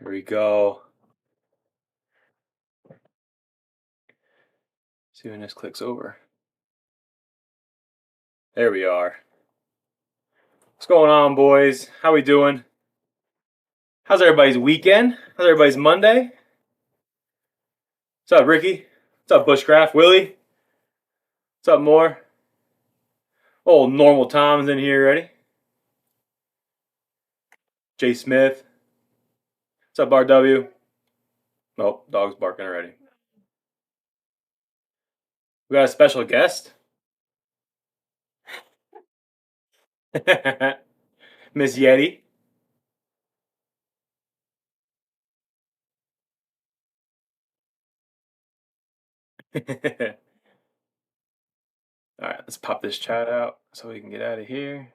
Here we go. See when this clicks over. There we are. What's going on, boys? How we doing? How's everybody's weekend? How's everybody's Monday? What's up, Ricky? What's up, Bushcraft? Willie? What's up, Moore? Old normal Tom's in here, ready? Jay Smith. What's up, RW? Oh, dog's barking already. We got a special guest. Miss Yeti. All right, let's pop this chat out so we can get out of here.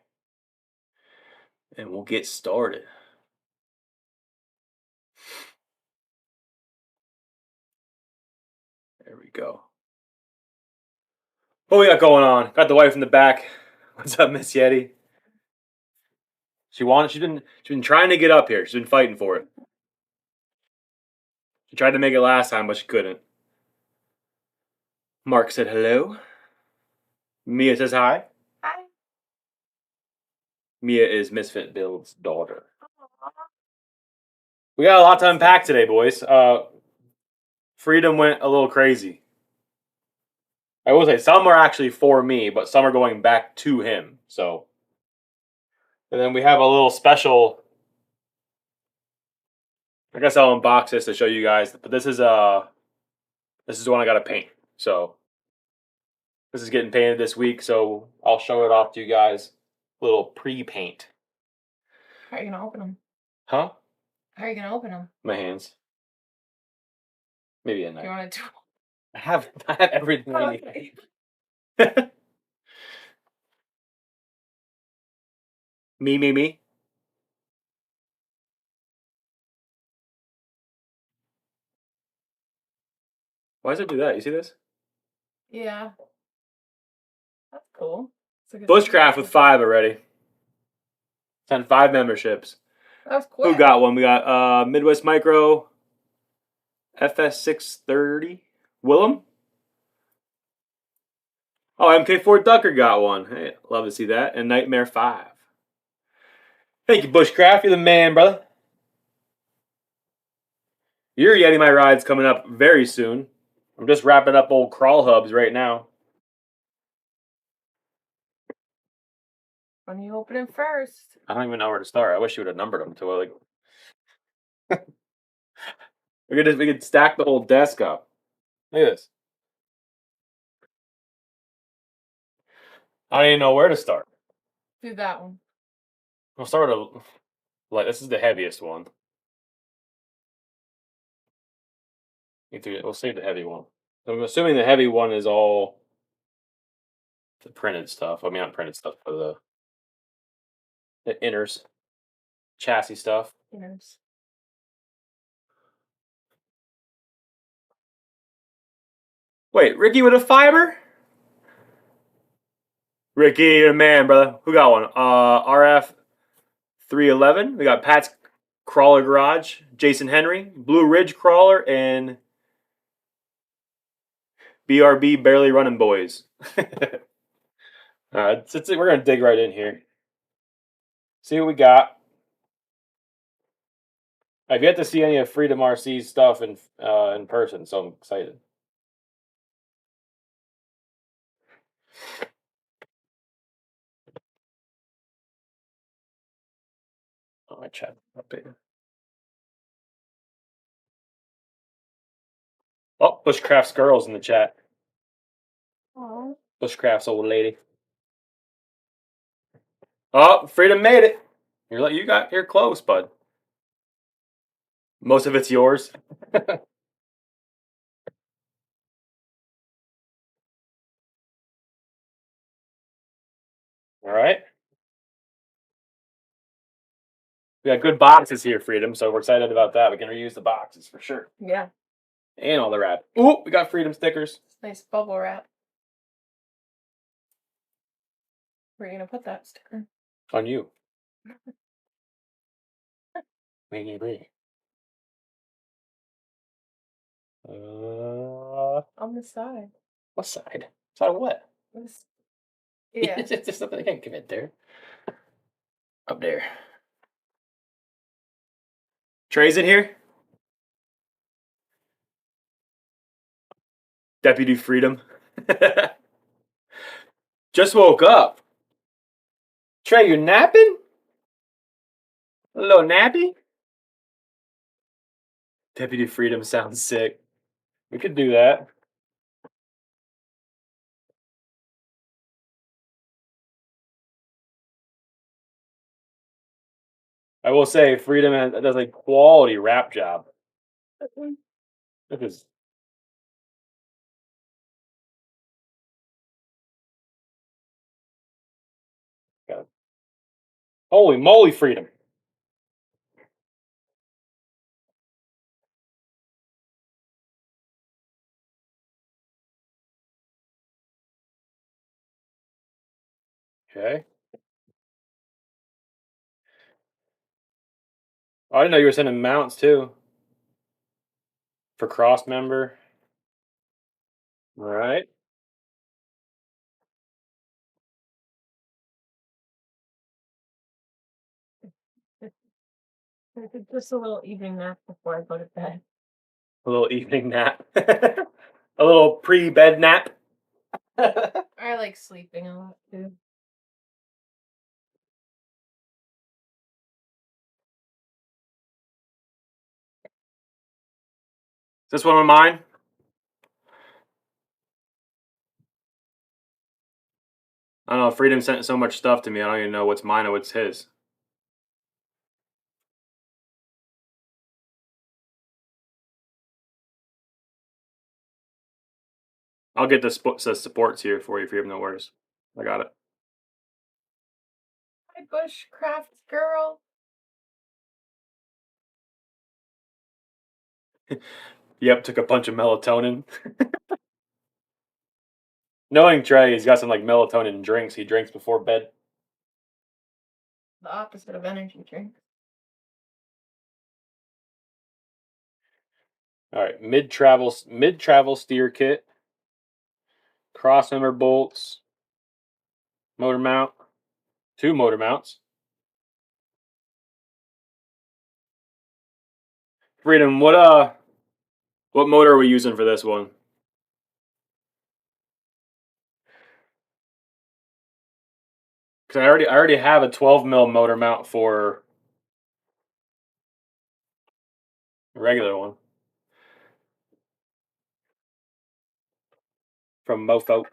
And we'll get started. There we go. What we got going on? Got the wife in the back. What's up, Miss Yeti? She's been trying to get up here. She's been fighting for it. She tried to make it last time, but she couldn't. Mark said hello. Mia says hi. Hi. Mia is Misfit Bill's daughter. We got a lot to unpack today, boys. Freedom went a little crazy. I will say some are actually for me, but some are going back to him. So, and then we have a little special. I guess I'll unbox this to show you guys. But this is one I got to paint. So this is getting painted this week. So I'll show it off to you guys. Little pre-paint. How are you gonna open them? Huh? How are you gonna open them? My hands. Maybe at night. You want to do? I have everything I need. Me. Why does it do that? You see this? Yeah. That's cool. Bushcraft with 5 already. Sent 5 memberships. That's cool. Who got one? We got Midwest Micro, FS630, Willem. Oh, MK4 Ducker got one. Hey, love to see that. And Nightmare 5. Thank you, Bushcraft. You're the man, brother. Your Yeti My Ride's coming up very soon. I'm just wrapping up old crawl hubs right now. When you open it first. I don't even know where to start. I wish you would have numbered them to like. we could stack the whole desk up. Look at this. I don't even know where to start. Do that one. We'll start with this is the heaviest one. We'll save the heavy one. I'm assuming the heavy one is all the printed stuff. I mean, not printed stuff, but the inners, chassis stuff. Inners. Wait, Ricky with a fiber? Ricky, you're a man, brother. Who got one? RF 311. We got Pat's Crawler Garage, Jason Henry, Blue Ridge Crawler, and BRB Barely Running Boys. We're gonna dig right in here. See what we got. I've yet to see any of Freedom RC's stuff in person, so I'm excited. Oh, my chat up here. Oh, Bushcraft's girls in the chat. Oh. Bushcraft's old lady. Oh, Freedom made it. You're close, bud. Most of it's yours. All right. We got good boxes here, Freedom, so we're excited about that. We can reuse the boxes for sure. Yeah. And all the wrap. Ooh, we got Freedom stickers. Nice bubble wrap. Where are you gonna put that sticker? On you. Maybe. On the side. What side? Side of what? This, yeah. There's something I can't commit there. Up there. Trey's in here. Deputy Freedom. Just woke up. Trey, you napping? A little nappy? Deputy Freedom sounds sick. We could do that. I will say, Freedom does a quality rap job. Look at God. Holy moly, Freedom. Okay. Oh, I didn't know you were sending mounts too for cross member. All right. Just a little evening nap before I go to bed. A little evening nap. A little pre-bed nap. Is I like sleeping a lot too. this one of mine? I don't know. Freedom sent so much stuff to me. I don't even know what's mine or what's his. I'll get the supports here for you, Freedom. No worries. I got it. Hi, bushcraft girl. Yep, took a bunch of melatonin. Knowing Trey, he's got some like melatonin drinks he drinks before bed. The opposite of energy drink. All right, mid travel steer kit, crossmember bolts, motor mount, two motor mounts. Freedom, what motor are we using for this one? Because I already have a 12 mil motor mount for a regular one from Mofo.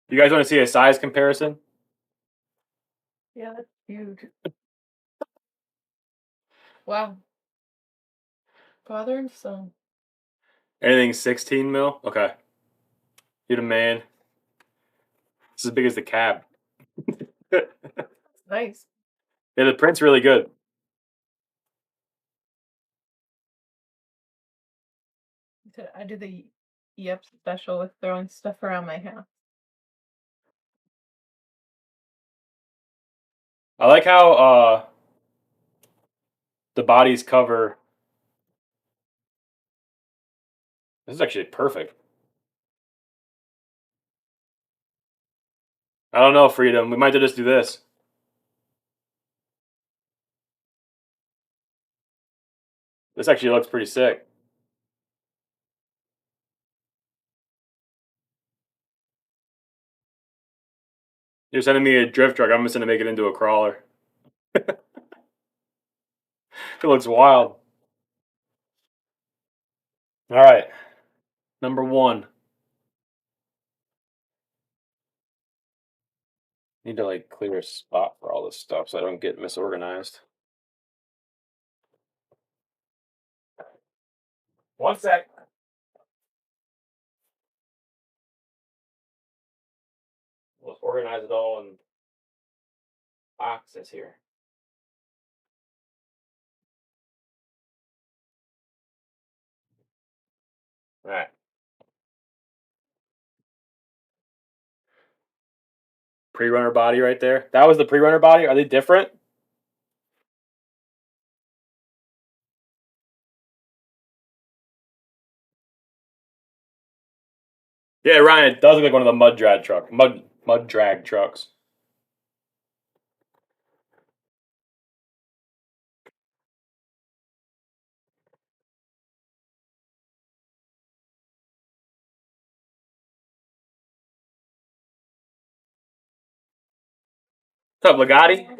You guys want to see a size comparison? Yeah, that's huge. Wow. Father and son. Anything 16 mil? Okay, you the man. It's as big as the cab. Yeah, Nice. the print's really good. I do the Yep special with throwing stuff around my house. I like how the bodies cover. This is actually perfect. I don't know, Freedom. We might just do this. This actually looks pretty sick. You're sending me a drift truck. I'm just gonna make it into a crawler. It looks wild. All right, number one. Need to like clear a spot for all this stuff so I don't get misorganized. One sec. Let's organize it all in boxes here. All right. Pre-runner body right there. That was the pre-runner body. Are they different? Yeah, Ryan. It does look like one of the mud drag trucks. What's up, Legati?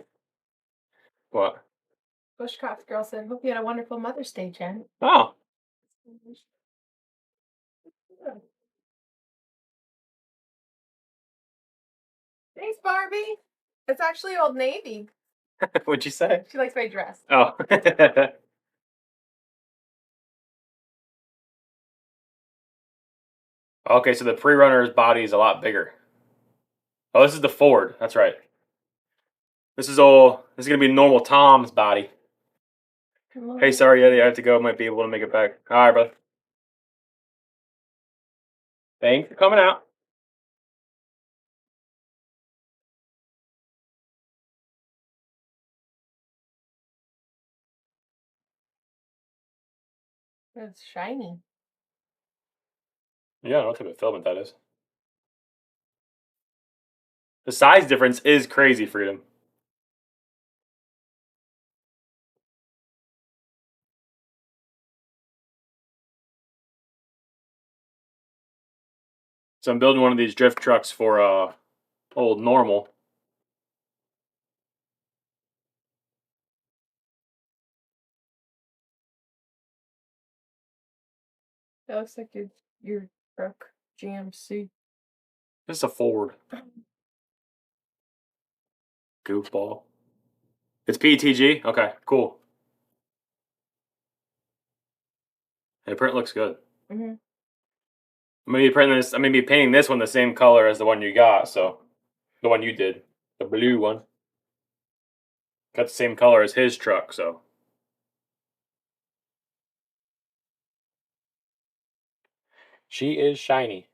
What? Bushcraft girl said, "Hope you had a wonderful Mother's Day, Jen." Oh, Thanks, Barbie. It's actually Old Navy. what'd you say? She likes my dress. Oh. Okay, so the pre-runner's body is a lot bigger. Oh, this is the Ford. That's right. This is gonna be normal Tom's body. Hey, sorry, Yeti, I have to go. Might be able to make it back. All right, brother. Thanks for coming out. It's shiny. Yeah, I don't know what type of filament that is. The size difference is crazy, Freedom. So I'm building one of these drift trucks for old normal. That looks like your truck GMC. This is a Ford. Goofball. It's PETG? Okay, cool. The print looks good. Mm-hmm. I'm gonna be painting this one the same color as the one you got, so the one you did. The blue one. Got the same color as his truck, so. She is shiny.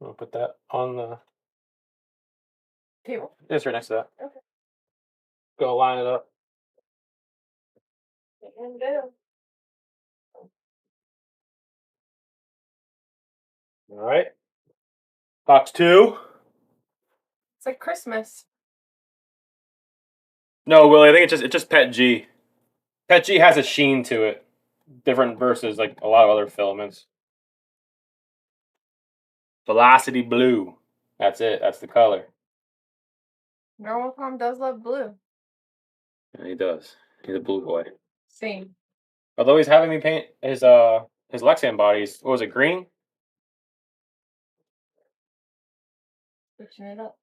I'm gonna put that on the Table. it's right next to that. Okay. Gonna line it up. And do. Alright. Box 2. It's like Christmas. No, Willie, I think it's just Pet G. Pet G has a sheen to it. Different versus like a lot of other filaments. Velocity blue. That's it. That's the color. Normal Tom does love blue. Yeah, he does. He's a blue boy. Same. Although he's having me paint his Lexan bodies. What was it, green? Switching it up.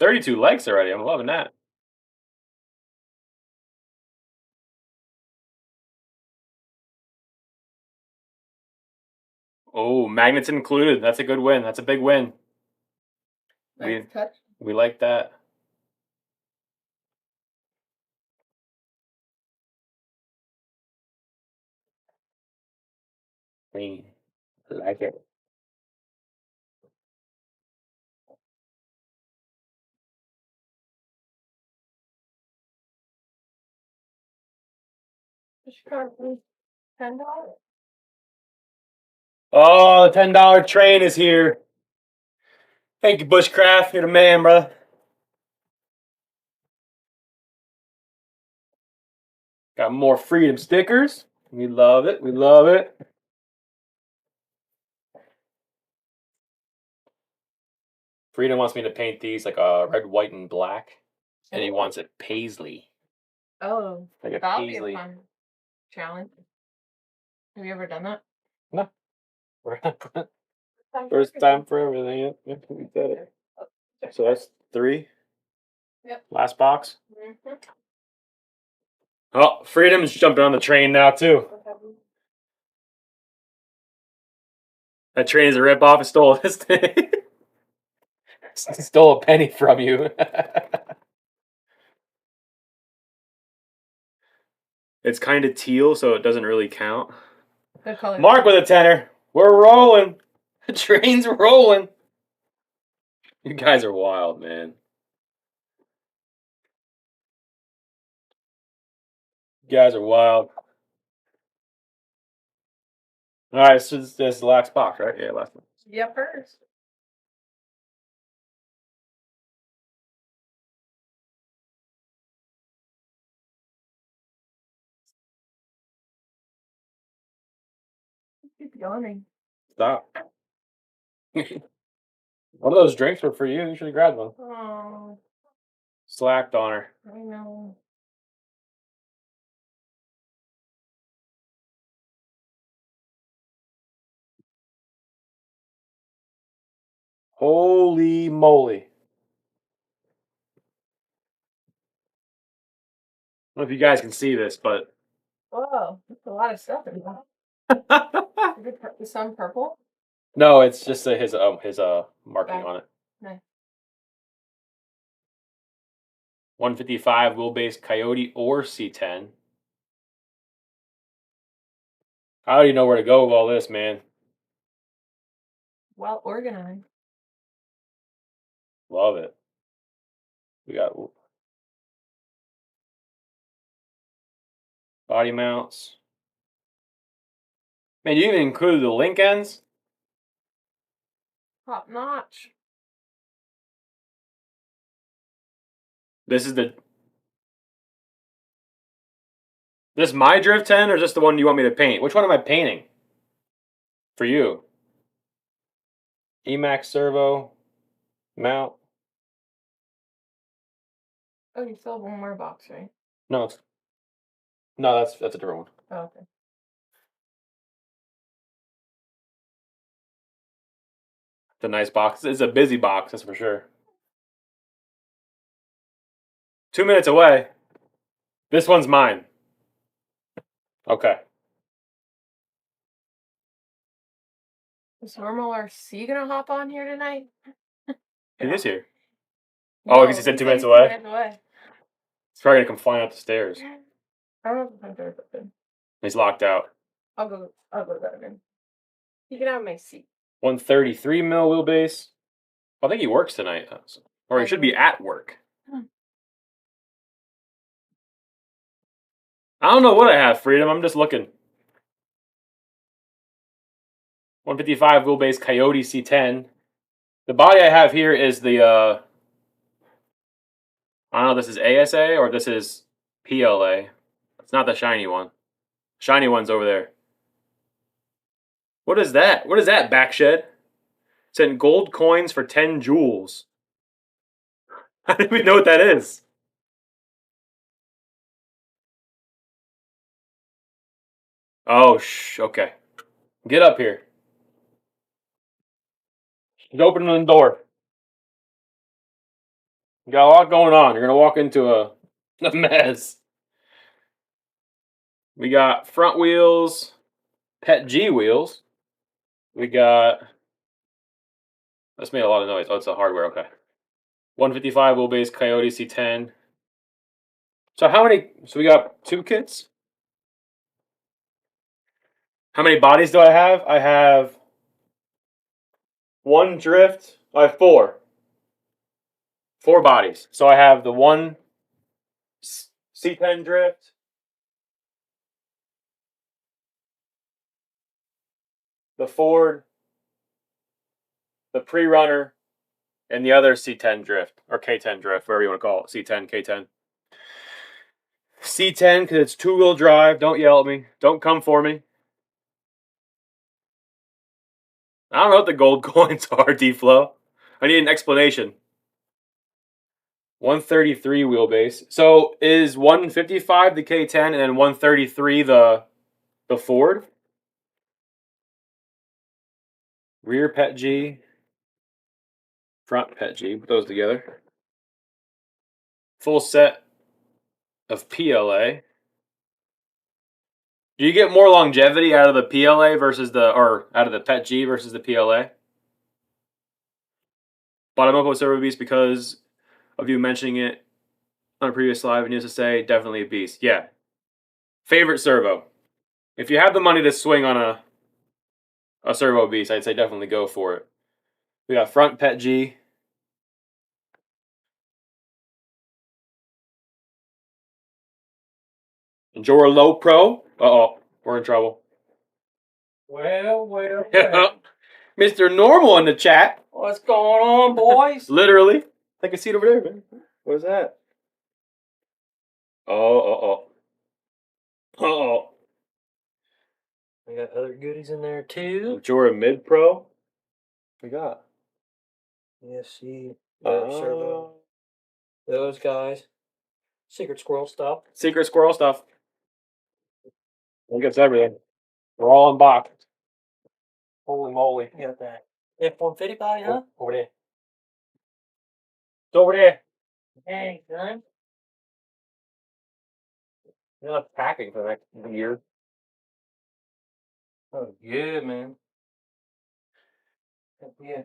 $32 likes already. I'm loving that. Oh, magnets included. That's a good win. That's a big win. Nice touch. We like that. Clean. I like it. $10. Oh, the $10 train is here. Thank you, Bushcraft. You're the man, brother. Got more Freedom stickers. We love it. We love it. Freedom wants me to paint these like a red, white, and black. And he wants it paisley. Oh, Like a that'll be paisley. a fun challenge. Have you ever done that? No. First time for everything. Yep, we did it. So that's 3. Yep. Last box. Mm-hmm. Oh, Freedom's jumping on the train now too. That train is a ripoff. It stole this thing. Stole a penny from you. It's kind of teal, so it doesn't really count. Good color. Mark with a tenner. We're rolling. The train's rolling. You guys are wild, man. You guys are wild. All right, so this is the last box, right? Yeah, last one. Yep, first. Keep yawning. Stop. One of those drinks were for you. You should have grabbed one. Oh, Slacked on her. I know. Holy moly. I don't know if you guys can see this, but Whoa, that's a lot of stuff in that. Is some purple? no, it's just his marking Okay. on it. Nice. 155 wheelbase Coyote or C10. I already know where to go with all this, man. Well organized. Love it. We got body mounts. Man, you even included the link ends? Top notch. This is the. This my Drift 10 or is this the one you want me to paint? Which one am I painting? For you. Emax servo mount. Oh, you still have one more box, right? No, that's a different one. Oh, okay. It's a nice box. It's a busy box, that's for sure. 2 minutes away. This one's mine. Okay. Is Normal RC gonna hop on here tonight? He is here. No, Oh, I guess he said 2 minutes he's away. 2 minutes away. He's probably gonna come flying up the stairs. I don't know if the front door's open. He's locked out. I'll go to bed again. You can have my seat. 133 mil wheelbase. I think he works tonight. Or he should be at work. I don't know what I have, Freedom. I'm just looking. 155 wheelbase Coyote C10. The body I have here is the I don't know if this is ASA or this is PLA. It's not the shiny one. Shiny one's over there. What is that? What is that, Backshed? Send gold coins for 10 jewels. I don't even know what that is. Oh, okay. Get up here. She's opening the door. You got a lot going on. You're going to walk into a mess. We got front wheels, Pet G wheels. We got. That's made a lot of noise. Oh, it's the hardware. Okay. 155 wheelbase Coyote C10. So how many? So we got 2 kits. How many bodies do I have? I have 1 drift. I have 4. 4 bodies. So I have the 1 C10 drift. The Ford. The pre-runner. And the other C10 drift. Or K10 drift. Whatever you want to call it. C10, K10. C10 because it's 2-wheel drive. Don't yell at me. Don't come for me. I don't know what the gold coins are, D-Flow. I need an explanation. 133 wheelbase. So is 155 the K10 and then 133 the Ford? Rear Pet G. Front Pet G. Put those together. Full set of PLA. Do you get more longevity out of the PLA versus or out of the Pet G versus the PLA? Bottom up with Servo Beast because of you mentioning it on a previous live and used to say definitely a beast. Yeah. Favorite servo. If you have the money to swing on a servo beast, I'd say definitely go for it. We got front pet G. Jora Low Pro. Uh-oh, we're in trouble. Well. Mr. Normal in the chat. What's going on, boys? Literally. Take a seat over there, man. What is that? Oh. Uh-oh. We got other goodies in there too. Jora Mid Pro. We got. ESC, servo. Those guys. Secret Squirrel stuff. Secret Squirrel stuff. I think it's everything. We're all unboxed. Holy moly. You got that F-150 body, huh? Over there. It's over there. Hey, son. You're not packing for the next year. Oh, yeah, man. Yeah.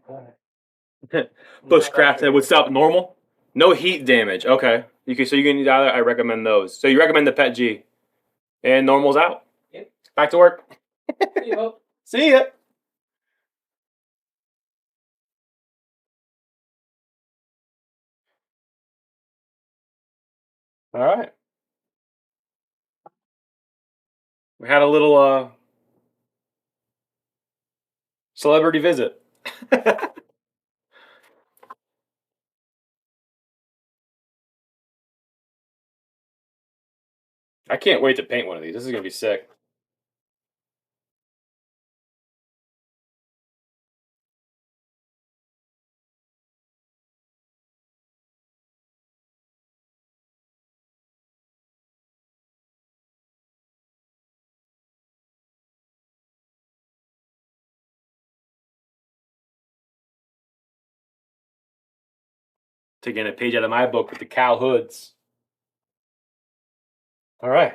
Bushcraft would stop normal. No heat damage. Okay. So you can either. I recommend those. So you recommend the Pet G, and normal's out. Yep. Back to work. Yep. See ya. All right. We had a little celebrity visit. I can't wait to paint one of these. This is gonna be sick. Taking a page out of my book with the cow hoods. All right.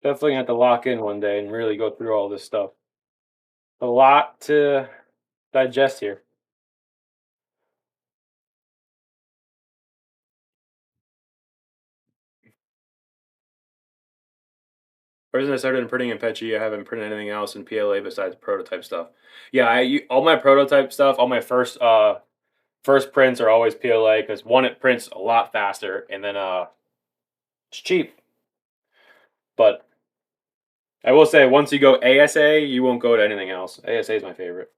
Definitely gonna have to lock in one day and really go through all this stuff. A lot to digest here. Ever since I started printing in Petchy, I haven't printed anything else in PLA besides prototype stuff. Yeah, all my prototype stuff, all my first prints are always PLA because one, it prints a lot faster, and then it's cheap. But I will say, once you go ASA, you won't go to anything else. ASA is my favorite,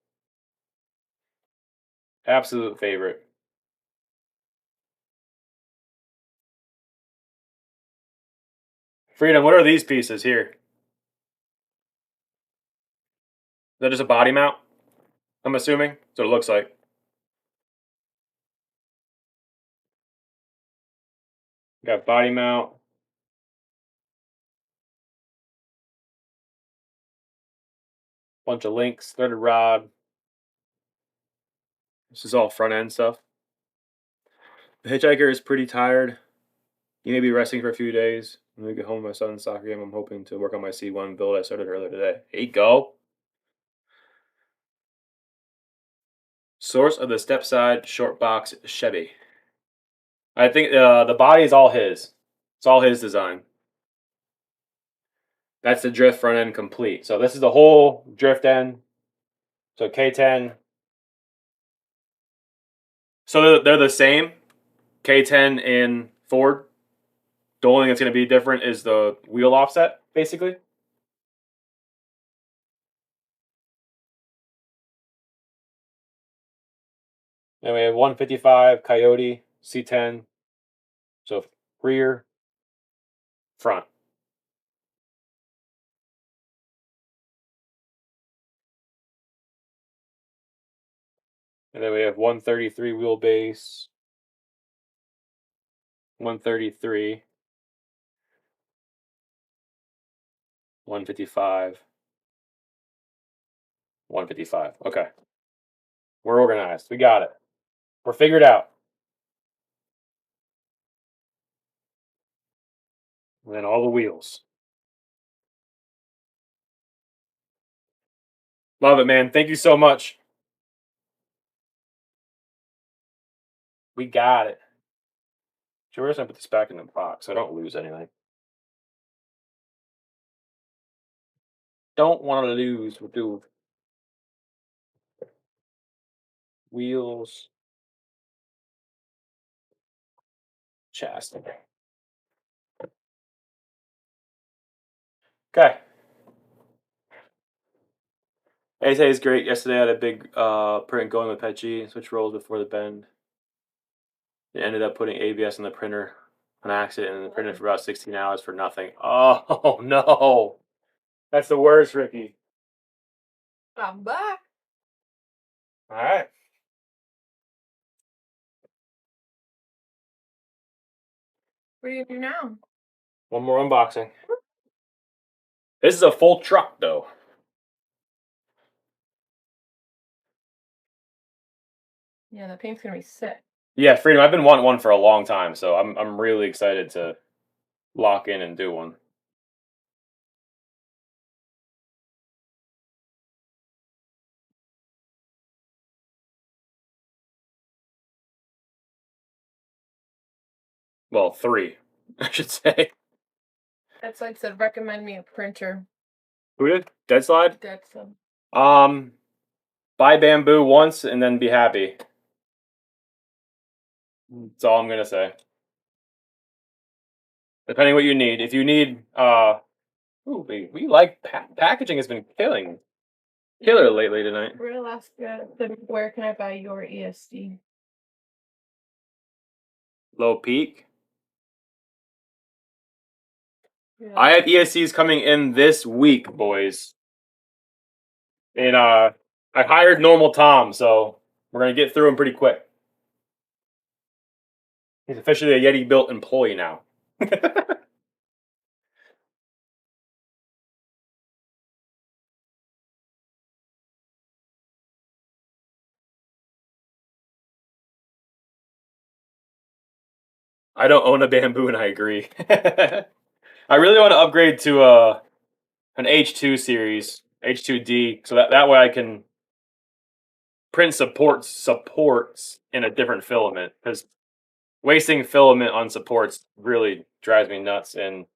absolute favorite. Freedom, what are these pieces here? Is that just a body mount? I'm assuming. That's what it looks like. Got body mount. Bunch of links, threaded rod. This is all front end stuff. The hitchhiker is pretty tired. He may be resting for a few days. When we get home from my son's soccer game, I'm hoping to work on my C1 build I started earlier today. Here you go. Source of the step side short box Chevy. I think the body is all his. It's all his design. That's the drift front end complete. So this is the whole drift end. So K10. So they're the same. K10 and Ford. The only thing that's going to be different is the wheel offset, basically. And we have 155 Coyote C10. So rear, front. And then we have 133 wheelbase, 133, 155, 155. Okay. We're organized. We got it. We're figured out. And then all the wheels. Love it, man. Thank you so much. We got it. Sure, I put this back in the box so I don't lose anything. Don't want to lose. We'll do wheels, chassis. Okay. ASA is great. Yesterday I had a big print going with PETG, switch rolls before the bend. It ended up putting ABS in the printer on accident and printed for about 16 hours for nothing. Oh no. That's the worst, Ricky. I'm back. Alright. What are you gonna do now? One more unboxing. This is a full truck though. Yeah, the paint's gonna be sick. Yeah, Freedom. I've been wanting one for a long time, so I'm really excited to lock in and do one. Well, 3, I should say. That side said recommend me a printer. Who did? Dead Slide? That's Buy bamboo once and then be happy. That's all I'm gonna say. Depending what you need. If you need, ooh, we like packaging has been killer lately tonight. Real Alaska said, where can I buy your ESD? Low peak. Yeah. I have ESCs coming in this week, boys. And I hired Normal Tom, so we're gonna get through him pretty quick. He's officially a Yetibilt employee now. I don't own a bamboo, and I agree. I really want to upgrade to an H2 series, H2D, so that way I can print supports in a different filament, because wasting filament on supports really drives me nuts, and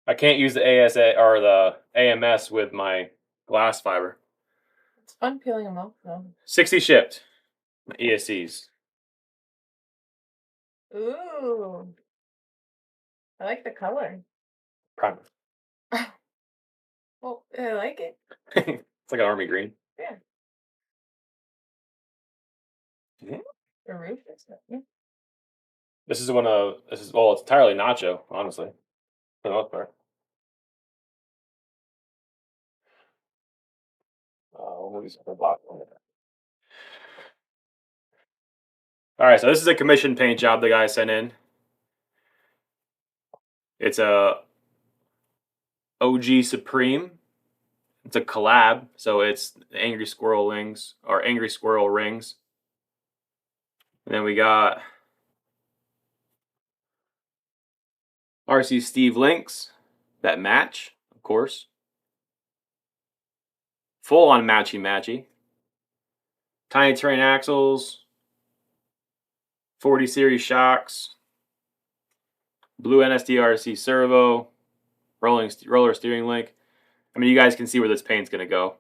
I can't use the ASA or the AMS with my glass fiber. It's fun peeling them off though. 60 shipped ESCs. Ooh. I like the color. Prime. Well, I like it. It's like an army green. Yeah. Yeah. The roof is stuff. Yeah. This is well, it's entirely nacho, honestly, for the most part. We'll use the block. All right, so this is a commission paint job the guy sent in. It's a OG Supreme. It's a collab, so it's Angry Squirrel rings or Angry Squirrel rings. And then we got RC Steve links that match, of course. Full on matchy. Tiny terrain axles, 40 series shocks, blue NSD-RC servo, roller steering link. I mean, you guys can see where this paint's gonna go.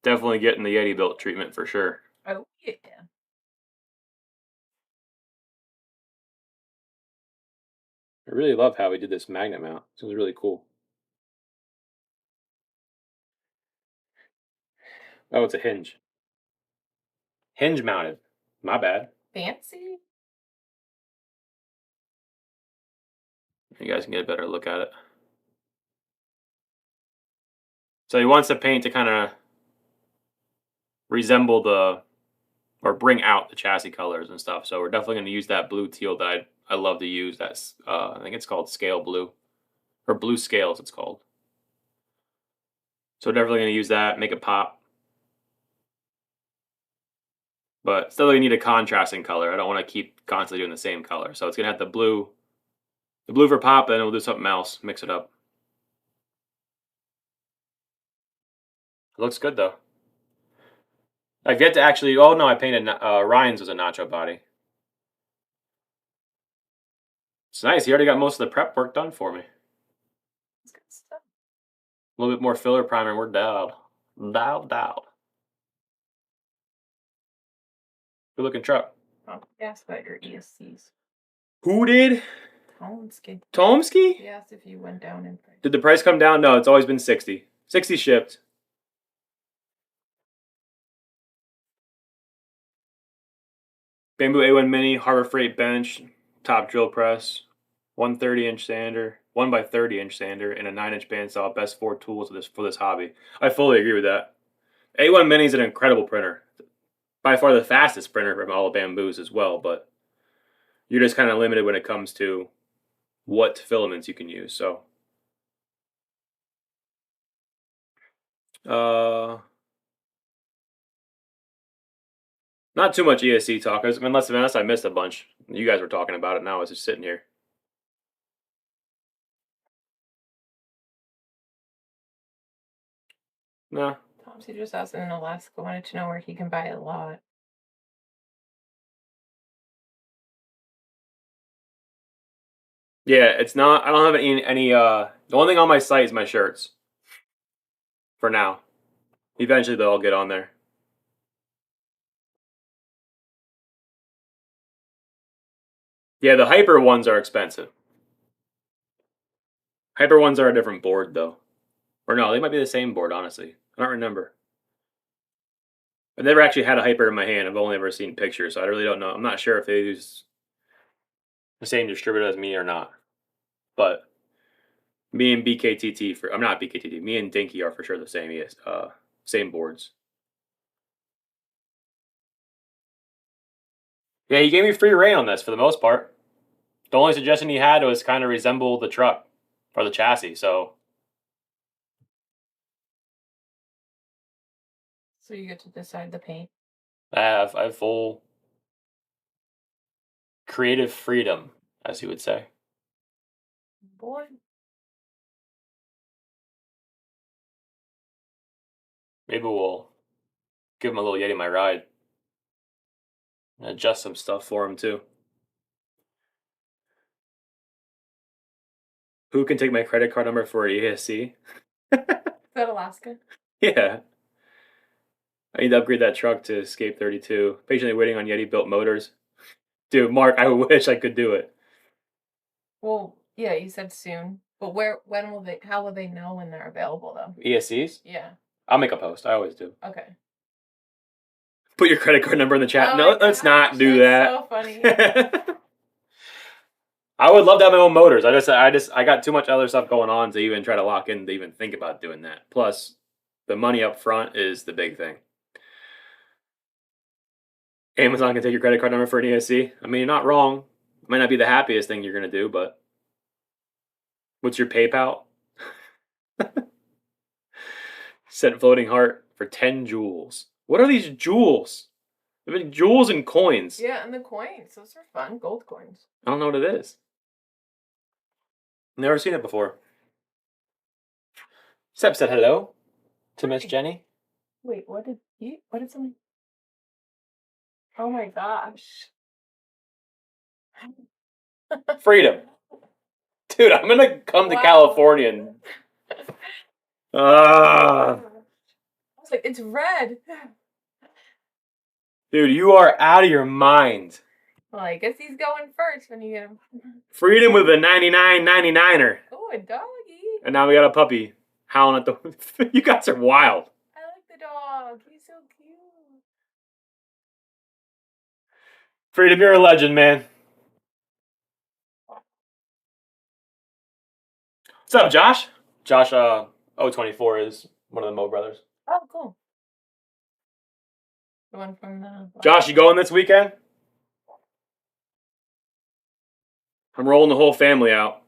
Definitely getting the Yetibilt treatment for sure. Oh yeah. I really love how he did this magnet mount. This was really cool. Oh, it's a hinge. Hinge mounted. My bad. Fancy. You guys can get a better look at it. So he wants the paint to kind of resemble or bring out the chassis colors and stuff. So we're definitely going to use that blue teal that I love to use. That's I think it's called scale blue, or blue scales it's called. So we're definitely going to use that, make it pop. But still you need a contrasting color. I don't want to keep constantly doing the same color. So it's going to have the blue for pop, and we'll do something else, mix it up. It looks good though. I've yet to actually. Oh no, I painted Ryan's was a nacho body. It's nice. He already got most of the prep work done for me. It's good stuff. A little bit more filler primer, and we're dialed. Dialed. Good looking truck. Oh, ask about your ESCs. Who did? Tomsky. Tomsky? He asked if you went down in price. Did the price come down? No, it's always been 60. 60 shipped. Bamboo A1 Mini, Harbor Freight bench, top drill press, 130-inch sander, 1x30-inch sander, and a 9-inch bandsaw. Best 4 tools for this hobby. I fully agree with that. A1 Mini is an incredible printer. By far the fastest printer from all the bamboos as well, but you're just kind of limited when it comes to what filaments you can use. So, not too much ESC talk, unless I missed a bunch. You guys were talking about it. Now I was just sitting here. No. Tomsky just asked in Alaska, wanted to know where he can buy a lot. Yeah, it's not. I don't have any. The only thing on my site is my shirts. For now, eventually they'll all get on there. Yeah, the hyper ones are expensive. Hyper ones are a different board though, or no, they might be the same board. Honestly, I don't remember. I've never actually had a hyper in my hand. I've only ever seen pictures, so I really don't know. I'm not sure if they use the same distributor as me or not. But me and BKTT I'm not BKTT. Me and Dinky are for sure the same boards. Yeah, he gave me free reign on this for the most part. The only suggestion he had was kind of resemble the truck or the chassis. So you get to decide the paint. I have full creative freedom, as you would say. Boy. Maybe we'll give him a little Yeti my ride. And adjust some stuff for him too. Who can take my credit card number for ESC? Is that Alaska? Yeah. I need to upgrade that truck to Escape 32. Patiently waiting on Yetibilt motors. Dude, Mark, I wish I could do it. Well, yeah, you said soon. But how will they know when they're available though? ESCs? Yeah. I'll make a post. I always do. Okay. Put your credit card number in the chat. Oh No, let's not do that. So funny. I would love to have my own motors. I got too much other stuff going on to even try to lock in to even think about doing that. Plus, the money up front is the big thing. Amazon can take your credit card number for an ESC. I mean, you're not wrong. It might not be the happiest thing you're going to do, but what's your PayPal? Sent floating heart for 10 jewels. What are these jewels? I mean, jewels and coins. Yeah, and the coins. Those are fun. Gold coins. I don't know what it is. Never seen it before. Sep said hello to Miss Jenny. Wait, what did somebody? Oh my gosh. Freedom. Dude, I'm going to come to California and... I was like, it's red. Dude, you are out of your mind. Well, I guess he's going first when you get him. Freedom with a 99.99er. Oh, a doggy. And now we got a puppy howling at the... You guys are wild. I like the dog. He's so cute. Freedom, you're a legend, man. What's up, Josh? Josh, 024 is one of the Mo brothers. Oh, cool. The one from the... Josh, you going this weekend? I'm rolling the whole family out.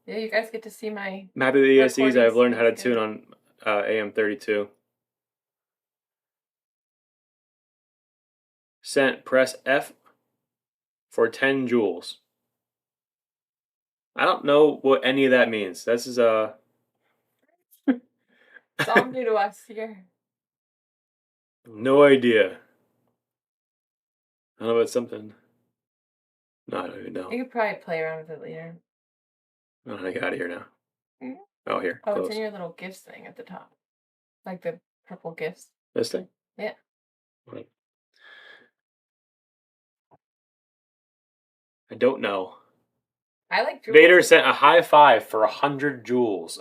Yeah, you guys get to see my... I'm happy with the ESCs. recordings. I've learned how to That's tune good. on AM32. Sent press F for 10 joules. I don't know what any of that means. This is It's all new to us here. no idea. I don't know, it's something. No, I don't even know. You could probably play around with it later. Oh, I get out of here now. Mhm. Oh, here. Oh, Close. it's in your little gifts thing at the top. Like the purple gifts. This thing? Yeah. Right. I don't know. I like jewels. Vader sent a high five for 100 joules.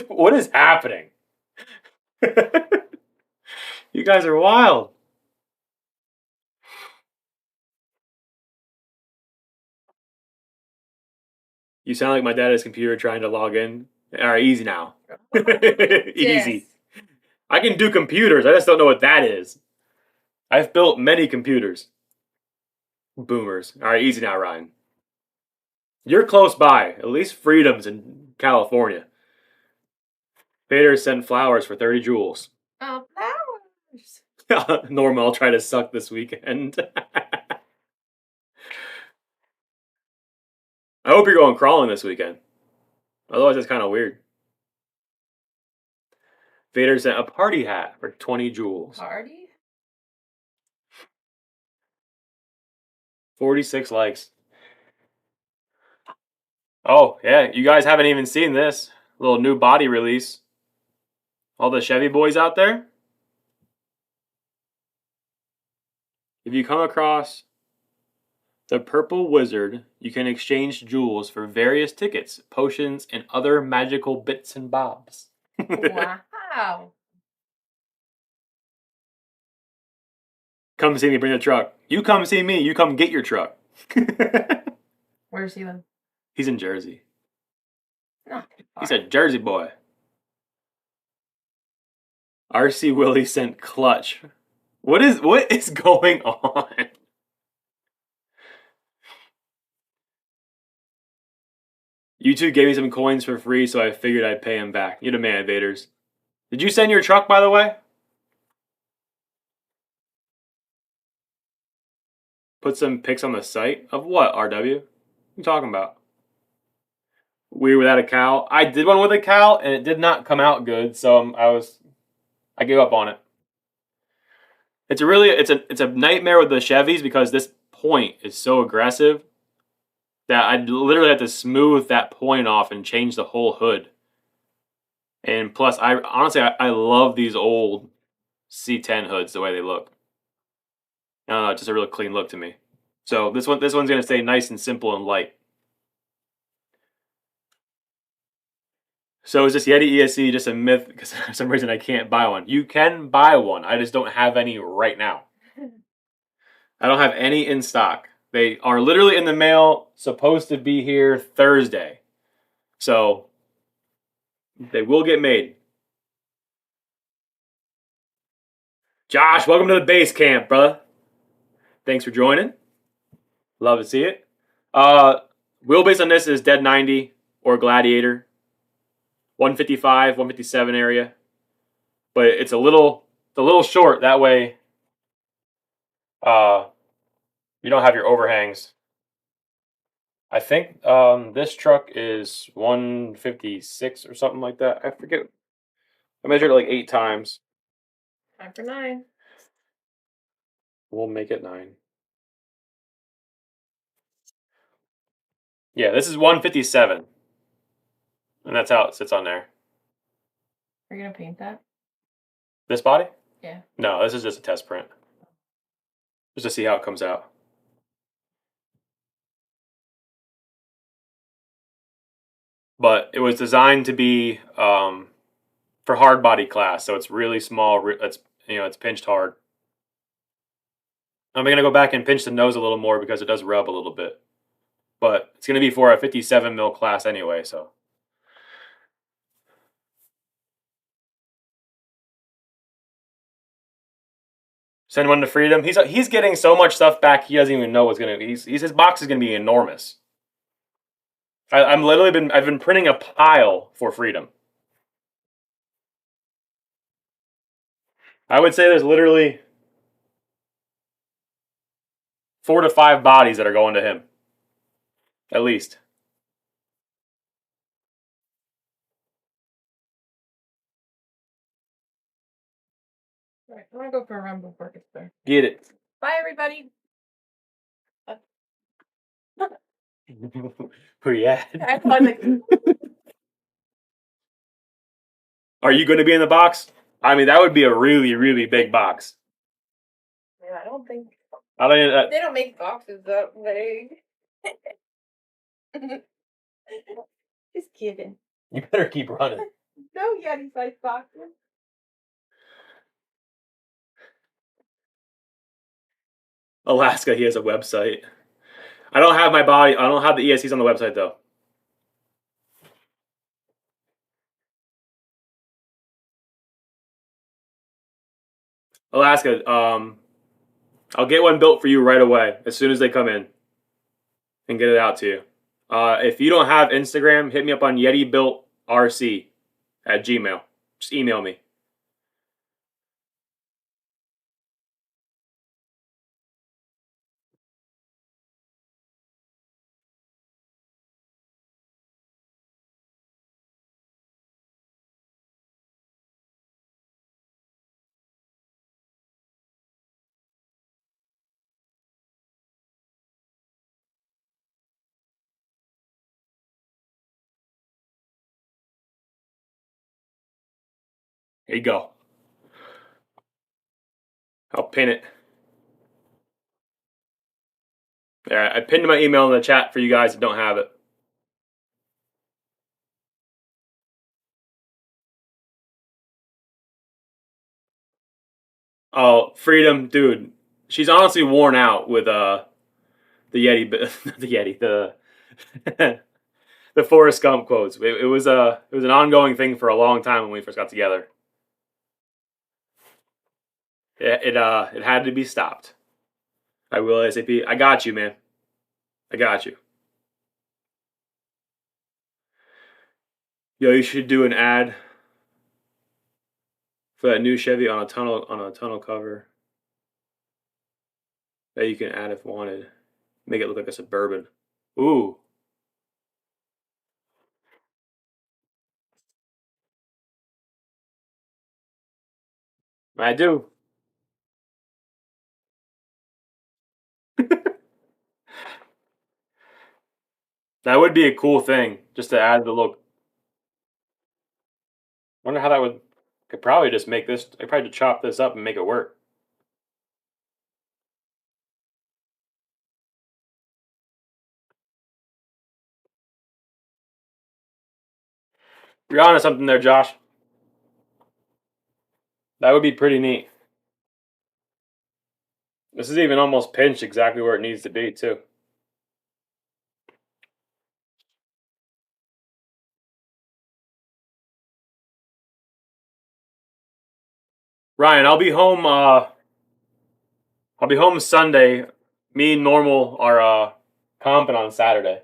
What is happening? You guys are wild. You sound like my dad's computer trying to log in. All right, easy now. Easy. Yes. I can do computers. I just don't know what that is. I've built many computers. Boomers. All right, easy now, Ryan. You're close by. At least Freedom's in California. Vader sent flowers for 30 joules. Oh, flowers. Norma, I'll try to suck this weekend. I hope you're going crawling this weekend. Otherwise, it's kind of weird. Vader sent a party hat for 20 joules. Party? 46 likes. Oh, yeah, you guys haven't even seen this. Little new body release. All the Chevy boys out there. If you come across the Purple Wizard, you can exchange jewels for various tickets, potions, and other magical bits and bobs. Wow. Come see me, bring a truck. You come see me, you come get your truck. Where's he live? He's in Jersey. Not too far. He's a Jersey boy. RC Willie sent clutch. What is going on? YouTube gave me some coins for free, so I figured I'd pay him back. You're the man, Vaders. Did you send your truck, by the way? Put some pics on the site of what, RW? What are you talking about? Weird without a cow. I did one with a cow, and it did not come out good, so I gave up on it. It's a nightmare with the Chevys because this point is so aggressive that I literally have to smooth that point off and change the whole hood. And plus, I honestly love these old C10 hoods the way they look. I don't know, it's just a really clean look to me. So this one's gonna stay nice and simple and light. So is this Yeti ESC just a myth because for some reason I can't buy one? You can buy one. I just don't have any right now. I don't have any in stock. They are literally in the mail, supposed to be here Thursday. So they will get made. Josh, welcome to the base camp, brother. Thanks for joining. Love to see it. Wheelbase on this is Dead 90 or Gladiator. 155, 157 area. But it's a little short. That way you don't have your overhangs. I think this truck is 156 or something like that. I forget. I measured it like 8 times. Time for 9. We'll make it 9. Yeah, this is 157. And that's how it sits on there. Are you gonna paint that? This body? Yeah. No, this is just a test print. Just to see how it comes out. But it was designed to be for hard body class, so it's really small. It's pinched hard. I'm gonna go back and pinch the nose a little more because it does rub a little bit. But it's gonna be for a 57 mil class anyway, so. Send one to Freedom. He's getting so much stuff back he doesn't even know what's gonna. His box is gonna be enormous. I've been printing a pile for Freedom. I would say there's literally 4 to 5 bodies that are going to him, at least. All right, I'm gonna go for a run before it gets there. Get it. Bye, everybody. Where you at? I find like, Are you going to be in the box? I mean, that would be a really, really big box. yeah, I don't think I don't. they don't make boxes that big. Just kidding. You better keep running. No Yeti size boxes. Alaska, he has a website. I don't have my body. I don't have the ESCs on the website though. Alaska, I'll get one built for you right away as soon as they come in and get it out to you. If you don't have Instagram, hit me up on YetiBiltRC at Gmail. Just email me. Here you go. I'll pin it. Yeah, I pinned my email in the chat for you guys that don't have it. Oh, Freedom, dude. She's honestly worn out with the Yeti, the Yeti, the Forrest Gump quotes. It was an ongoing thing for a long time when we first got together. It had to be stopped. I will ASAP. I got you, man. I got you. Yo, you should do an ad for that new Chevy on a tunnel cover that you can add if wanted. Make it look like a Suburban. Ooh, I do. That would be a cool thing just to add the look. Wonder how that would. Could probably just make this. I probably just chop this up and make it work. You're onto something there, Josh. That would be pretty neat. This is even almost pinched exactly where it needs to be, too. Ryan, I'll be home. I'll be home Sunday. Me and Normal are comping on Saturday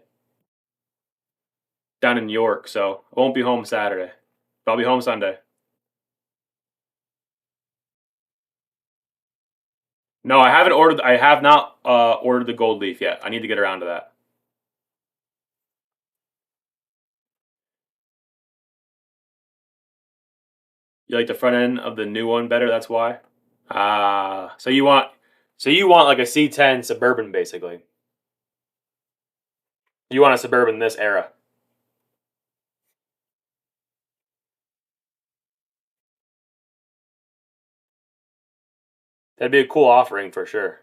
down in New York, so I won't be home Saturday. But I'll be home Sunday. No, I haven't ordered. I have not ordered the gold leaf yet. I need to get around to that. You like the front end of the new one better? That's why. So you want like a C10 Suburban, basically. You want a Suburban this era. That'd be a cool offering for sure.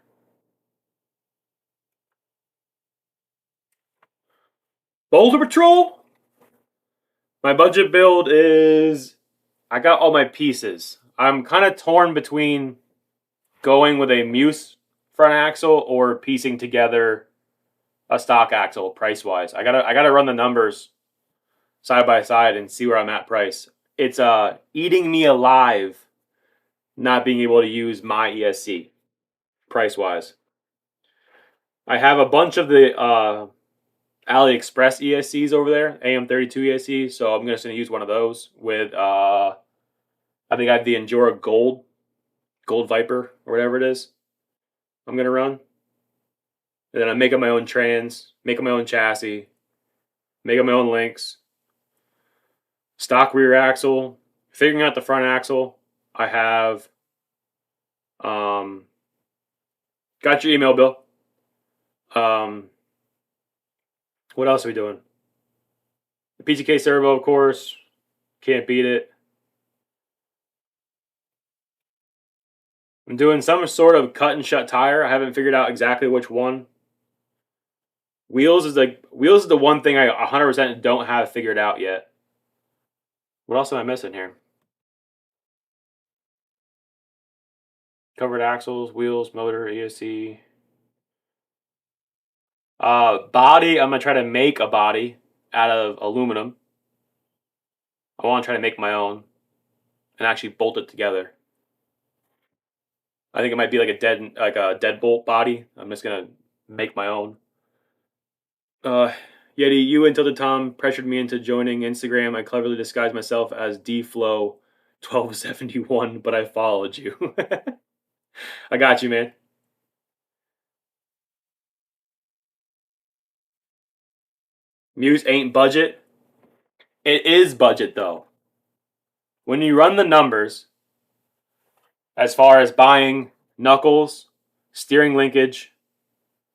Boulder Patrol. My budget build is. I got all my pieces. I'm kind of torn between going with a Muse front axle or piecing together a stock axle price wise. I gotta run the numbers side by side and see where I'm at price. It's eating me alive not being able to use my ESC price wise. I have a bunch of the AliExpress ESCs over there, AM32 ESCs, so I'm just gonna use one of those with I think I have the Endura Gold Viper or whatever it is. I'm gonna run. And then I'm making my own trans, making my own chassis, making my own links, stock rear axle, figuring out the front axle. I have got your email, Bill. What else are we doing? The PTK servo, of course. Can't beat it. I'm doing some sort of cut and shut tire. I haven't figured out exactly which one. Wheels is the one thing I 100% don't have figured out yet. What else am I missing here? Covered axles, wheels, motor, ESC. Body. I'm gonna try to make a body out of aluminum. I want to try to make my own and actually bolt it together. I think it might be like a deadbolt body. I'm just gonna make my own. Yeti, you and Tilted Tom pressured me into joining Instagram. I cleverly disguised myself as DFlow1271, but I followed you. I got you, man. Muse ain't budget. It is budget though. When you run the numbers, as far as buying knuckles, steering linkage,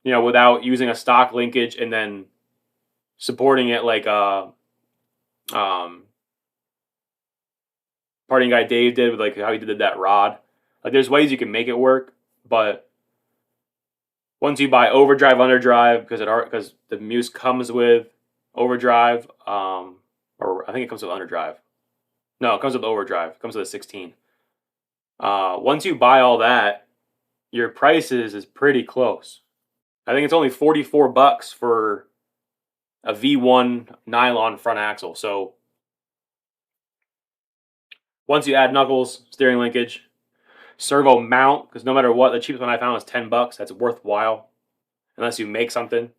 without using a stock linkage, and then supporting it like parting guy Dave did with like how he did that rod. Like there's ways you can make it work, but once you buy overdrive, underdrive, because the Muse comes with overdrive, or I think it comes with underdrive. No, it comes with overdrive. It comes with a 16. Once you buy all that, your prices is pretty close. I think it's only $44 for a V1 nylon front axle. So once you add knuckles, steering linkage, servo mount, because no matter what, the cheapest one I found was $10. That's worthwhile, unless you make something.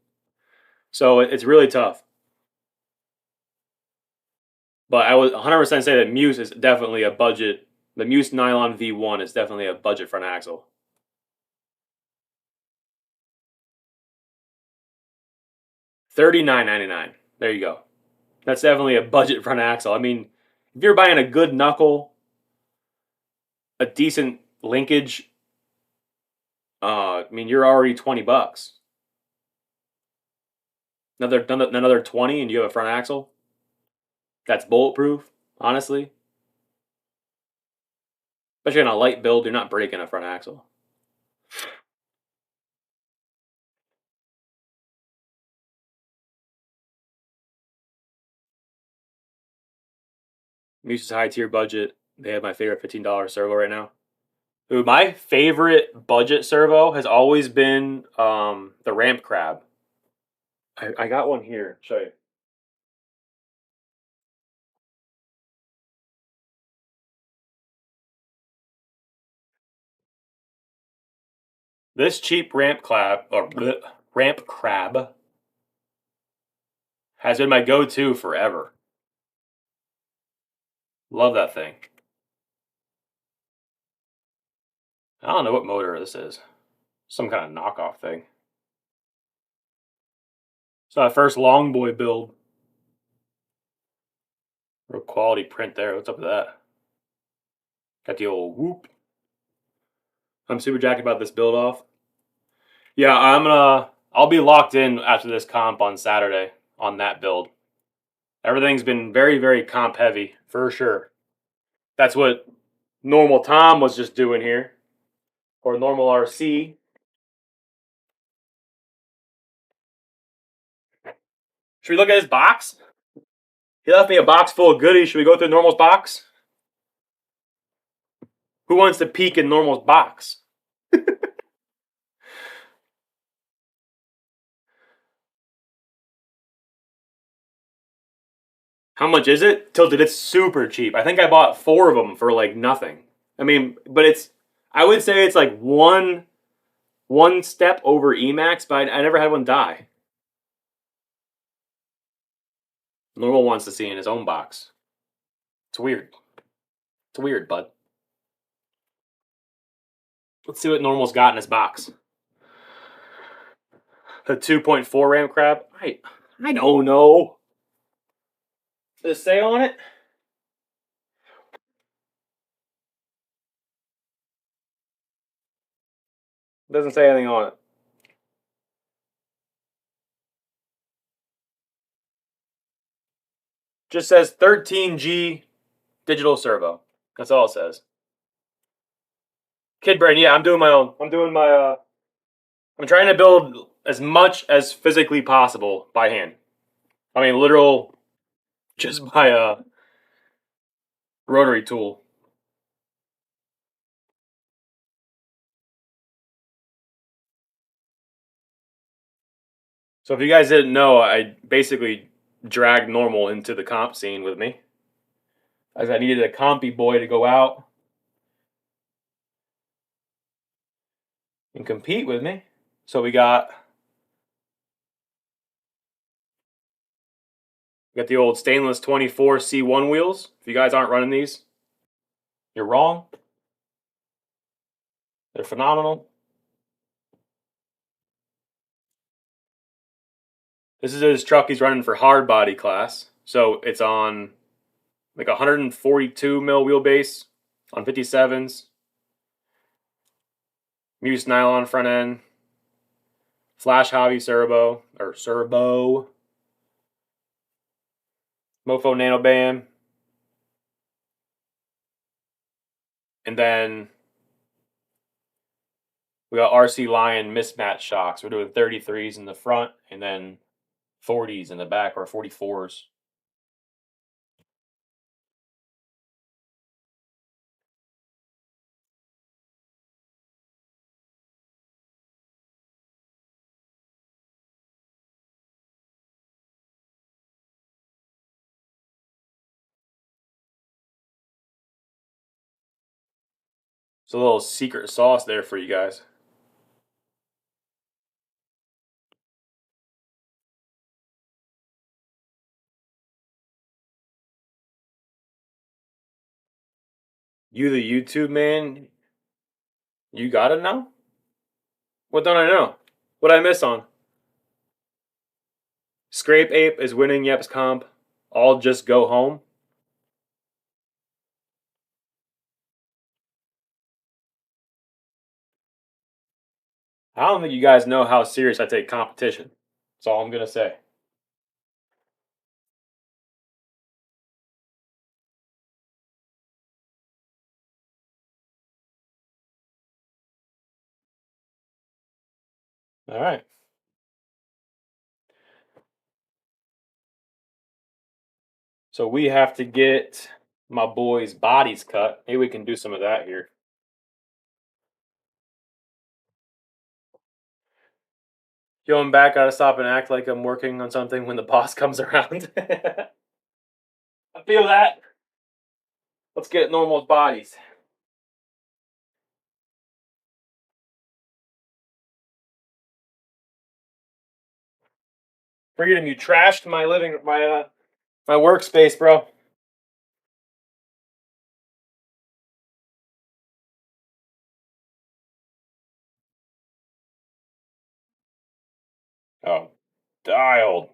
So it's really tough. But I would 100% say that Muse is definitely a budget. The Muse nylon V1 is definitely a budget front axle. $39.99. There you go. That's definitely a budget front axle. I mean, if you're buying a good knuckle, a decent linkage, you're already $20. Another 20 and you have a front axle. That's bulletproof, honestly. Especially on a light build, you're not breaking a front axle. Muse's high tier budget. They have my favorite $15 servo right now. Ooh, my favorite budget servo has always been the Ramp Crab. I got one here. Show you. This cheap Ramp Crab has been my go-to forever. Love that thing. I don't know what motor this is. Some kind of knockoff thing. It's my first long boy build. Real quality print there. What's up with that? Got the old whoop. I'm super jacked about this build off. Yeah, I'll be locked in after this comp on Saturday on that build. Everything's been very, very comp heavy, for sure. That's what normal Tom was just doing here. Or normal RC. Should we look at his box? He left me a box full of goodies. Should we go through Normal's box? Who wants to peek in Normal's box? How much is it? Tilted, it's super cheap. I think I bought 4 of them for like nothing. But I would say it's like one step over Emax, but I never had one die. Normal wants to see in his own box. It's weird. It's weird, bud. Let's see what Normal's got in his box. The 2.4 Ram Crab. I don't know. Does it say on it? Doesn't say anything on it. Just says 13G digital servo. That's all it says. Kid brain, yeah, I'm doing my own. I'm doing my I'm trying to build as much as physically possible by hand. I mean literal just by rotary tool. So if you guys didn't know, I basically dragged normal into the comp scene with me. As I needed a compy boy to go out and compete with me. So we got the old stainless 24 C1 wheels. If you guys aren't running these, you're wrong. They're phenomenal. This is his truck he's running for hard body class. So it's on like 142 mil wheelbase on 57s. Muse nylon front end. Flash hobby servo. Mofo nano band. And then we got RC Lion mismatch shocks. We're doing 33s in the front and then 40s in the back, or 44s. It's a little secret sauce there for you guys. You the YouTube man, you gotta know? What don't I know? What I miss on? Scrape Ape is winning Yep's comp. I'll just go home. I don't think you guys know how serious I take competition. That's all I'm gonna say. All right. So we have to get my boys' bodies cut. Maybe we can do some of that here. Going back, gotta stop and act like I'm working on something when the boss comes around. I feel that. Let's get normal bodies. Freedom, you trashed my my workspace, bro. Oh, dialed.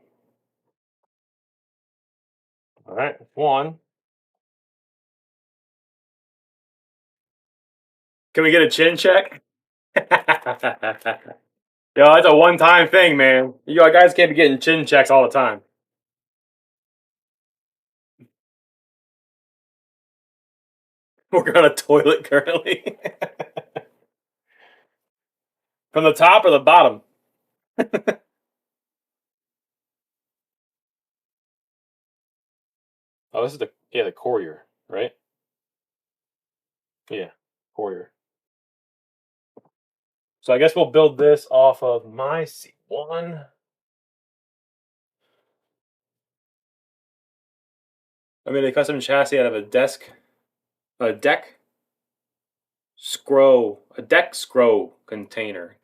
All right, one. Can we get a chin check? Yo, that's a one-time thing, man. You guys can't be getting chin checks all the time. We're on a toilet currently. From the top or the bottom? Oh, this is the courier, right? Yeah, courier. So I guess we'll build this off of my C1. I made a custom chassis out of a deck scrow container,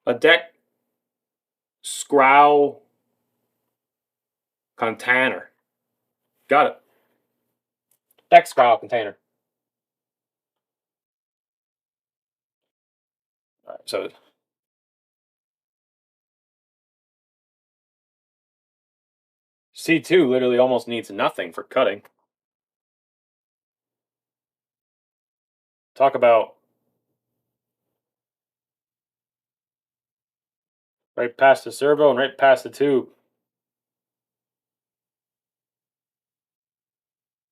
a deck scrow container. Got it. Deck scrow container. All right, so C2 literally almost needs nothing for cutting. Talk about right past the servo and right past the tube.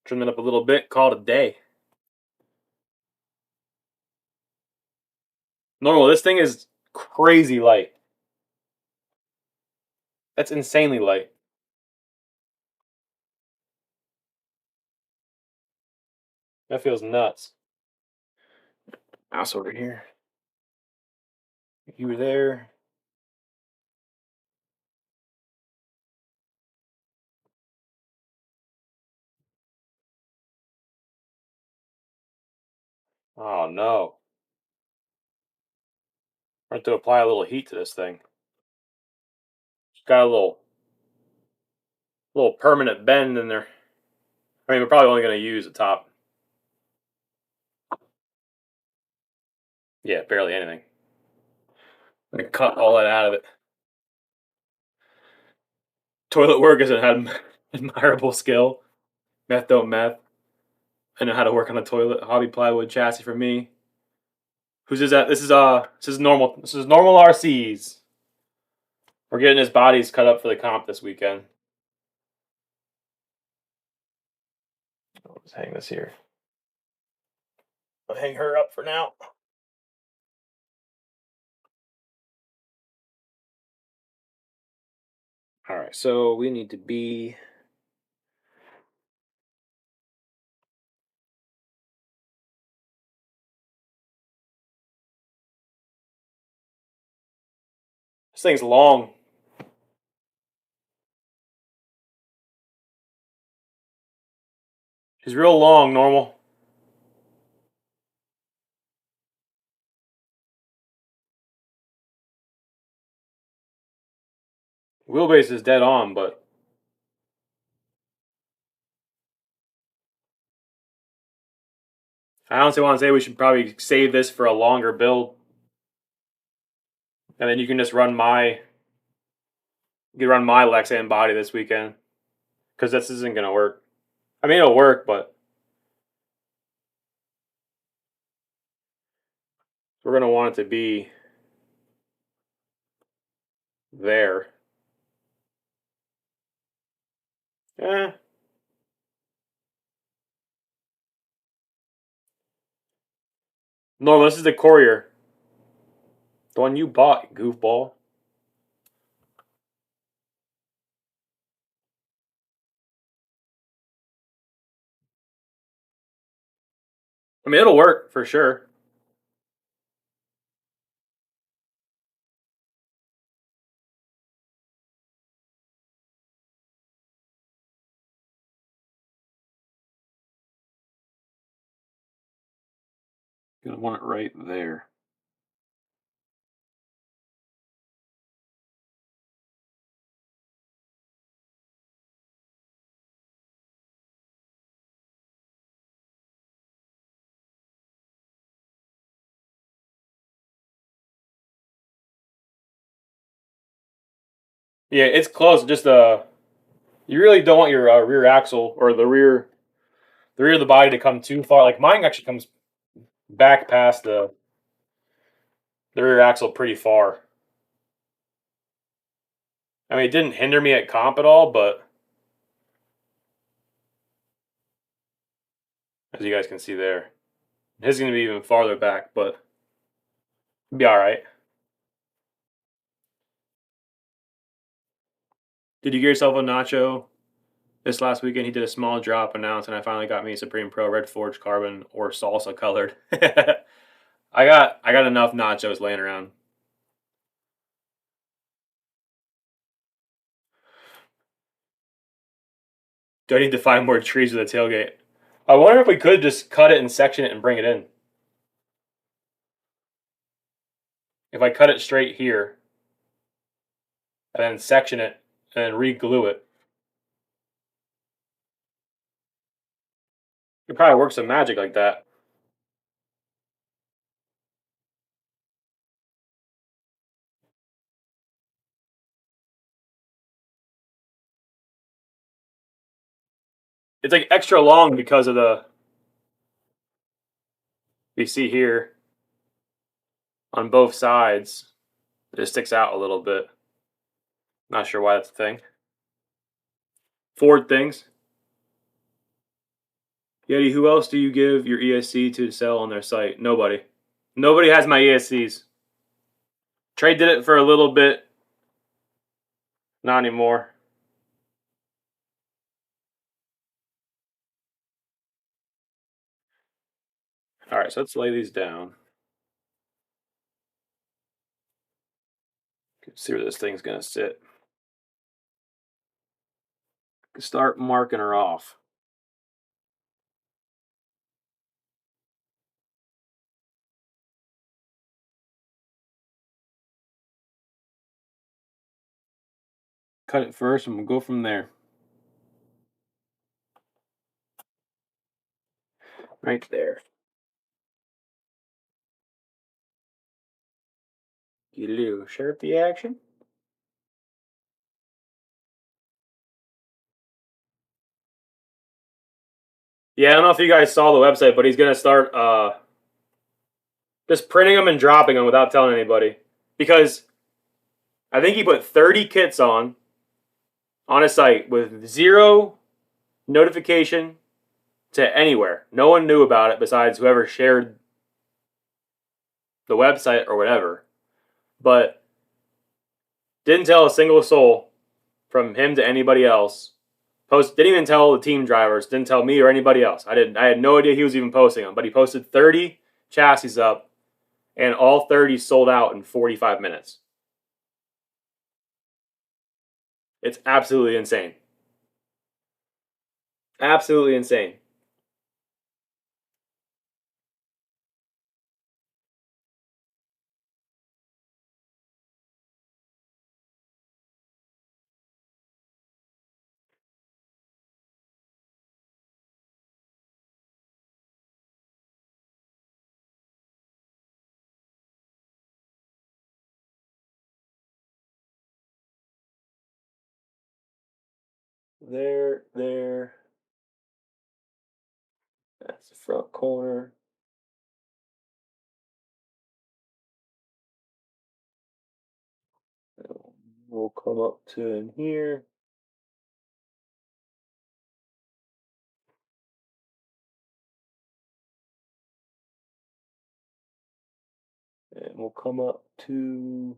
Trim it up a little bit, call it a day. Normal, this thing is crazy light. That's insanely light. That feels nuts. Mouse over here. You were there. Oh no. I have to apply a little heat to this thing. It's got a little permanent bend in there. I mean, we're probably only going to use the top. Yeah, barely anything. I'm going to cut all that out of it. Toilet work isn't had admirable skill. Meth don't meth. I know how to work on a toilet. Hobby plywood chassis for me. Whose is that? This is normal. This is normal RCs. We're getting his bodies cut up for the comp this weekend. I'll just hang this here. I'll hang her up for now. All right, so we need to be. This thing's long. She's real long, normal. Wheelbase is dead on, but I honestly want to say we should probably save this for a longer build. And then you can just run my Lexan body this weekend. Because this isn't gonna work. I mean it'll work, but we're gonna want it to be there. Eh. No, this is the Courier. The one you bought, goofball. I mean, it'll work for sure. Gonna want it right there. Yeah, it's close. Just you really don't want your rear axle or the rear of the body to come too far. Like mine actually comes back past the rear axle pretty far. I mean, it didn't hinder me at comp at all, but as you guys can see there, his is gonna be even farther back, but it'll be all right. Did you get yourself a nacho? This last weekend, he did a small drop announce, and I finally got me Supreme Pro Red Forge Carbon or salsa colored. I got enough nachos laying around. Do I need to find more trees with a tailgate? I wonder if we could just cut it and section it and bring it in. If I cut it straight here and then section it and then re-glue it, it probably works some magic like that. It's like extra long because of the you see here on both sides. It just sticks out a little bit. Not sure why that's a thing. Ford things. Yeti, who else do you give your ESC to sell on their site? Nobody. Nobody has my ESCs. Trey did it for a little bit. Not anymore. All right, so let's lay these down. Let's see where this thing's gonna sit. Start marking her off. Cut it first, and we'll go from there. Right there. Get a little Sharpie action. Yeah, I don't know if you guys saw the website, but he's gonna start just printing them and dropping them without telling anybody. Because I think he put 30 kits on his site with zero notification to anywhere. No one knew about it besides whoever shared the website or whatever. But didn't tell a single soul from him to anybody else. Didn't even tell the team drivers, didn't tell me or anybody else. I had no idea he was even posting them, but he posted 30 chassis up and all 30 sold out in 45 minutes. It's absolutely insane. Absolutely insane. There. That's the front corner. We'll come up to in here. And we'll come up to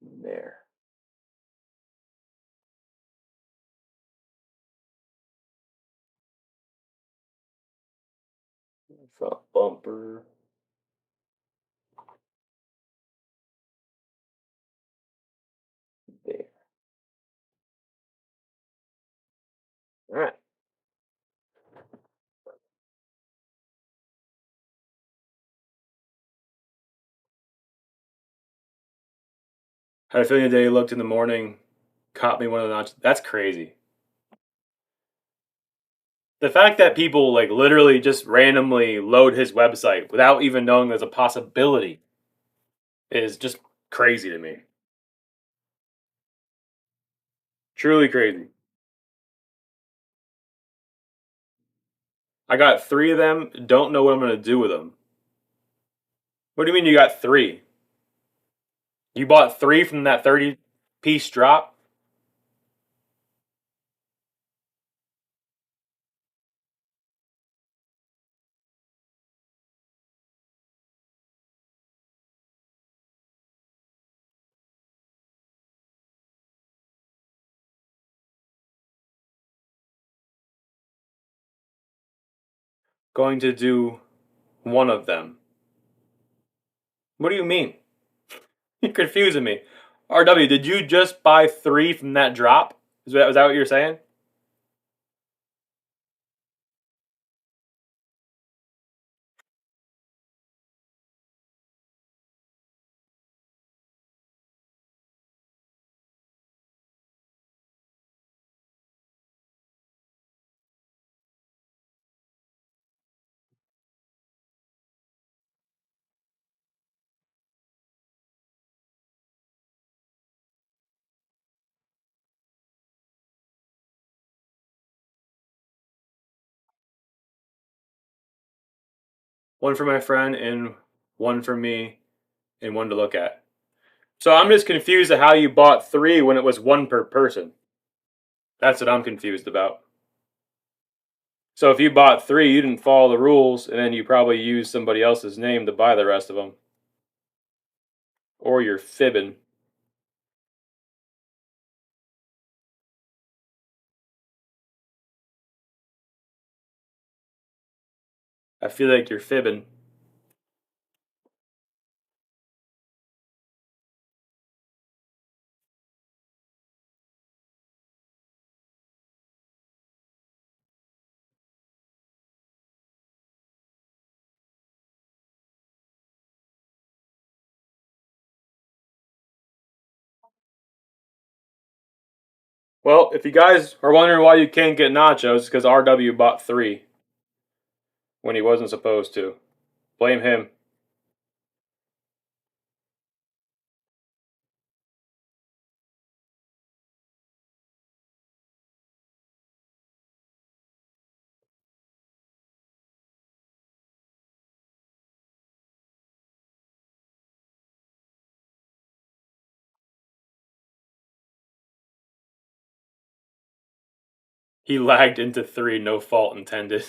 there. Front bumper. There. All right. Had a feeling the day he looked in the morning, caught me one of the notches. That's crazy. The fact that people like literally just randomly load his website without even knowing there's a possibility is just crazy to me. Truly crazy. I got 3 of them. Don't know what I'm going to do with them. What do you mean you got 3? You bought 3 from that 30-piece drop? Going to do one of them. What do you mean? You're confusing me. RW, did you just buy 3 from that drop? Was that what you're saying? One for my friend and one for me and one to look at. So I'm just confused at how you bought 3 when it was 1 per person. That's what I'm confused about. So if you bought 3, you didn't follow the rules, and then you probably used somebody else's name to buy the rest of them. Or you're fibbing. I feel like you're fibbing. Well, if you guys are wondering why you can't get nachos, it's because RW bought 3 when he wasn't supposed to. Blame him. He lagged into 3, no fault intended.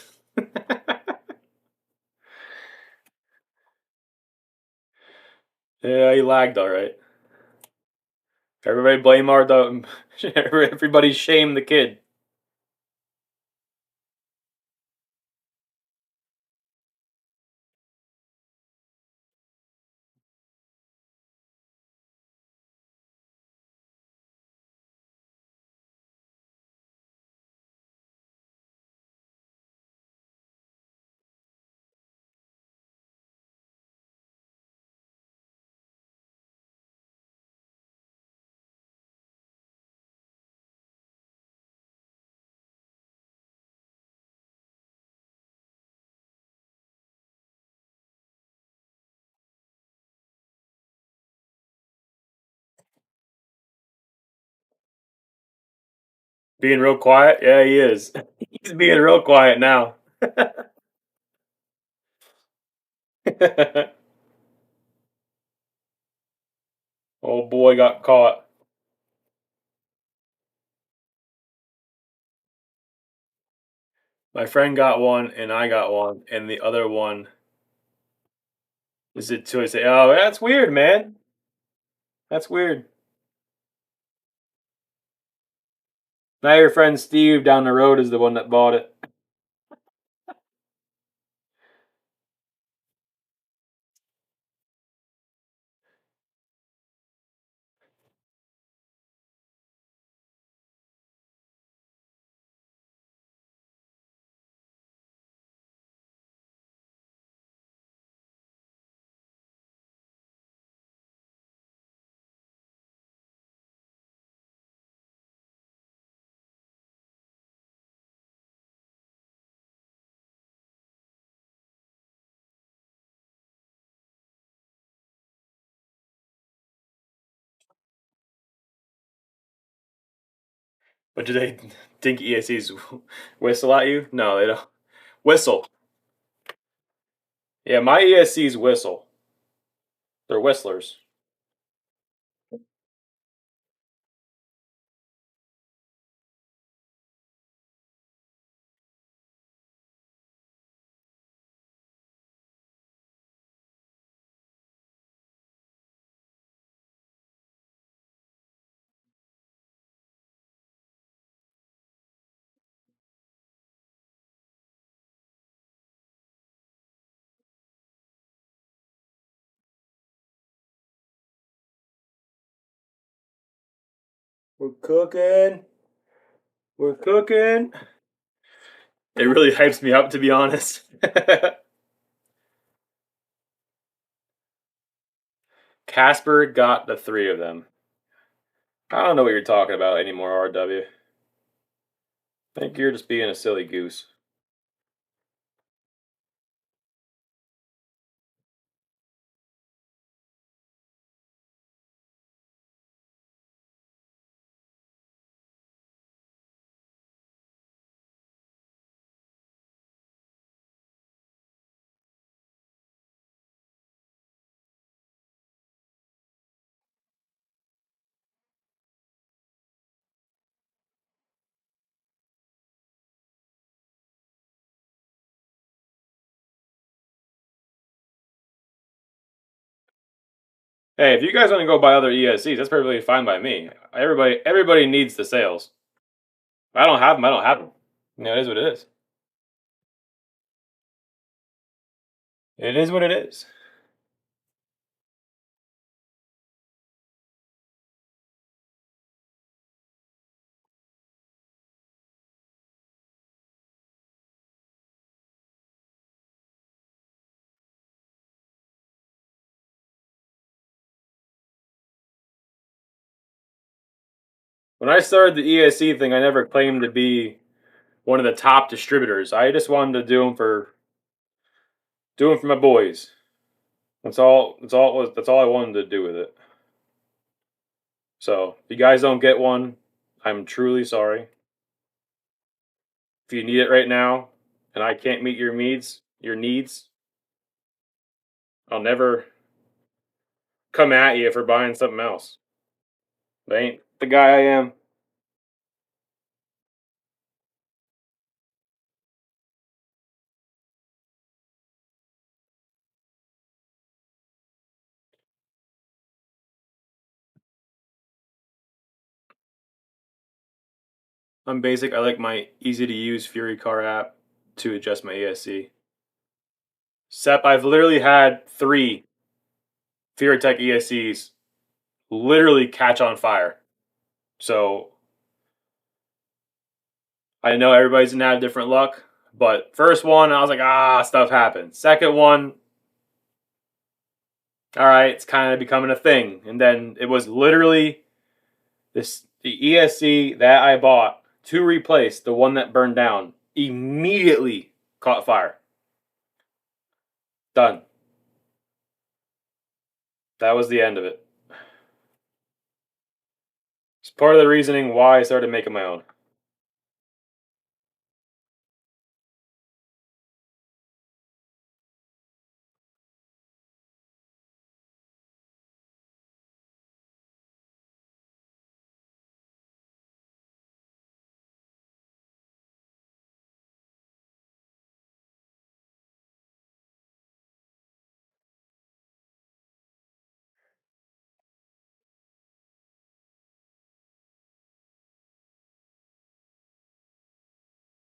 Yeah, he lagged alright. Everybody blame RW. Everybody shame the kid. Being real quiet? Yeah, he is. He's being real quiet now. Old boy got caught. My friend got one, and I got one, and the other one is it to say, "Oh, that's weird, man. That's weird." Now your friend Steve down the road is the one that bought it. But do they think ESCs whistle at you? No, they don't. Whistle. Yeah, my ESCs whistle. They're whistlers. We're cooking. We're cooking. It really hypes me up, to be honest. Casper got the 3 of them. I don't know what you're talking about anymore, RW. I think you're just being a silly goose. Hey, if you guys want to go buy other ESCs, that's perfectly fine by me. Everybody needs the sales. If I don't have them, I don't have them. You know, it is what it is. It is what it is. When I started the ESC thing, I never claimed to be one of the top distributors. I just wanted to do them for my boys. That's all. That's all I wanted to do with it. So if you guys don't get one, I'm truly sorry. If you need it right now, and I can't meet your needs, I'll never come at you for buying something else. That ain't the guy I am. I'm basic. I like my easy to use Fury Car app to adjust my ESC. Sep, I've literally had 3 Furytech ESCs literally catch on fire. So I know everybody's gonna have different luck, but first one I was like, stuff happened. Second one, all right, it's kind of becoming a thing. And then it was literally the ESC that I bought to replace the one that burned down immediately caught fire. Done. That was the end of it. It's part of the reasoning why I started making my own.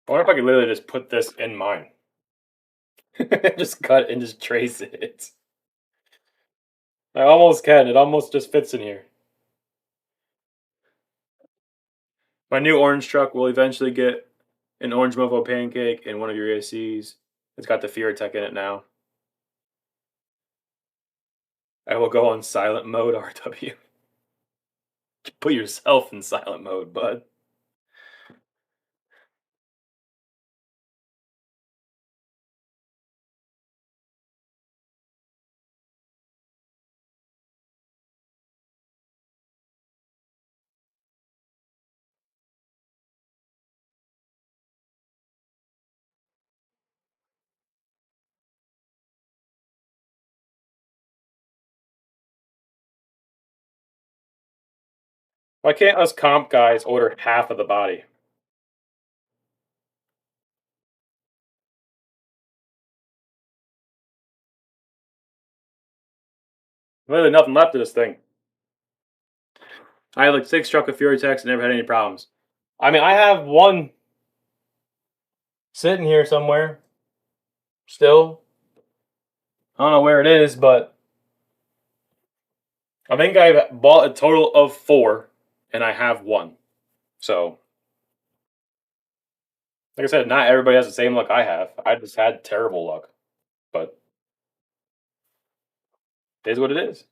I wonder if I could literally just put this in mine. Just cut and just trace it. I almost can. It almost just fits in here. My new orange truck will eventually get an orange mofo pancake and one of your ACs. It's got the Furytech in it now. I will go on silent mode, RW. Put yourself in silent mode, bud. Why can't us comp guys order half of the body? Literally nothing left of this thing. I had like 6 truck of Furytechs and never had any problems. I mean, I have one sitting here somewhere. Still. I don't know where it is, but I think I bought a total of 4, and I have 1. So, like I said, not everybody has the same luck I have. I just had terrible luck. But it is what it is.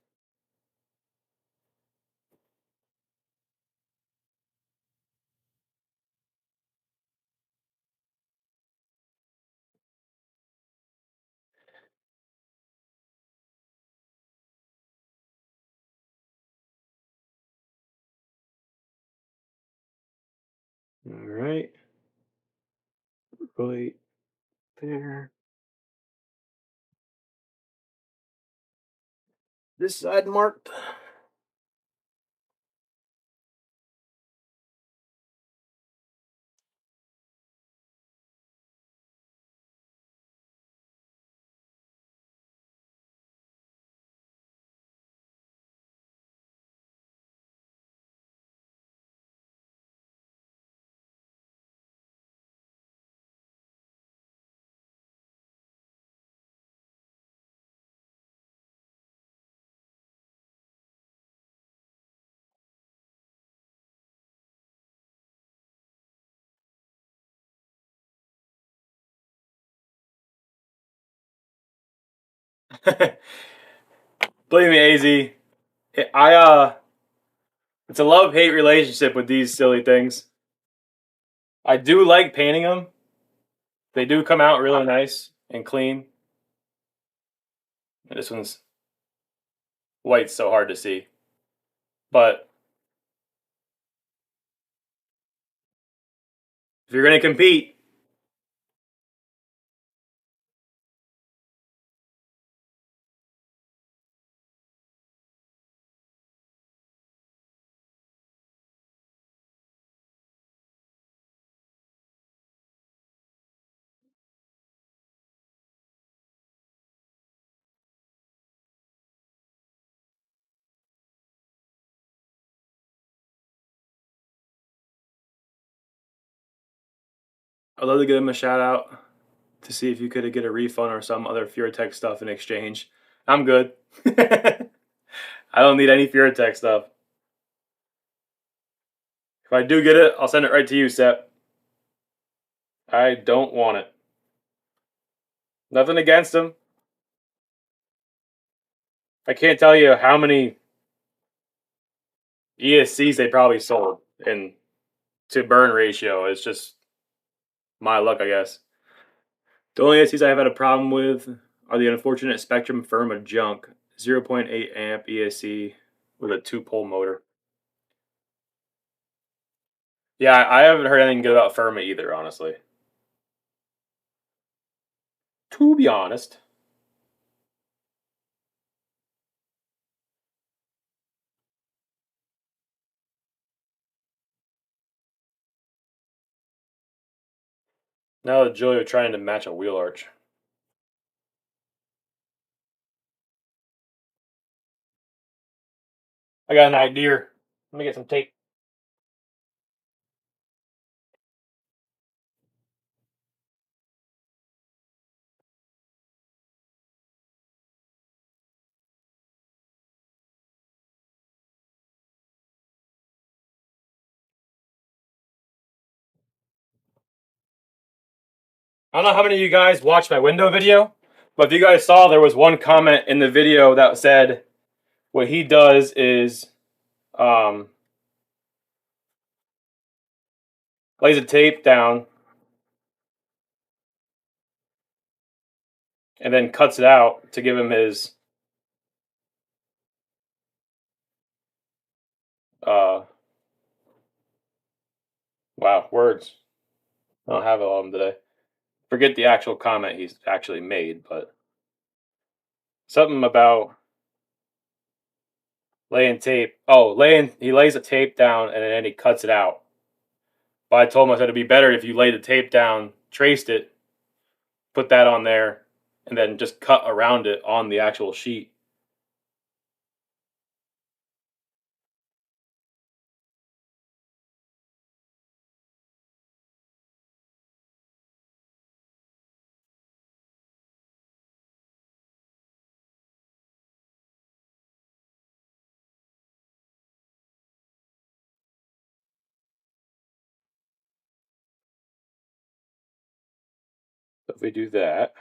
All right. Right there. This side marked. Believe me, AZ. It's a love-hate relationship with these silly things. I do like painting them. They do come out really nice and clean. And this one's white's so hard to see. But if you're gonna compete, I'd love to give him a shout out to see if you could get a refund or some other Furatech stuff in exchange. I'm good. I don't need any Furatech stuff. If I do get it, I'll send it right to you, Sep. I don't want it. Nothing against him. I can't tell you how many ESCs they probably sold and to burn ratio. It's just my luck, I guess. The only ESCs I've had a problem with are the unfortunate Spectrum Firma junk 0.8 amp ESC with a 2-pole motor. Yeah, I haven't heard anything good about Firma either, honestly. To be honest. Now that Julia trying to match a wheel arch. I got an idea. Let me get some tape. I don't know how many of you guys watched my window video, but if you guys saw, there was one comment in the video that said what he does is lays a tape down and then cuts it out to give him his wow, words. I don't have all of them today. Forget the actual comment he's actually made, but something about laying tape. Oh, he lays a tape down and then he cuts it out. But I told him I said it'd be better if you laid the tape down, traced it, put that on there, and then just cut around it on the actual sheet. So if we do that,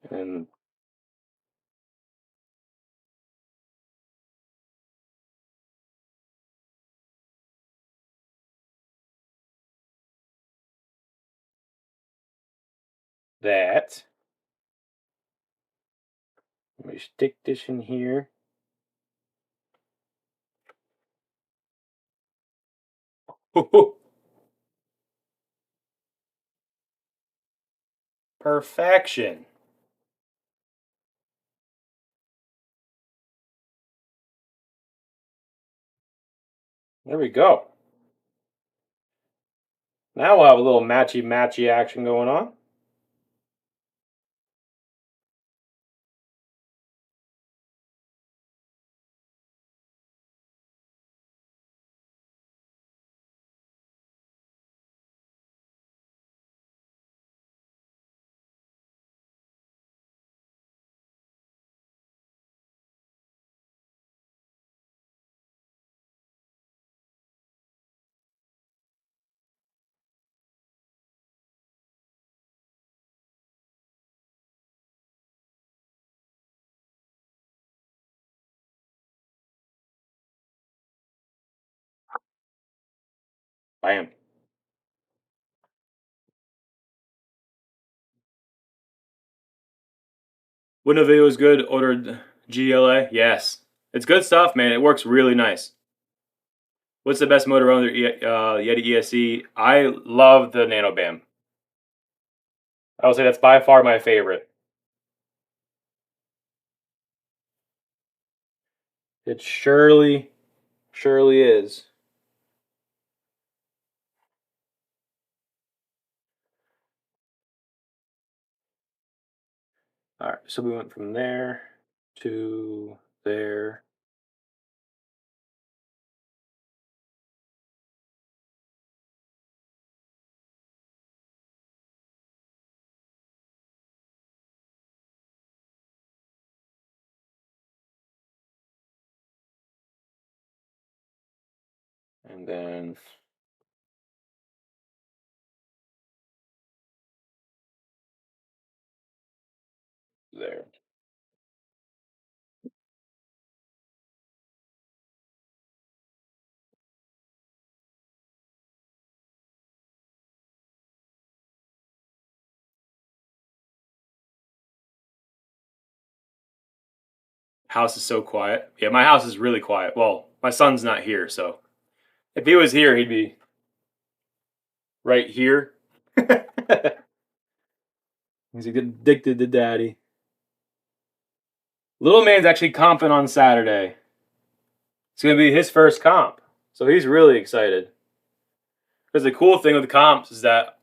and that, let me stick this in here. Perfection. There we go. Now we'll have a little matchy action going on. I am. When the video was good, ordered GLA. Yes, it's good stuff, man. It works really nice. What's the best motor on the Yeti ESC? I love the Nano Bam. I would say that's by far my favorite. It surely is. All right, so we went from there to there. And then there. House is so quiet. Yeah, my house is really quiet. Well, my son's not here, so if he was here, he'd be right here. He's addicted to daddy. Little man's actually comping on Saturday. It's gonna be his first comp, so he's really excited. Because the cool thing with the comps is that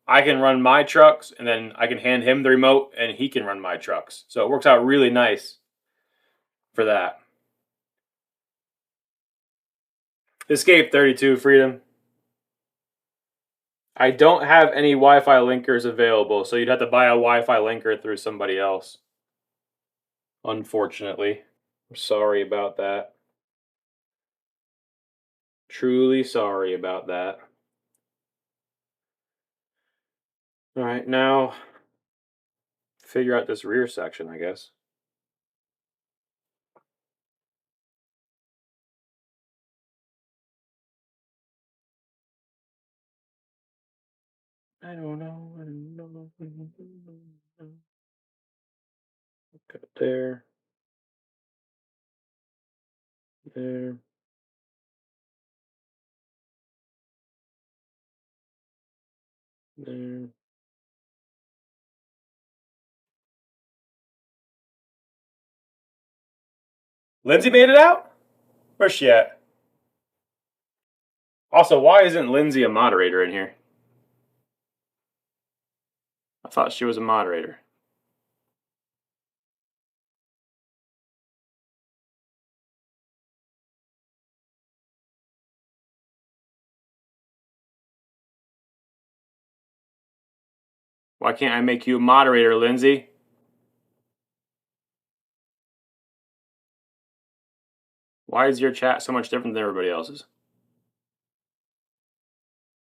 I can run my trucks, and then I can hand him the remote, and he can run my trucks. So it works out really nice for that. Escape 32 Freedom. I don't have any Wi-Fi linkers available, so you'd have to buy a Wi-Fi linker through somebody else. Unfortunately. I'm sorry about that. Truly sorry about that. Alright, now figure out this rear section, I guess. I don't know. Got there. There. There. Lindsay made it out? Where's she at? Also, why isn't Lindsay a moderator in here? I thought she was a moderator. Why can't I make you a moderator, Lindsay? Why is your chat so much different than everybody else's?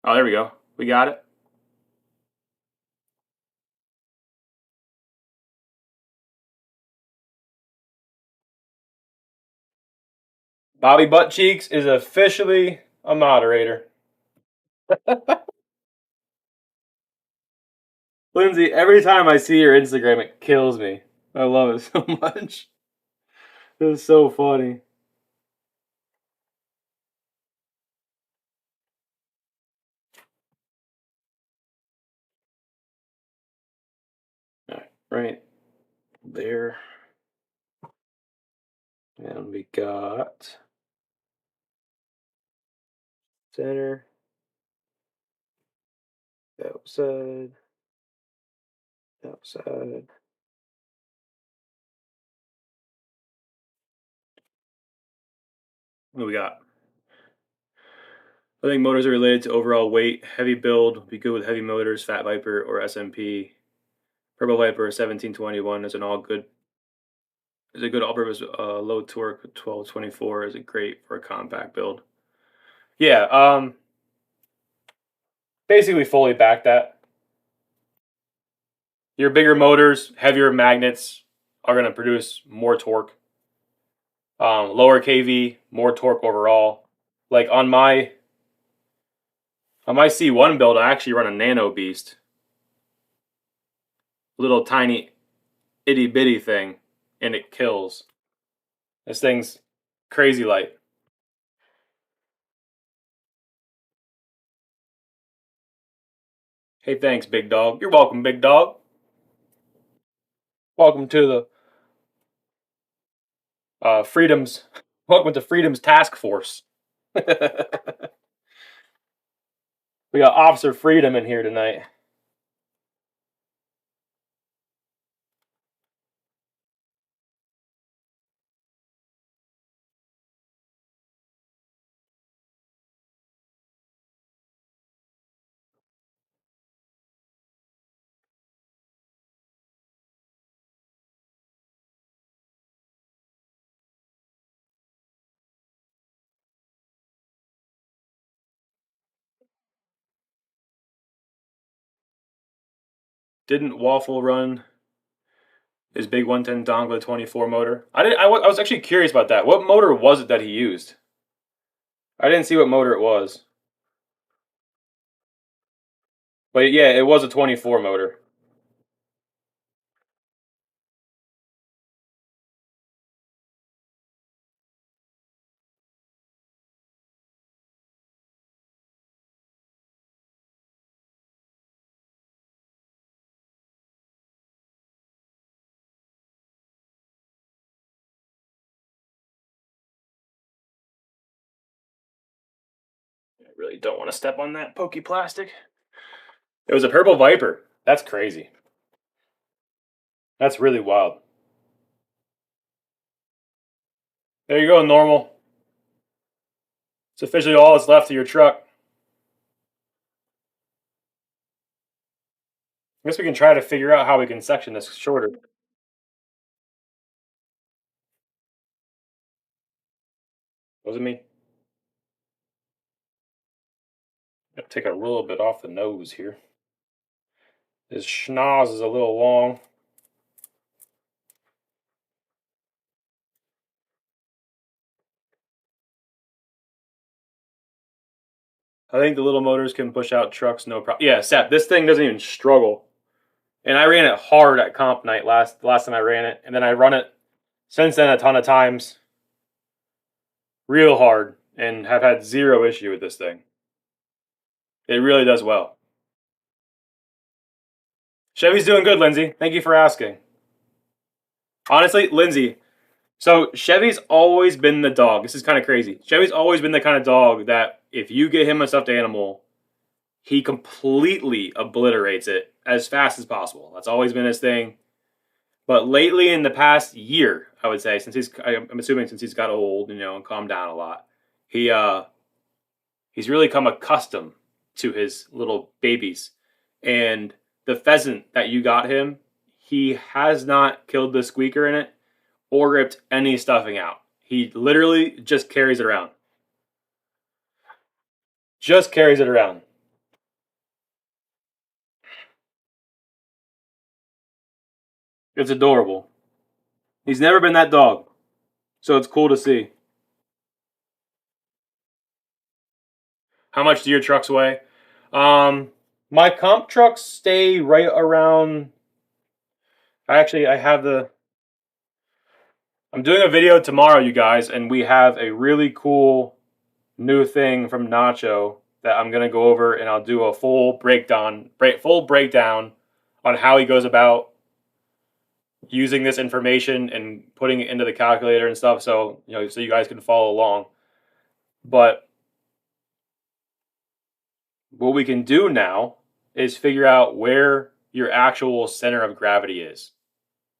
Oh, there we go. We got it. Bobby Buttcheeks is officially a moderator. Lindsay, every time I see your Instagram, it kills me. I love it so much. It's so funny. All right there. And we got center, outside, outside. What do we got? I think motors are related to overall weight. Heavy build would be good with heavy motors, Fat Viper or SMP. Purple Viper 1721 is a good all-purpose low torque. 1224 is a great for a compact build. Yeah, basically fully back that. Your bigger motors, heavier magnets are going to produce more torque. Lower kV, more torque overall. Like on my On my C1 build, I actually run a Nano Beast. Little tiny itty bitty thing, and it kills. This thing's crazy light. Hey, thanks, big dog. You're welcome, big dog. Welcome to the Freedom's. Welcome to Freedom's Task Force. We got Officer Freedom in here tonight. Didn't Waffle run his big 110 dongle 24 motor? I was actually curious about that. What motor was it that he used? I didn't see what motor it was. But yeah, it was a 24 motor. I really don't want to step on that pokey plastic. It was a purple Viper. That's crazy. That's really wild. There you go, normal. It's officially all that's left of your truck. I guess we can try to figure out how we can section this shorter. Was it me? Gotta take a little bit off the nose here. His schnoz is a little long. I think the little motors can push out trucks no problem. Yeah, Seth, this thing doesn't even struggle. And I ran it hard at comp night the last time I ran it, and then I run it since then a ton of times, real hard, and have had zero issue with this thing. It really does well. Chevy's doing good, Lindsay. Thank you for asking. Honestly, Lindsay, so Chevy's always been the dog. This is kind of crazy. Chevy's always been the kind of dog that if you get him a stuffed animal, he completely obliterates it as fast as possible. That's always been his thing. But lately, in the past year, I would say, I'm assuming since he's got old, and calmed down a lot, he's really come accustomed to his little babies. And the pheasant that you got him, he has not killed the squeaker in it or ripped any stuffing out. He literally just carries it around. Just carries it around. It's adorable. He's never been that dog. So it's cool to see. How much do your trucks weigh? My comp trucks stay right around. I have the. I'm doing a video tomorrow, you guys, and we have a really cool new thing from Nacho that I'm gonna go over, and I'll do a full breakdown on how he goes about using this information and putting it into the calculator and stuff. So so you guys can follow along. But what we can do now is figure out where your actual center of gravity is,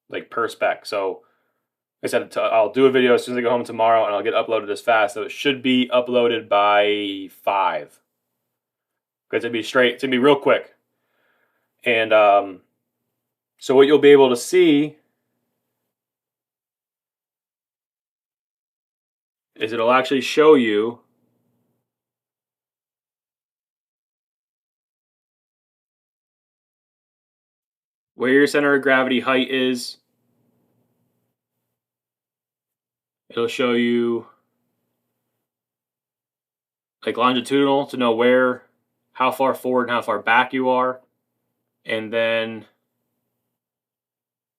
like per spec. So I said I'll do a video as soon as I go home tomorrow, and I'll get uploaded as fast. So it should be uploaded by 5. Because it's gonna be real quick. And so what you'll be able to see is it'll actually show you where your center of gravity height is. It'll show you like longitudinal to know how far forward and how far back you are, and then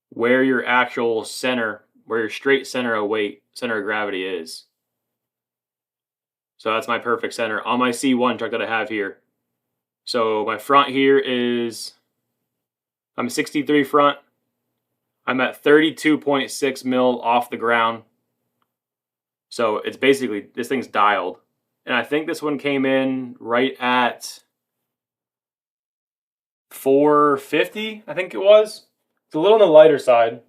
where your actual center, where your straight center of weight, center of gravity is. So that's my perfect center on my C1 truck that I have here. So my front here is, I'm 63 front. I'm at 32.6 mil off the ground. So it's basically, this thing's dialed. And I think this one came in right at 450, I think it was. It's a little on the lighter side.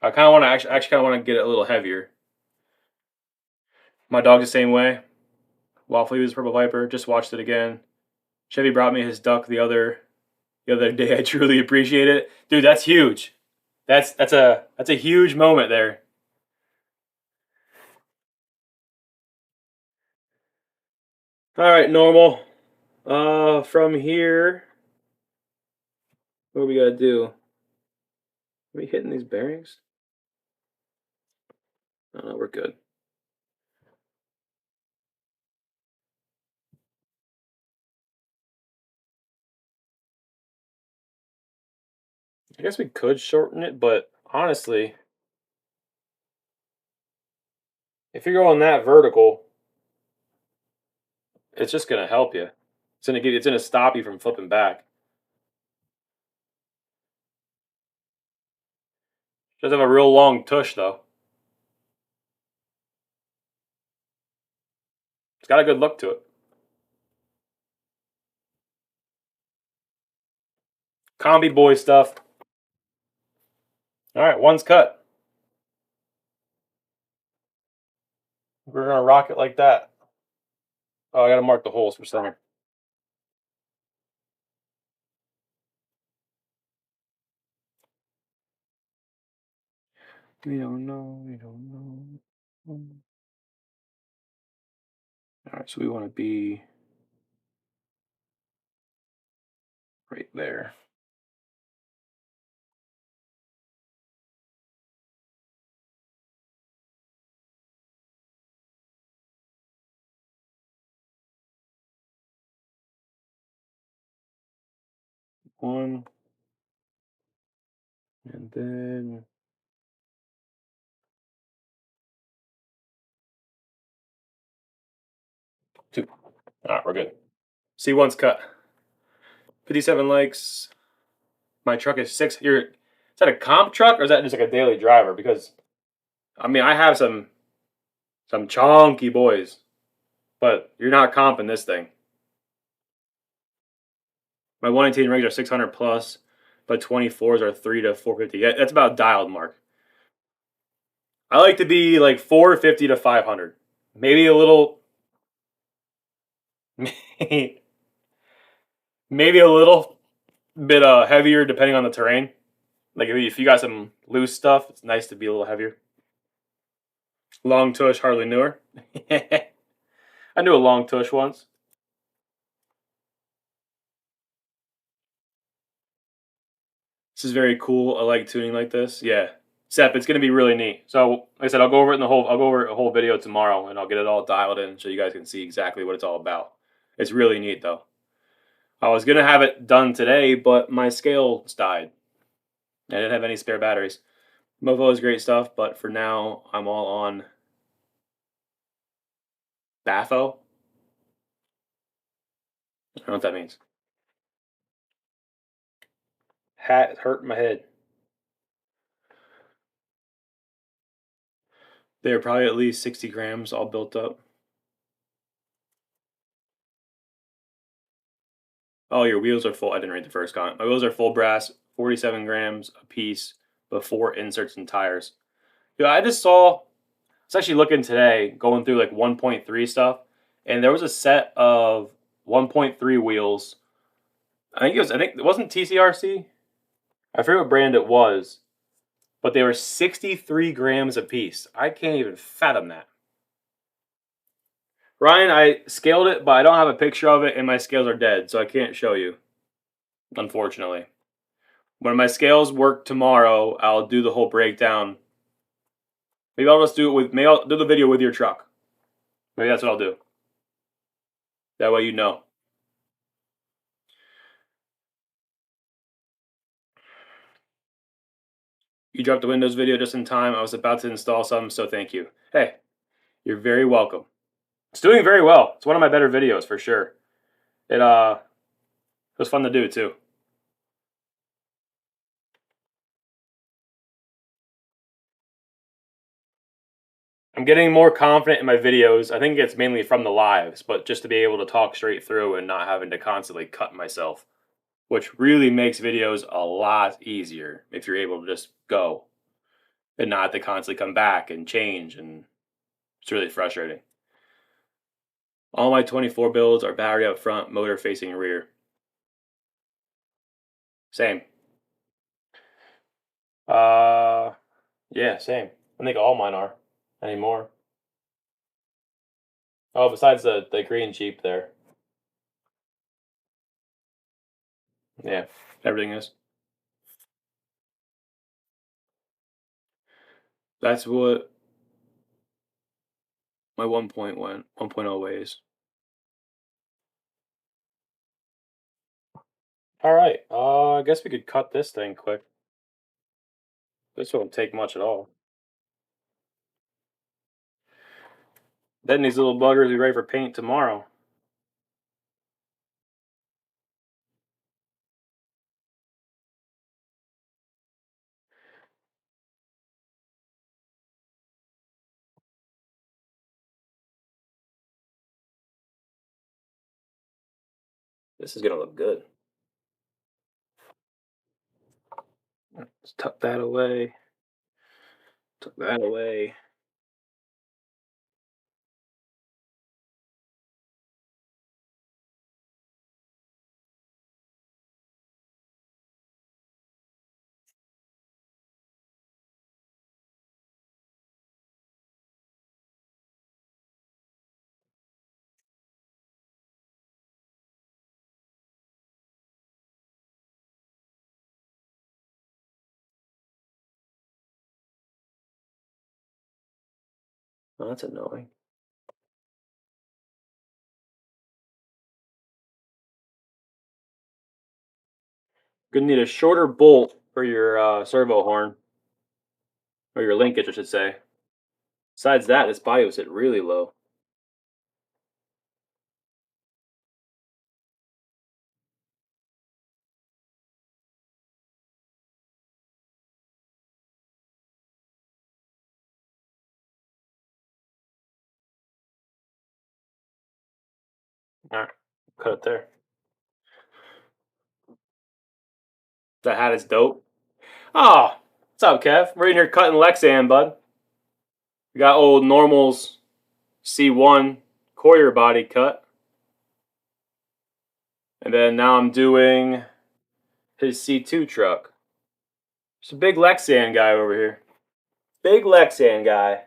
I kind of want to actually kind of want to get it a little heavier. My dog's the same way. Waffle was Purple Viper. Just watched it again. Chevy brought me his duck the other day. I truly appreciate it, dude. That's huge. That's a huge moment there. All right, normal. From here, what do we gotta do? Are we hitting these bearings? Oh, no, we're good. I guess we could shorten it, but honestly, if you're going that vertical, it's just gonna help you. It's gonna stop you from flipping back. Does have a real long tush though. It's got a good look to it. Combi boy stuff. All right, one's cut. We're gonna rock it like that. Oh, I gotta mark the holes for center. We don't know. We don't know. All right, so we want to be right there. One, and then two. All right, we're good. C1's cut. 57 likes. My truck is six. Is that a comp truck or is that just like a daily driver? Because I mean, I have some chunky boys, but you're not comping this thing. My 118 rigs are 600 plus, but 24s are 3 to 450. Yeah, that's about dialed mark. I like to be like 450 to 500. Maybe a little, maybe a little bit heavier depending on the terrain. Like if you got some loose stuff, it's nice to be a little heavier. Long tush, hardly knew her. I knew a long tush once. This is very cool. I like tuning like this. Yeah, Sep, it's gonna be really neat. So, like I said, I'll go over it I'll go over a whole video tomorrow, and I'll get it all dialed in so you guys can see exactly what it's all about. It's really neat, though. I was gonna have it done today, but my scales died. I didn't have any spare batteries. Mofo is great stuff, but for now, I'm all on Bafo. I don't know what that means. Hat is hurting my head. They're probably at least 60 grams all built up. Oh, your wheels are full. I didn't read the first comment. My wheels are full brass, 47 grams a piece, but 4 inserts and tires. Yeah, I just saw, I was actually looking today, going through like 1.3 stuff, and there was a set of 1.3 wheels. I think it wasn't TCRC. I forget what brand it was, but they were 63 grams a piece. I can't even fathom that. Ryan, I scaled it, but I don't have a picture of it, and my scales are dead, so I can't show you, unfortunately. When my scales work tomorrow, I'll do the whole breakdown. Maybe I'll just do it maybe I'll do the video with your truck. Maybe that's what I'll do. That way you know. You dropped the Windows video just in time. I was about to install some, so thank you. Hey, you're very welcome. It's doing very well. It's one of my better videos for sure. It was fun to do too. I'm getting more confident in my videos. I think it's mainly from the lives, but just to be able to talk straight through and not having to constantly cut myself, which really makes videos a lot easier if you're able to just go and not to constantly come back and change, and it's really frustrating. All my 24 builds are battery up front, motor facing rear. Same. Yeah, same. I think all mine are anymore. Oh, besides the green Jeep there. Yeah, everything is. That's what my 1.0 weighs. All right. I guess we could cut this thing quick. This won't take much at all. Then these little buggers be ready for paint tomorrow. This is gonna look good. Let's tuck that away. Tuck that away. Oh, that's annoying. Gonna need a shorter bolt for your servo horn, or your linkage, I should say. Besides that, this body was hit really low. All right, cut it there. That hat is dope. Oh, what's up, Kev? We're in here cutting Lexan, bud. We got old Normal's C1 Courier body cut. And then now I'm doing his C2 truck. It's a big Lexan guy over here. Big Lexan guy.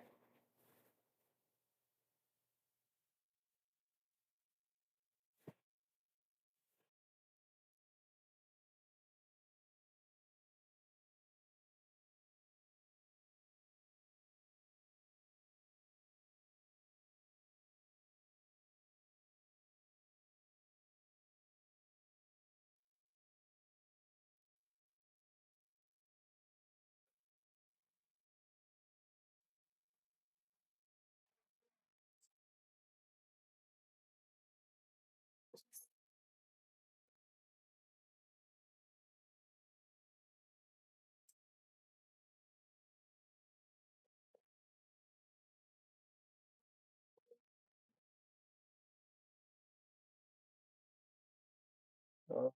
Oh,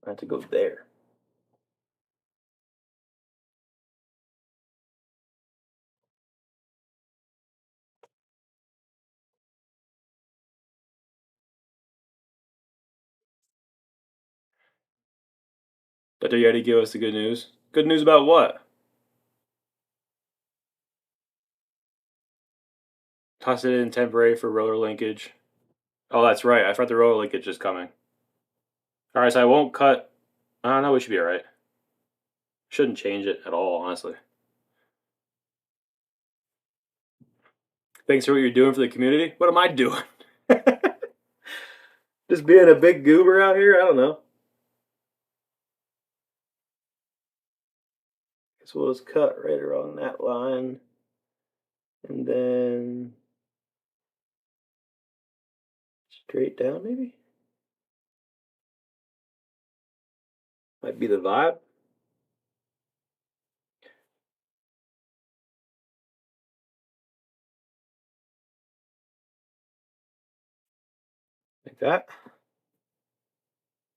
I have to go there. Did Yeti give us the good news? Good news about what? Toss it in temporary for roller linkage. Oh, that's right. I forgot the roller linkage is coming. Alright, so I won't cut. I don't know. We should be alright. Shouldn't change it at all, honestly. Thanks for what you're doing for the community. What am I doing? Just being a big goober out here? I don't know. So we'll just cut right along that line. And then straight down, maybe? Might be the vibe. Like that.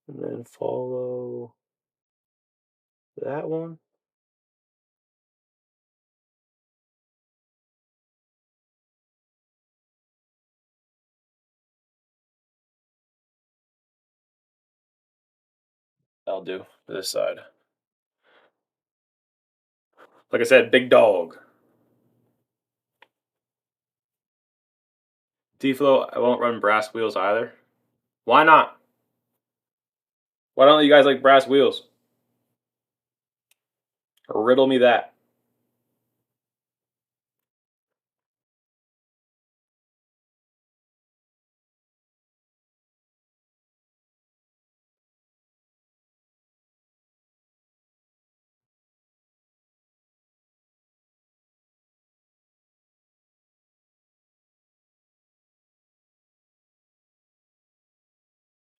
And then follow that one. I'll do this side. Like I said, big dog. D-Flow, I won't run brass wheels either. Why not? Why don't you guys like brass wheels? Riddle me that.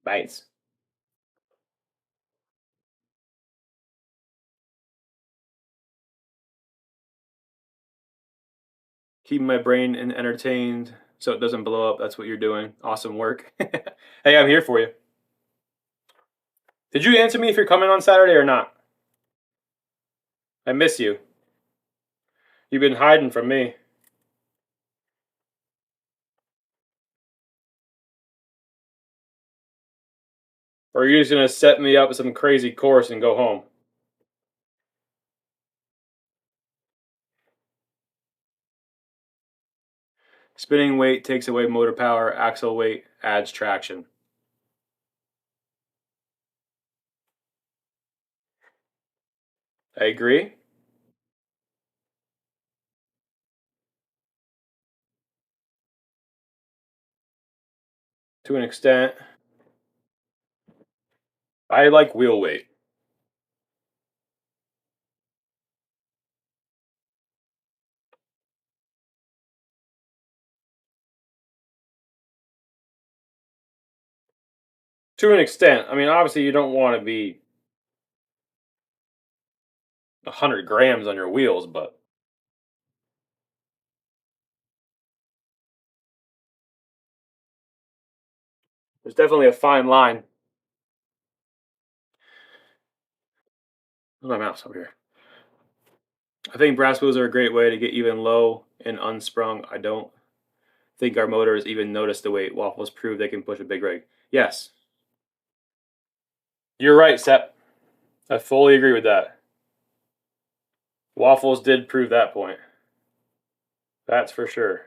Bites. Keeping my brain entertained so it doesn't blow up. That's what you're doing. Awesome work. Hey, I'm here for you. Did you answer me if you're coming on Saturday or not? I miss you. You've been hiding from me. Or are you just gonna set me up with some crazy course and go home? Spinning weight takes away motor power. Axle weight adds traction. I agree. To an extent. I like wheel weight. To an extent. I mean, obviously, you don't want to be 100 grams on your wheels, but there's definitely a fine line. Where's my mouse over here? I think brass wheels are a great way to get even low and unsprung. I don't think our motors even notice the weight. Waffles prove they can push a big rig. Yes. You're right, Sep. I fully agree with that. Waffles did prove that point. That's for sure.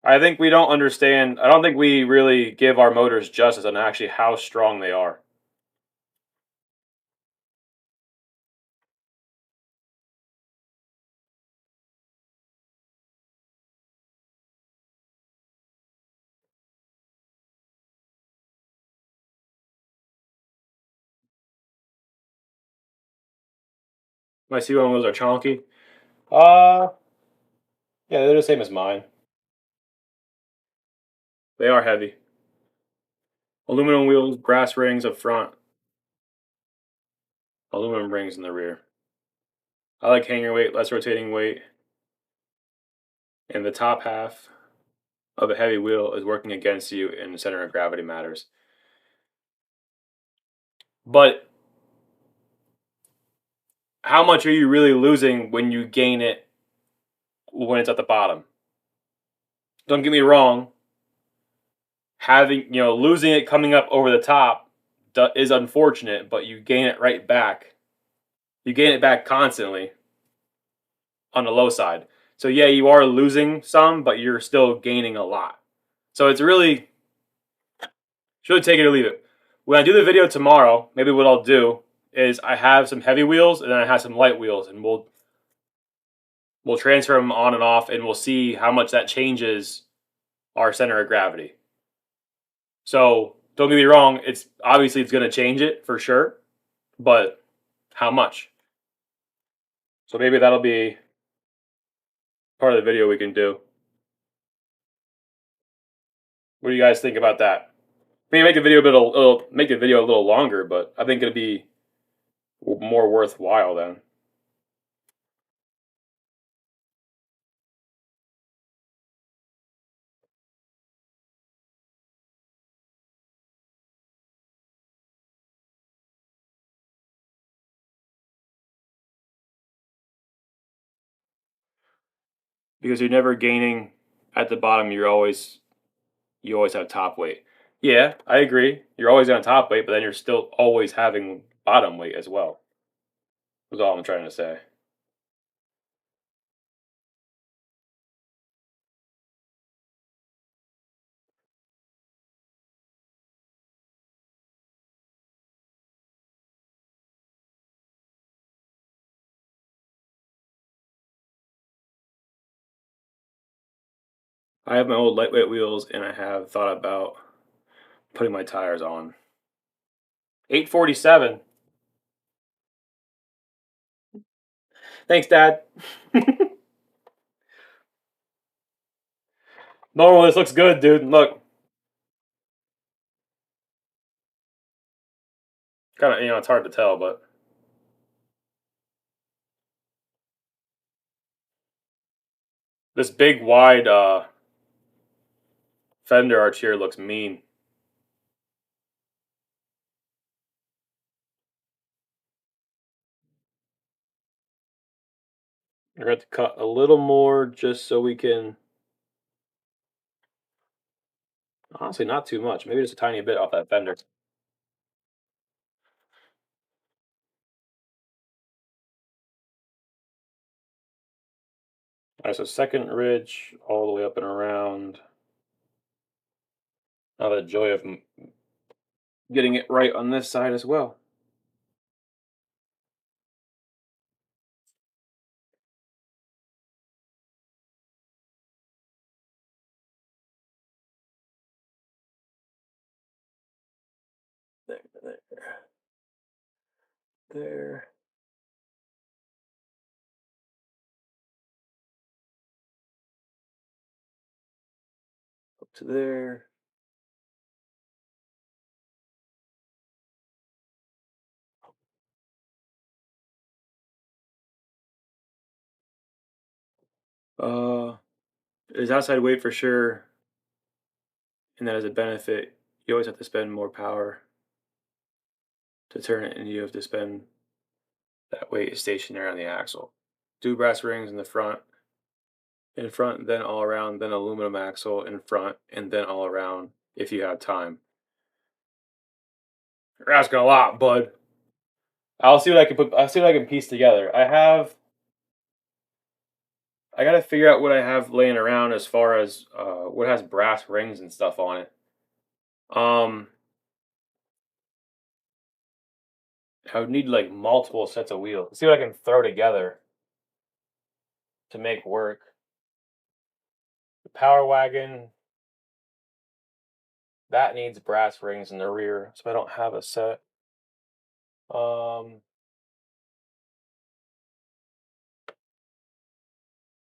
I think we don't understand. I don't think we really give our motors justice on actually how strong they are. My C1 wheels are chonky. Uh, yeah, they're the same as mine. They are heavy. Aluminum wheels, brass rings up front, aluminum rings in the rear. I like hanger weight, less rotating weight, and the top half of a heavy wheel is working against you, and the center of gravity matters. But how much are you really losing when you gain it when it's at the bottom? Don't get me wrong. Losing it coming up over the top is unfortunate, but you gain it right back. You gain it back constantly on the low side. So yeah, you are losing some, but you're still gaining a lot. So it's really should take it or leave it. When I do the video tomorrow, maybe what I'll do is I have some heavy wheels and then I have some light wheels, and we'll transfer them on and off, and we'll see how much that changes our center of gravity. So don't get me wrong, it's obviously it's gonna change it for sure, but how much? So maybe that'll be part of the video we can do. What do you guys think about that? Maybe make the video make the video a little longer, but I think it'd be more worthwhile then. Because you're never gaining at the bottom. You always have top weight. Yeah, I agree. You're always on top weight, but then you're still always having bottom weight as well. That's all I'm trying to say. I have my old lightweight wheels, and I have thought about putting my tires on. 847. Thanks, Dad. Normal, this looks good, dude. Look. Kind of, it's hard to tell, but this big, wide fender arch here looks mean. We're going to have to cut a little more just so we can. Honestly, not too much. Maybe just a tiny bit off that fender. All right, so second ridge all the way up and around. Now the joy of getting it right on this side as well. There. Up to there. There's outside weight for sure, and that is a benefit. You always have to spend more power to turn it, and you have to spend that weight stationary on the axle. Do brass rings in front, then all around, then aluminum axle in front, and then all around if you have time. You're asking a lot, bud. I'll see what I can put. I'll see what I can piece together. I gotta figure out what I have laying around as far as what has brass rings and stuff on it. Um, I would need like multiple sets of wheels. See what I can throw together to make work. The Power Wagon that needs brass rings in the rear, so I don't have a set.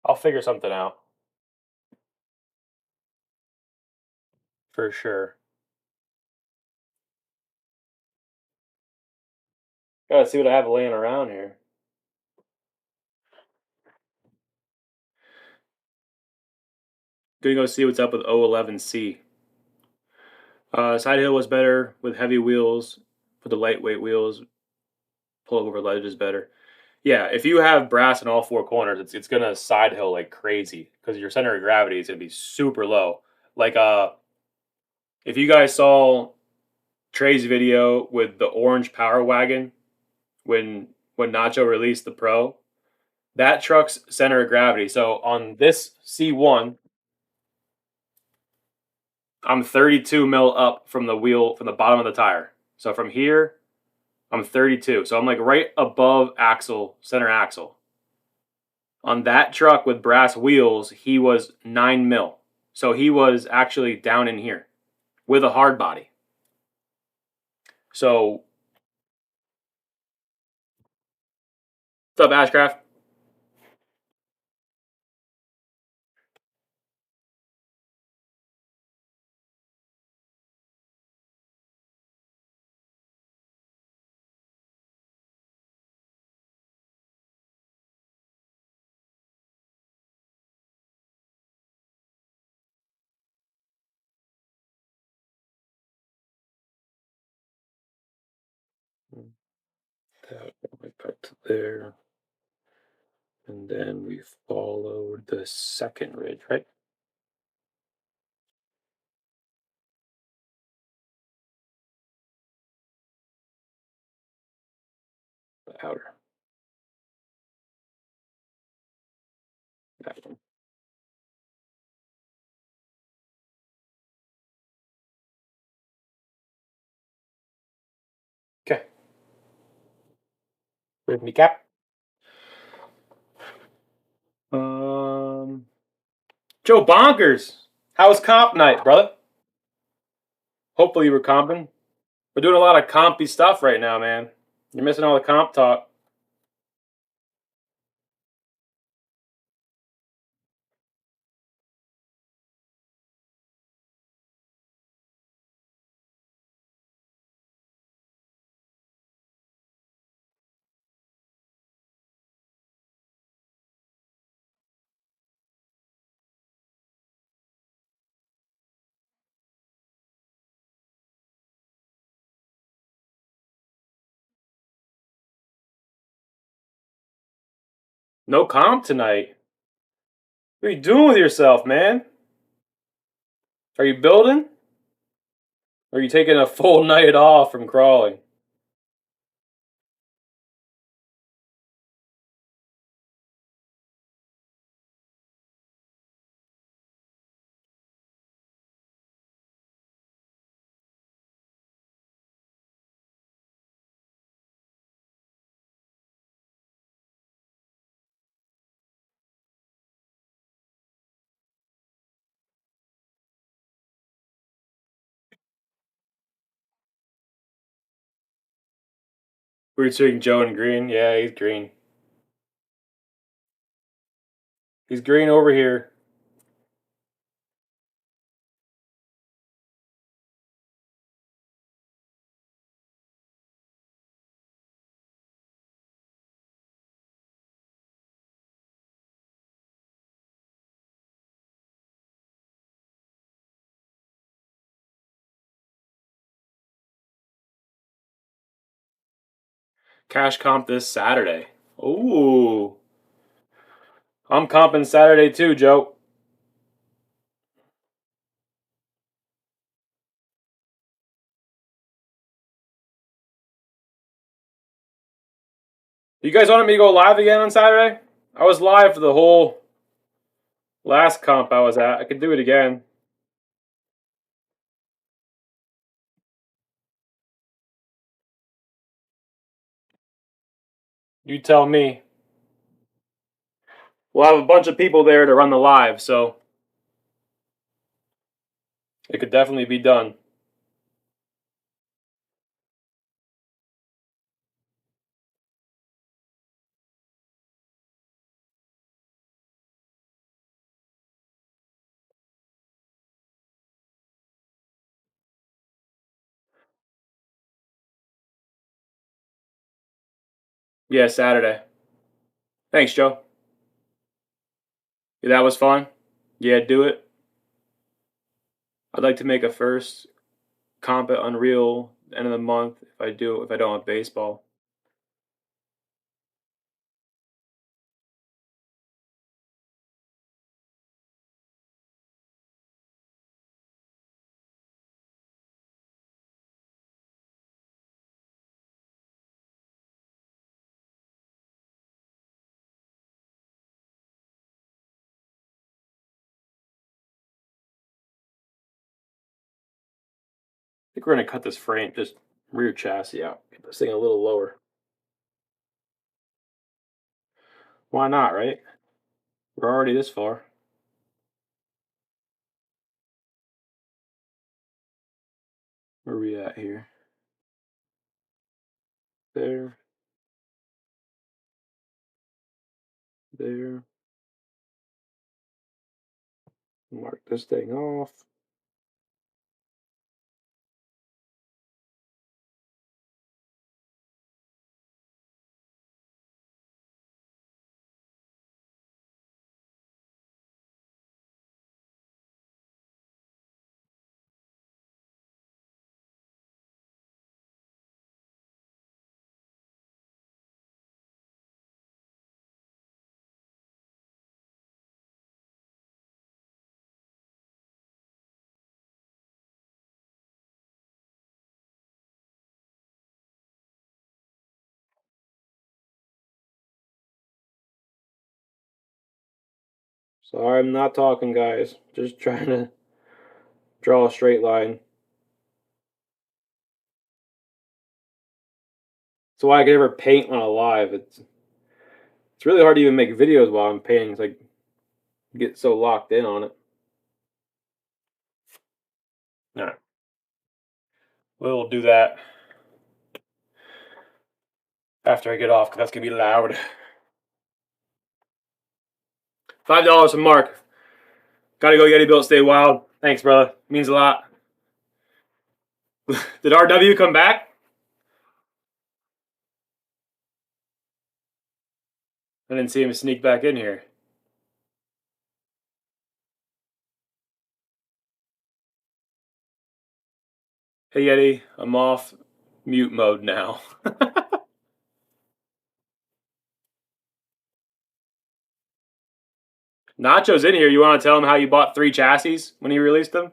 I'll figure something out for sure. Gotta see what I have laying around here. Gonna go see what's up with 011C. Side hill was better with heavy wheels. For the lightweight wheels, pull over ledge is better. Yeah, if you have brass in all four corners, it's gonna side hill like crazy because your center of gravity is gonna be super low. Like if you guys saw Trey's video with the orange Power Wagon when Nacho released the Pro, that truck's center of gravity. So on this C1, I'm 32 mil up from the wheel from the bottom of the tire. So from here, I'm 32. So I'm like right above center axle. On that truck with brass wheels, he was 9 mil. So he was actually down in here. with a hard body. So, what's up, Ashcraft? That we put there. And then we followed the second ridge, right? The outer. That one. Okay. With me cap. Joe Bonkers. How was comp night, brother? Hopefully you were comping. We're doing a lot of compy stuff right now, man. You're missing all the comp talk. No comp tonight. What are you doing with yourself, man? Are you building? Or are you taking a full night off from crawling? We're seeing Joe in green. Yeah, he's green. He's green over here. Cash comp this Saturday. Ooh. I'm comping Saturday too, Joe. You guys wanted me to go live again on Saturday? I was live for the whole last comp I was at. I could do it again. You tell me. We'll have a bunch of people there to run the live, so it could definitely be done. Yeah, Saturday. Thanks, Joe. Yeah, that was fun. Yeah, do it. I'd like to make a first comp at Unreal end of the month if I don't have baseball. I think we're gonna cut this frame, just rear chassis out. Get this thing a little lower. Why not, right? We're already this far. Where are we at here? There. There. Mark this thing off. Sorry, I'm not talking, guys. Just trying to draw a straight line. That's why I could ever paint on a live. It's really hard to even make videos while I'm painting. It's like get so locked in on it. All right. We'll do that after I get off because that's gonna be loud. $5 from Mark. Gotta go Yetibilt, stay wild. Thanks, brother. Means a lot. Did RW come back? I didn't see him sneak back in here. Hey Yeti, I'm off mute mode now. Nacho's in here. You want to tell him how you bought 3 chassis when he released them?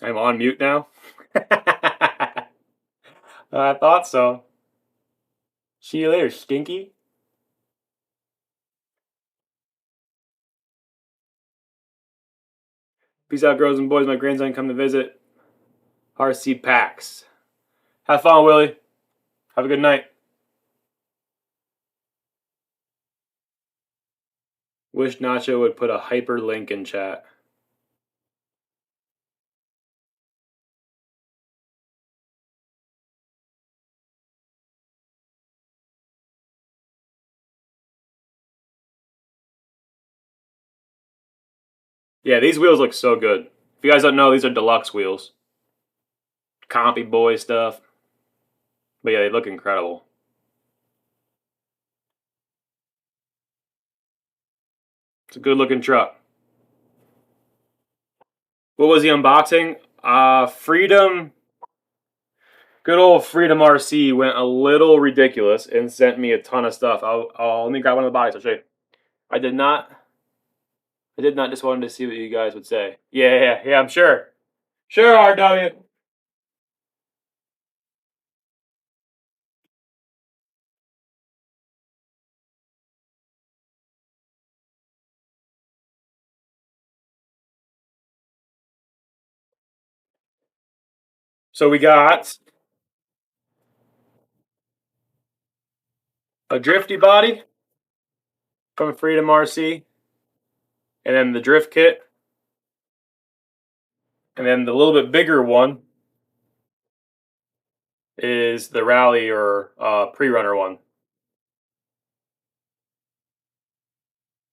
I'm on mute now. I thought so. See you later, Stinky. Peace out, girls and boys. My grandson come to visit. RC PAX. Have fun, Willie. Have a good night. Wish Nacho would put a hyperlink in chat. Yeah, these wheels look so good. If you guys don't know, these are deluxe wheels. Compy boy stuff. But yeah, they look incredible. It's a good looking truck. What was the unboxing? Freedom. Good old Freedom RC went a little ridiculous and sent me a ton of stuff. Let me grab one of the bodies. I'll show you. I did not just wanted to see what you guys would say. Yeah, I'm sure. Sure, RW. So we got a drifty body from Freedom RC, and then the drift kit, and then the little bit bigger one is the rally or pre-runner one.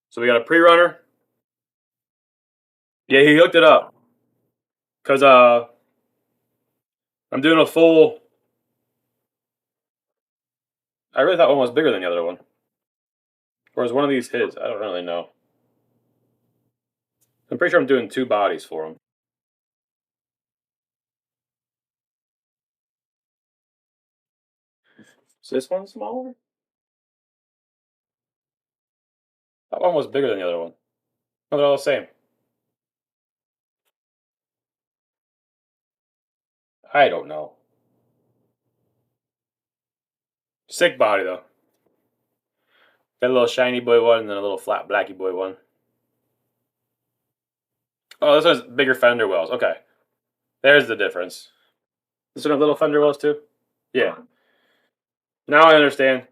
So we got a pre-runner. Yeah, he hooked it up because I'm doing a full. I really thought one was bigger than the other one. Or is one of these his? I don't really know. I'm pretty sure I'm doing 2 bodies for him. Is this one smaller? That one was bigger than the other one. No, they're all the same. I don't know. Sick body though. Got a little shiny boy one and then a little flat blacky boy one. Oh, this one's bigger fender wells. Okay. There's the difference. This one have little fender wells too? Yeah. Now I understand.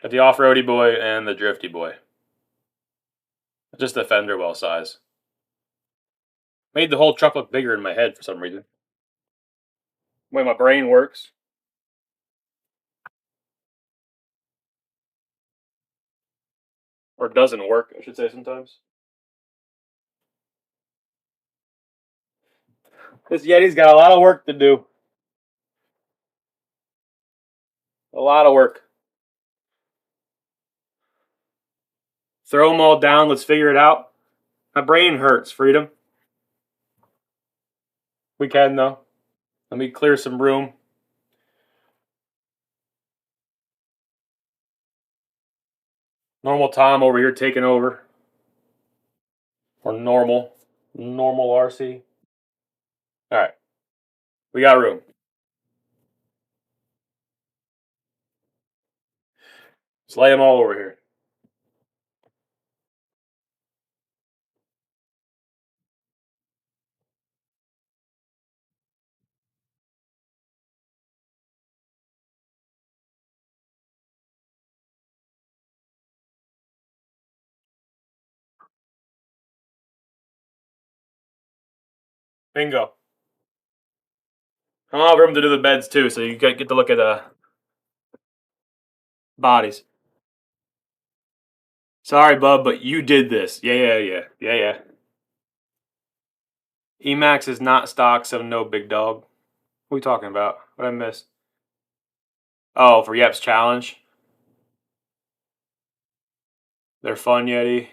Got the off-roady boy and the drifty boy. Just the fender well size. Made the whole truck look bigger in my head for some reason. The way my brain works. Or doesn't work, I should say sometimes. This Yeti's got a lot of work to do. A lot of work. Throw them all down. Let's figure it out. My brain hurts, Freedom. We can, though. Let me clear some room. Normal Tom over here taking over. Or normal. Normal RC. Alright. We got room. Let's lay them all over here. Bingo. I'll have room to do the beds too, so you get to look at the bodies. Sorry, bub, but you did this. Yeah. Emax is not stock, so no big dog. What are we talking about? What I missed? Oh, for Yep's challenge. They're fun, Yeti.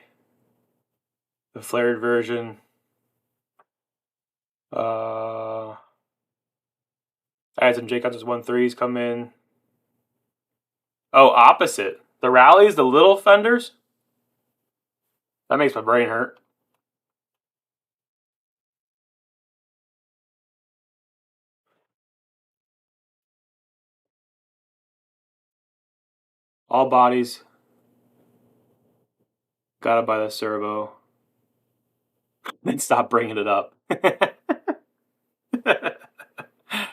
The flared version. I had some Jacobs 1.3s come in. Oh, opposite. The rallies, the little fenders. That makes my brain hurt. All bodies. Gotta buy the servo. Then stop bringing it up.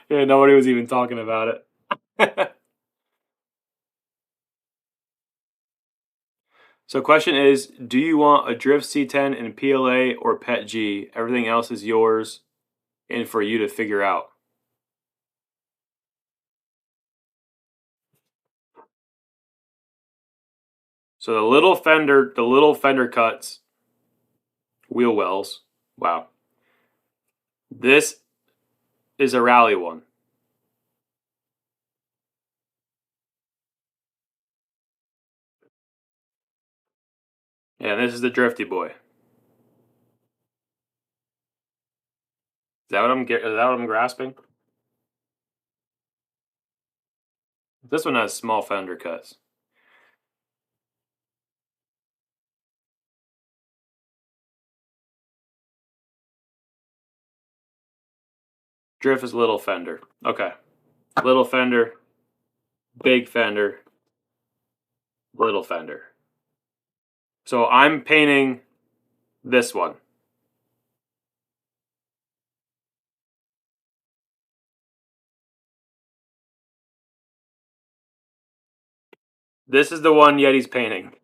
Yeah, nobody was even talking about it. So question is, do you want a Drift C10 in PLA or PET G? Everything else is yours and for you to figure out. So the little fender cuts, wheel wells. Wow. This is a rally one. Yeah, this is the drifty boy. Is that what I'm grasping? This one has small fender cuts. Drift is little fender. Okay. Little fender, big fender, little fender. So I'm painting this one. This is the one Yeti's painting.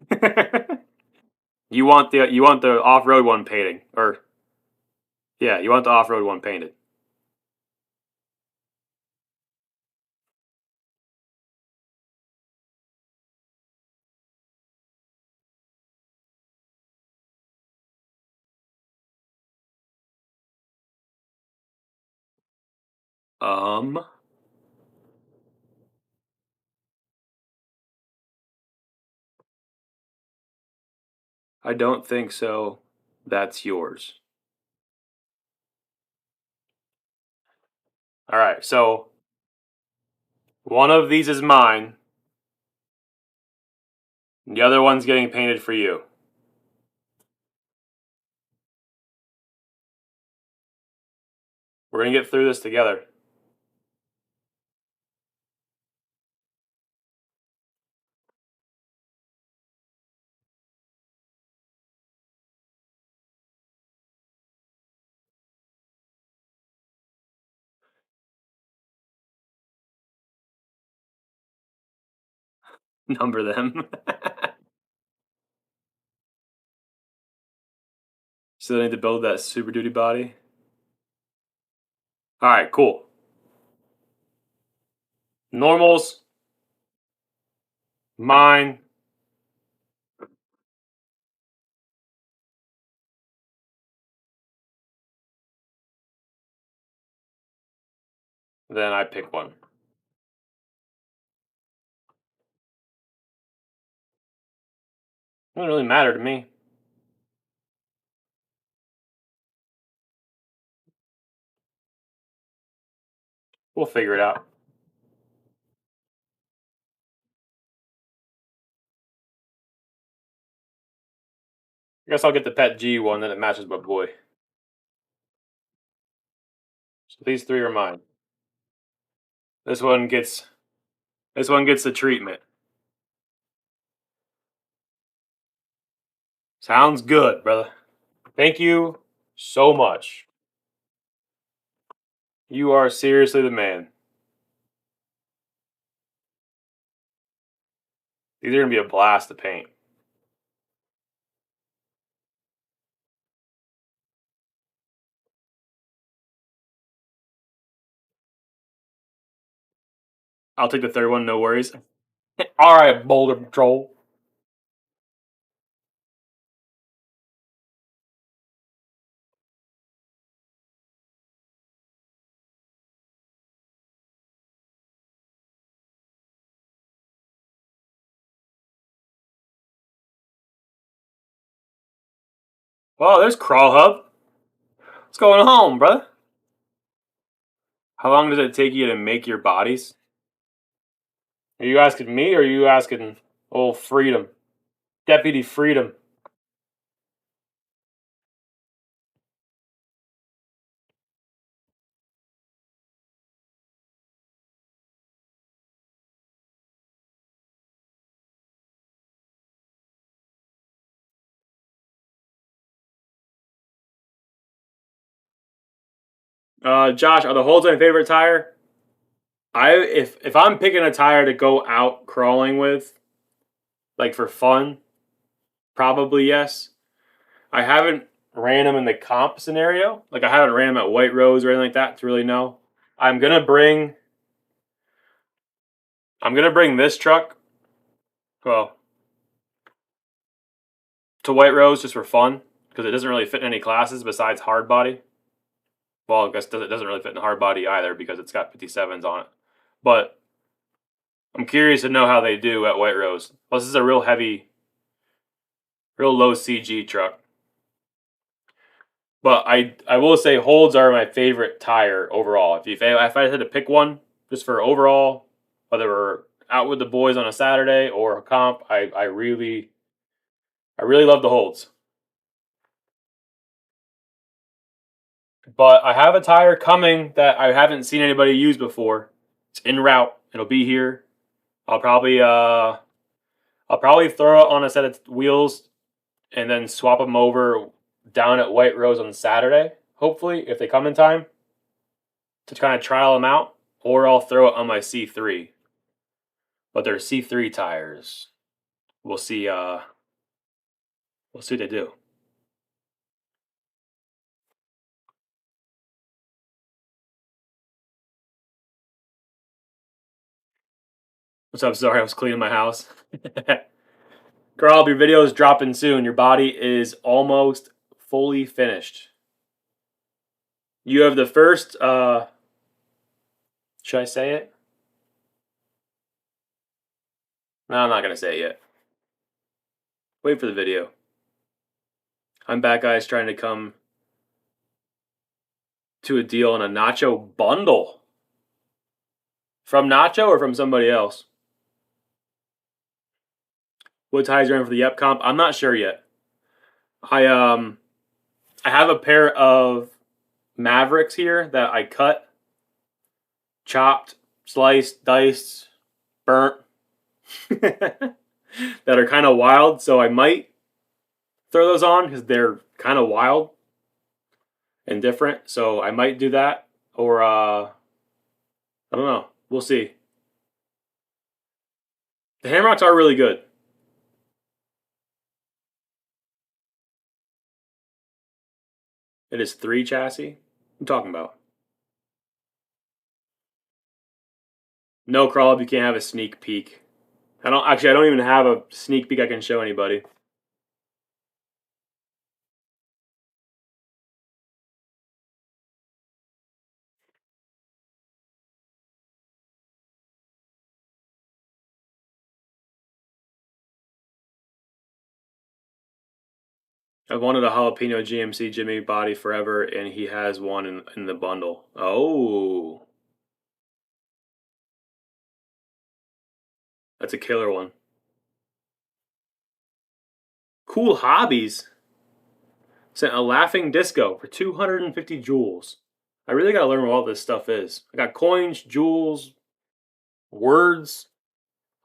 You want the off-road one painting, or yeah, you want the off-road one painted. I don't think so. That's yours. All right, so one of these is mine. The other one's getting painted for you. We're going to get through this together. Number them. So they need to build that Super Duty body. Alright, cool. Normals. Mine. Then I pick one. Doesn't really matter to me. We'll figure it out. I guess I'll get the Pet G one, then it matches my boy. So these three are mine. This one gets the treatment. Sounds good, brother. Thank you so much. You are seriously the man. These are gonna be a blast to paint. I'll take the third one, no worries. Alright, Boulder Patrol. Oh, there's Crawl Hub. What's going on, brother? How long does it take you to make your bodies? Are you asking me or are you asking old Freedom? Deputy Freedom. Josh, are the holes my favorite tire? If I'm picking a tire to go out crawling with, like for fun, probably yes. I haven't ran them in the comp scenario. Like I haven't ran them at White Rose or anything like that to really know. I'm gonna bring this truck, well, to White Rose just for fun because it doesn't really fit in any classes besides hard body. Well, I guess it doesn't really fit in hard body either because it's got 57s on it. But I'm curious to know how they do at White Rose. Plus, this is a real heavy, real low CG truck. But I will say holds are my favorite tire overall. If I had to pick one just for overall, whether we're out with the boys on a Saturday or a comp, I really love the holds. But I have a tire coming that I haven't seen anybody use before. It's en route. It'll be here. I'll probably throw it on a set of wheels and then swap them over down at White Rose on Saturday. Hopefully, if they come in time to kind of trial them out, or I'll throw it on my C3. But they're C3 tires. We'll see. We'll see what they do. What's up? Sorry, I was cleaning my house. Carl, your video is dropping soon. Your body is almost fully finished. You have the first. Should I say it? No, I'm not gonna say it yet. Wait for the video. I'm back, guys, trying to come to a deal on a nacho bundle. From Nacho or from somebody else? What ties are in for the Yep comp? I'm not sure yet. I have a pair of Mavericks here that I cut, chopped, sliced, diced, burnt that are kind of wild. So I might throw those on because they're kind of wild and different. So I might do that, or I don't know. We'll see. The Hamrocks are really good. It is 3 chassis. I'm talking about. No crawl up. You can't have a sneak peek. I don't even have a sneak peek I can show anybody. I've wanted a jalapeno GMC Jimmy body forever, and he has one in the bundle. Oh, that's a killer one. Cool Hobbies sent a laughing disco for 250 joules. I really gotta learn what all this stuff is. I got coins, joules, words,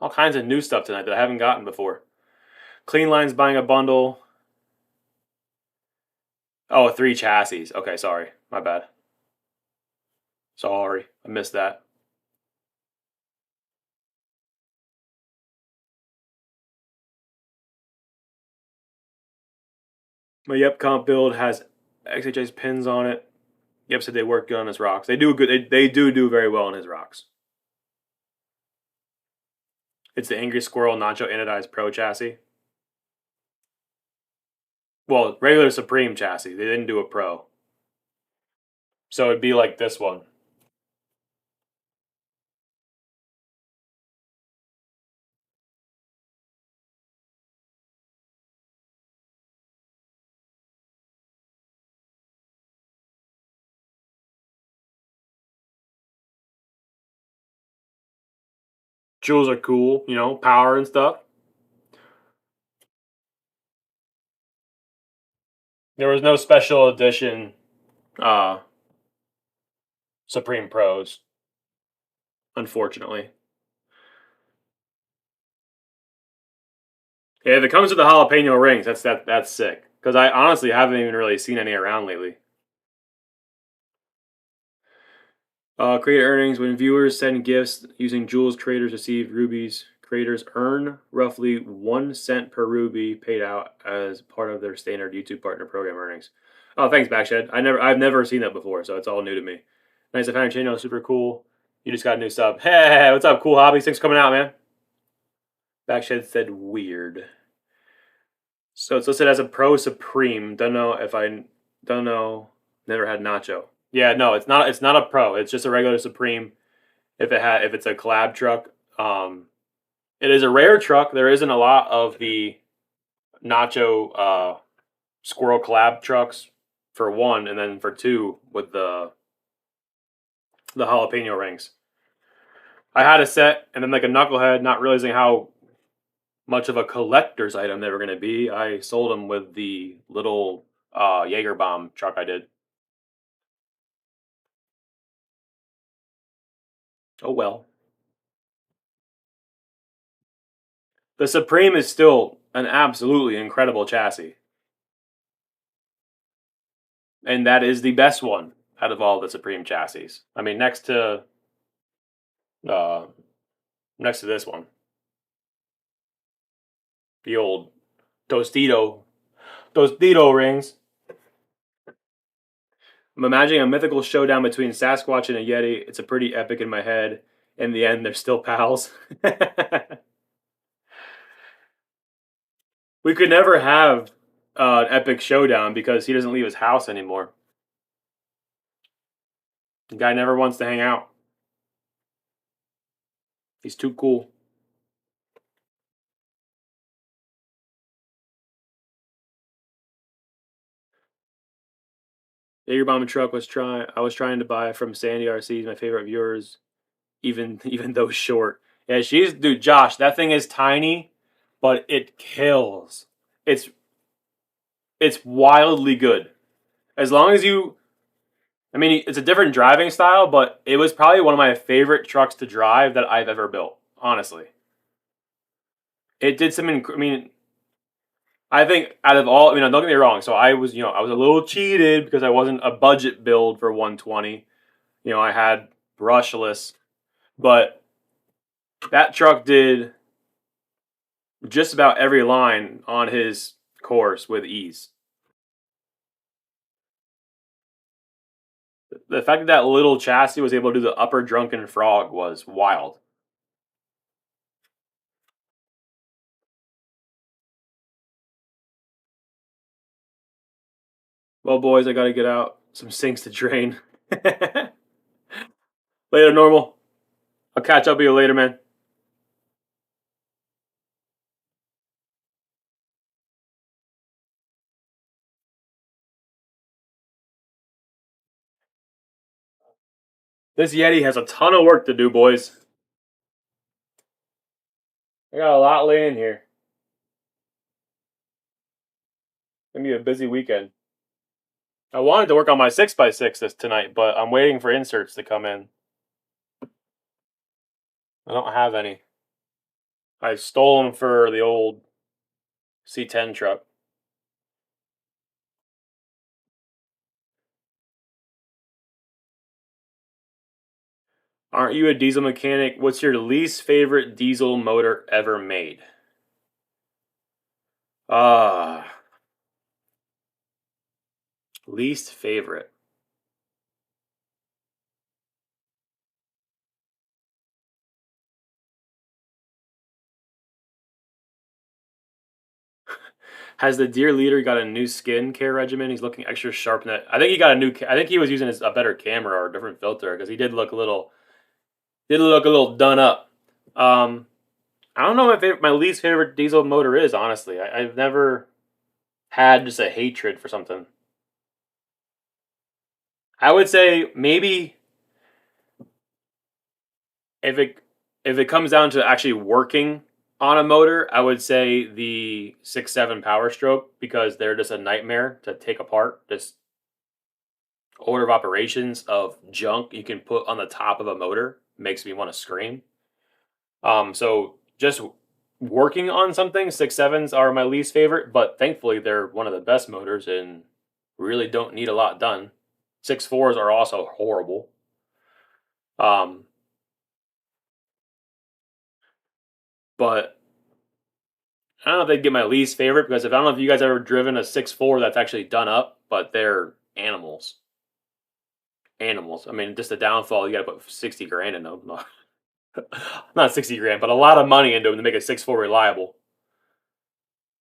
all kinds of new stuff tonight that I haven't gotten before. Clean Line's buying a bundle. Oh, 3 chassis. Okay, sorry. My bad. Sorry. I missed that. My Yep comp build has XHA's pins on it. Yep said they work good on his rocks. They do good. They do very well on his rocks. It's the Angry Squirrel Nacho Anodized Pro chassis. Well, regular Supreme chassis. They didn't do a Pro. So it'd be like this one. Jewels are cool, you know, power and stuff. There was no special edition Supreme Pros, unfortunately. Yeah, if it comes with the jalapeno rings, that's sick. Because I honestly haven't even really seen any around lately. Creator earnings. When viewers send gifts using jewels, creators receive rubies. Creators earn roughly 1 cent per ruby paid out as part of their standard YouTube partner program earnings. Oh, thanks, Backshed. I've never seen that before, so it's all new to me. Nice, I found your channel. Super cool. You just got a new sub. Hey, what's up, Cool Hobbies? Thanks for coming out, man. Backshed said weird. So it's listed as a Pro Supreme. Don't know. Never had Nacho. Yeah, no, it's not. It's not a Pro. It's just a regular Supreme. If it's a collab truck, it is a rare truck. There isn't a lot of the Nacho Squirrel collab trucks for one, and then for two with the jalapeno rings. I had a set, and then like a knucklehead, not realizing how much of a collector's item they were going to be, I sold them with the little Jaeger bomb truck I did. Oh well. The Supreme is still an absolutely incredible chassis. And that is the best one out of all the Supreme chassis. I mean, uh, next to this one, the old Tostito rings. I'm imagining a mythical showdown between Sasquatch and a Yeti. It's a pretty epic in my head. In the end, they're still pals. We could never have an epic showdown because he doesn't leave his house anymore. The guy never wants to hang out. He's too cool. Jaeger Bomb truck I was trying to buy from Sandy RC, my favorite viewers, even though short. Yeah, dude, Josh, that thing is tiny, but it kills. It's wildly good. As long as you, I mean, it's a different driving style, but it was probably one of my favorite trucks to drive that I've ever built. Honestly, it did some. I mean, I think out of all, don't get me wrong. So I was, I was a little cheated because I wasn't a budget build for 120. I had brushless, but that truck did just about every line on his course with ease. The fact that that little chassis was able to do the upper drunken frog was wild. Well, boys, I gotta get out some sinks to drain. Later, normal. I'll catch up with you later, man. This Yeti has a ton of work to do, boys. I got a lot laying here. Gonna be a busy weekend. I wanted to work on my 6x6 this tonight, but I'm waiting for inserts to come in. I don't have any. I stole them for the old C10 truck. Aren't you a diesel mechanic? What's your least favorite diesel motor ever made? Least favorite. Has the dear leader got a new skin care regimen? He's looking extra sharp. I think he got a new. I think he was using a better camera or a different filter because he did look a little done up. I don't know what my least favorite diesel motor is. Honestly, I've never had just a hatred for something. I would say maybe if it comes down to actually working on a motor, I would say the 6.7 Power Stroke because they're just a nightmare to take apart. Just order of operations of junk you can put on the top of a motor makes me want to scream. So just working on something, 6.7s are my least favorite, but thankfully they're one of the best motors and really don't need a lot done. 6.4s are also horrible. But I don't know if they'd get my least favorite because if I don't know if you guys ever driven a 6.4 that's actually done up, but they're animals. Animals. I mean, just the downfall, you got to put 60 grand in them. Not 60 grand, but a lot of money into them to make a 6.4 reliable.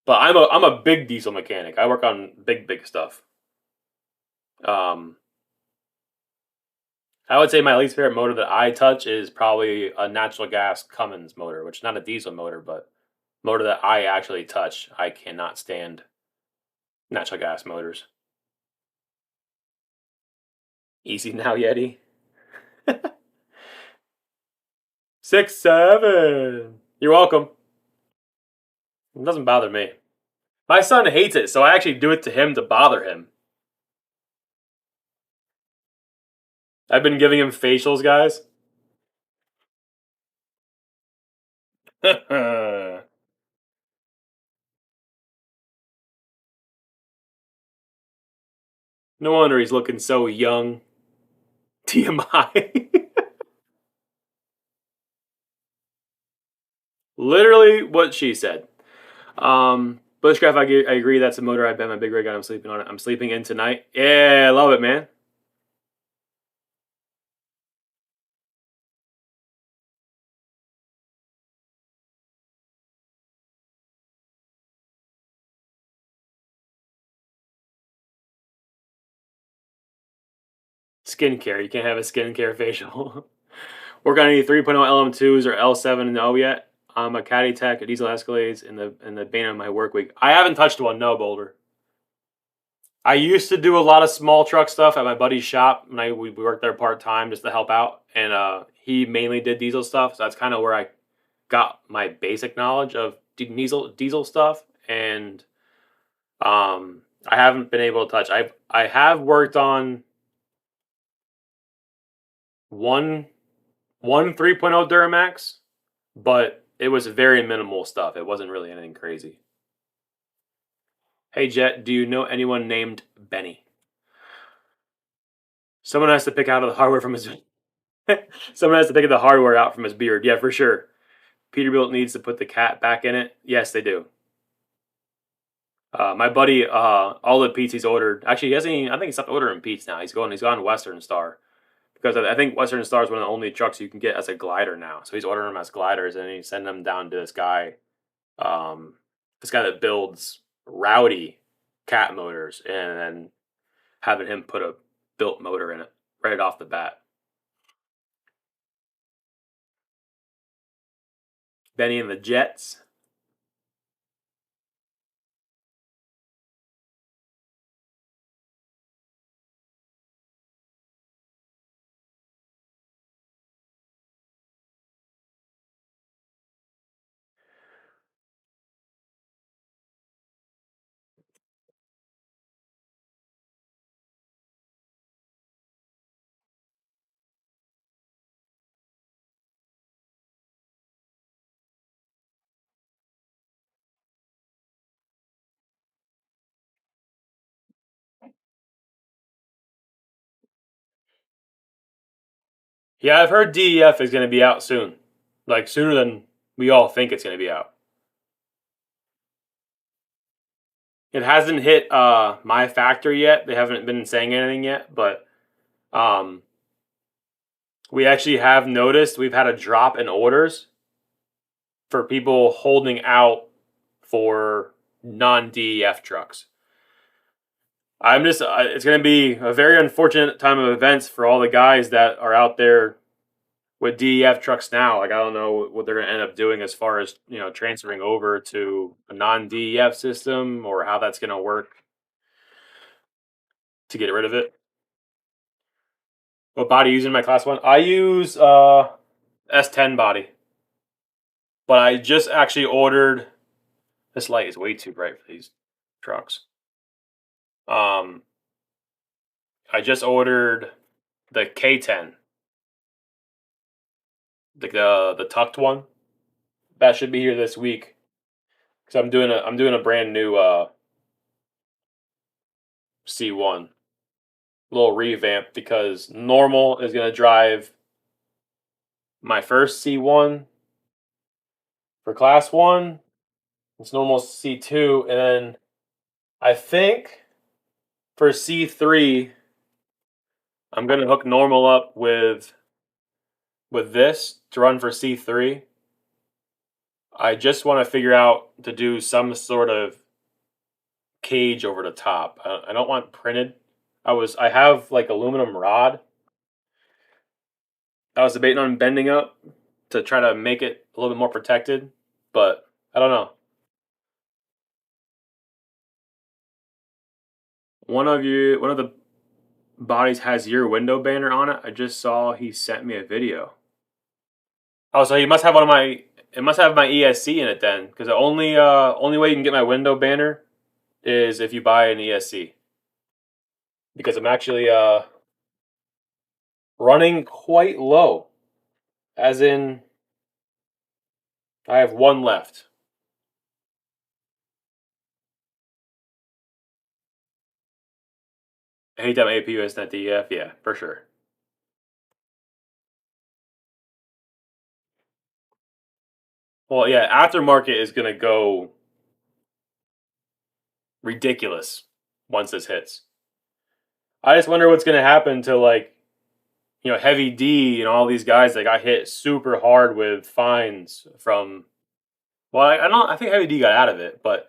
But I'm a big diesel mechanic. I work on big stuff. I would say my least favorite motor that I touch is probably a natural gas Cummins motor, which is not a diesel motor, but motor that I actually touch. I cannot stand natural gas motors. Easy now, Yeti. 6.7. You're welcome. It doesn't bother me. My son hates it, so I actually do it to him to bother him. I've been giving him facials, guys. No wonder he's looking so young. TMI. Literally what she said. Bushcraft, I agree. That's a motor I bet my big rig on. I'm sleeping on it. I'm sleeping in tonight. Yeah, I love it, man. Skincare. You can't have a skincare facial. Work on any 3.0 LM2s or L7 and O yet? I'm a caddy tech at Diesel Escalades in the bane of my work week. I haven't touched one, no, Boulder. I used to do a lot of small truck stuff at my buddy's shop when we worked there part time just to help out, and he mainly did diesel stuff. So that's kind of where I got my basic knowledge of diesel stuff, and I haven't been able to touch. I have worked on one 3.0 Duramax, but it was very minimal stuff. It wasn't really anything crazy. Hey Jet, do you know anyone named Benny? Someone has to pick out the hardware from his. Someone has to pick the hardware out from his beard. Yeah, for sure. Peterbilt needs to put the cat back in it. Yes, they do. My buddy, all the Pete's he's ordered. Actually, he hasn't. I think he stopped ordering Pete's now. He's gone Western Star because I think Western Star is one of the only trucks you can get as a glider now. So he's ordering them as gliders, and he's sending them down to um, this guy that builds rowdy cat motors, and then having him put a built motor in it right off the bat. Benny and the Jets. Yeah, I've heard DEF is going to be out soon, like sooner than we all think it's going to be out. It hasn't hit my factory yet. They haven't been saying anything yet, but um, we actually have noticed we've had a drop in orders for people holding out for non-DEF trucks. I'm just it's going to be a very unfortunate time of events for all the guys that are out there with DEF trucks now. Like I don't know what they're going to end up doing as far as, transferring over to a non-DEF system or how that's going to work to get rid of it. What body are you using in my class 1? I use S10 body. But I just actually ordered. This light is way too bright for these trucks. I just ordered the K10, the tucked one. That should be here this week because I'm doing a brand new C1, little revamp because normal is gonna drive my first C1 for class 1. It's normal C2, and then I think for C3 I'm gonna hook normal up with this to run for C3. I just want to figure out to do some sort of cage over the top. I don't want printed. I have like aluminum rod. I was debating on bending up to try to make it a little bit more protected, but I don't know. One of the bodies has your window banner on it. I just saw he sent me a video. Oh, so he must have it must have my ESC in it then, because the only way you can get my window banner is if you buy an ESC. Because I'm actually running quite low. As in I have one left. Anytime APU is not DEF, yeah, for sure. Well, yeah, aftermarket is gonna go ridiculous once this hits. I just wonder what's gonna happen to like, Heavy D and all these guys that got hit super hard with fines from. Well, I don't. I think Heavy D got out of it, but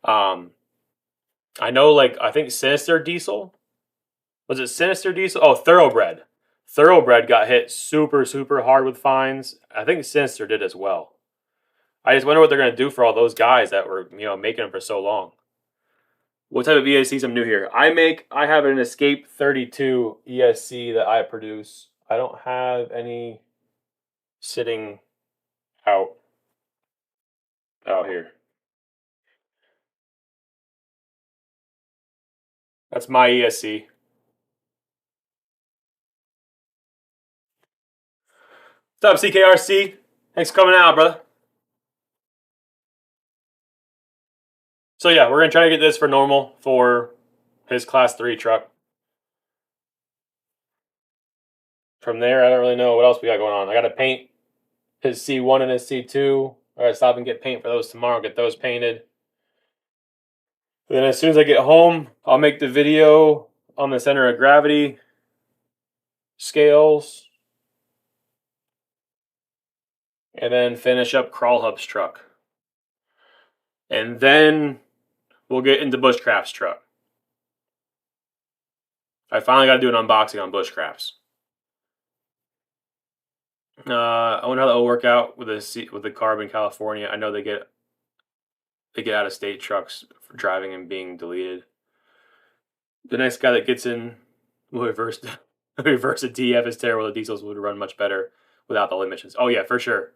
I know like I think Sinister Diesel. Was it Sinister Diesel? Oh, Thoroughbred. Thoroughbred got hit super hard with fines. I think Sinister did as well. I just wonder what they're going to do for all those guys that were, making them for so long. What type of ESCs I'm new here? I have an Escape 32 ESC that I produce. I don't have any sitting out. out here. That's my ESC. What's up, CKRC? Thanks for coming out, brother. So yeah, we're gonna try to get this for normal for his class 3 truck. From there, I don't really know what else we got going on. I gotta paint his C1 and his C2. I gotta stop and get paint for those tomorrow, get those painted. Then as soon as I get home, I'll make the video on the center of gravity scales. And then finish up Crawl Hub's truck. And then we'll get into Bushcraft's truck. I finally got to do an unboxing on Bushcrafts. I wonder how that will work out with the carb in California. I know they get out of state trucks for driving and being deleted. The next guy that gets in will reverse a DF is terrible. The diesels would run much better without the emissions. Oh yeah, for sure.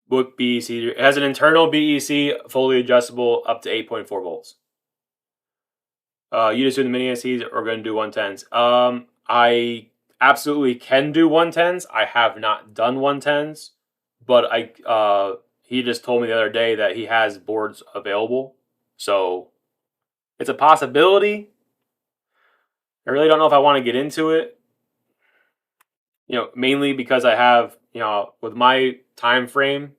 Book BEC. It has an internal BEC, fully adjustable up to 8.4 volts. You just do the mini SCs or going to do 110s? I absolutely can do 110s. I have not done 110s, but he just told me the other day that he has boards available. So it's a possibility. I really don't know if I want to get into it. Mainly because I have, with my time frame,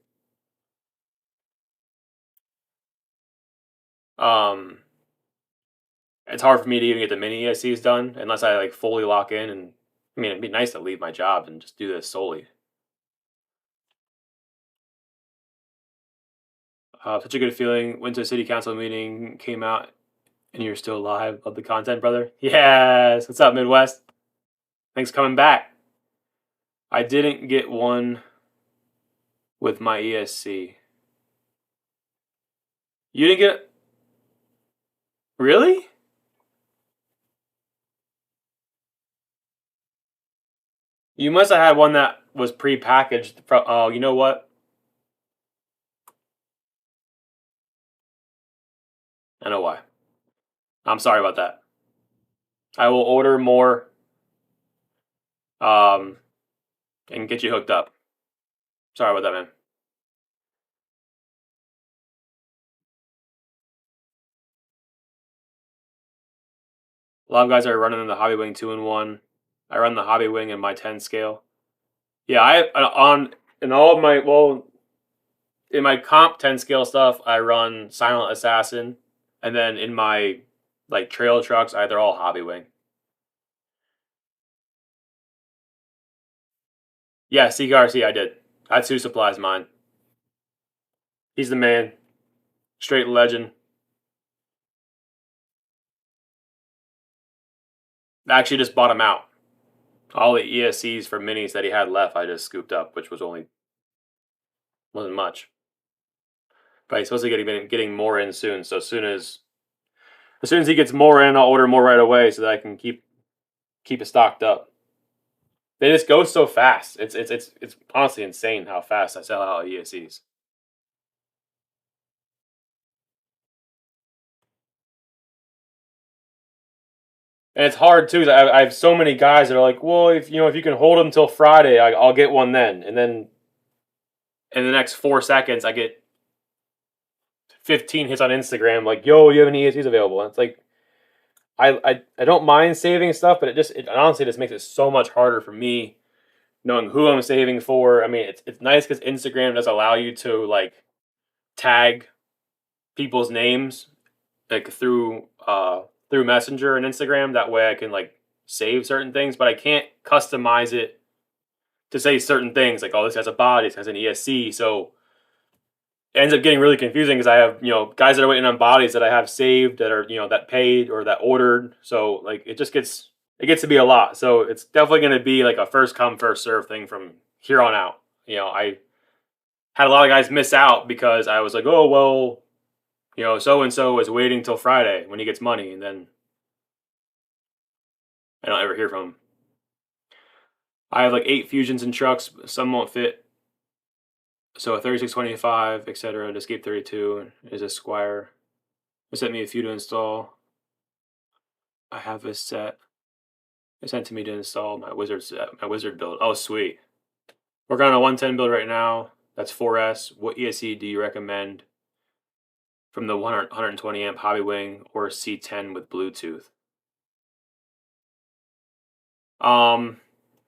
it's hard for me to even get the mini ESCs done unless I fully lock in. And I mean, it'd be nice to leave my job and just do this solely. Such a good feeling. Went to a city council meeting, came out, and you're still alive. Love the content, brother. Yes. What's up, Midwest? Thanks for coming back. I didn't get one with my ESC. You didn't get... Really? You must have had one that was pre-packaged. Oh, you know what? I know why. I'm sorry about that. I will order more and get you hooked up. Sorry about that, man. A lot of guys are running in the Hobby Wing 2-in-1. I run the Hobby Wing in my 10 scale. Yeah, in my comp 10 scale stuff, I run Silent Assassin, and then in my trail trucks, they're all Hobby Wing. Yeah, C Garcia, I did. That's who supplies mine. He's the man. Straight legend. I actually just bought him out. All the ESCs for minis that he had left, I just scooped up, which wasn't much. But he's supposed to be getting more in soon. So as soon as he gets more in, I'll order more right away so that I can keep it stocked up. They just go so fast. It's honestly insane how fast I sell out ESCs. And it's hard too. I have so many guys that are like, well, if you can hold them till Friday, I'll get one then. And then in the next 4 seconds, I get 15 hits on Instagram like, yo, you have any ESCs available? And it's like, I don't mind saving stuff, but it honestly just makes it so much harder for me knowing who I'm saving for. I mean, it's nice because Instagram does allow you to tag people's names through Messenger and Instagram. That way I can save certain things, but I can't customize it to say certain things like, oh, this has a body, this has an ESC. So it ends up getting really confusing because I have guys that are waiting on bodies that I have saved that are that paid or that ordered. So it gets to be a lot. So it's definitely going to be a first come first serve thing from here on out. I had a lot of guys miss out because I was like, oh well, so and so is waiting till Friday when he gets money, and then I don't ever hear from him. I have 8 fusions in trucks. Some won't fit So a 3625, etc. to Escape 32 is a Squire. It sent me a few to install. I have this set. It sent to me to install my wizard set, my wizard build. Oh, sweet. Working on a 110 build right now. That's 4S. What ESC do you recommend from the 120 amp Hobby Wing or C10 with Bluetooth?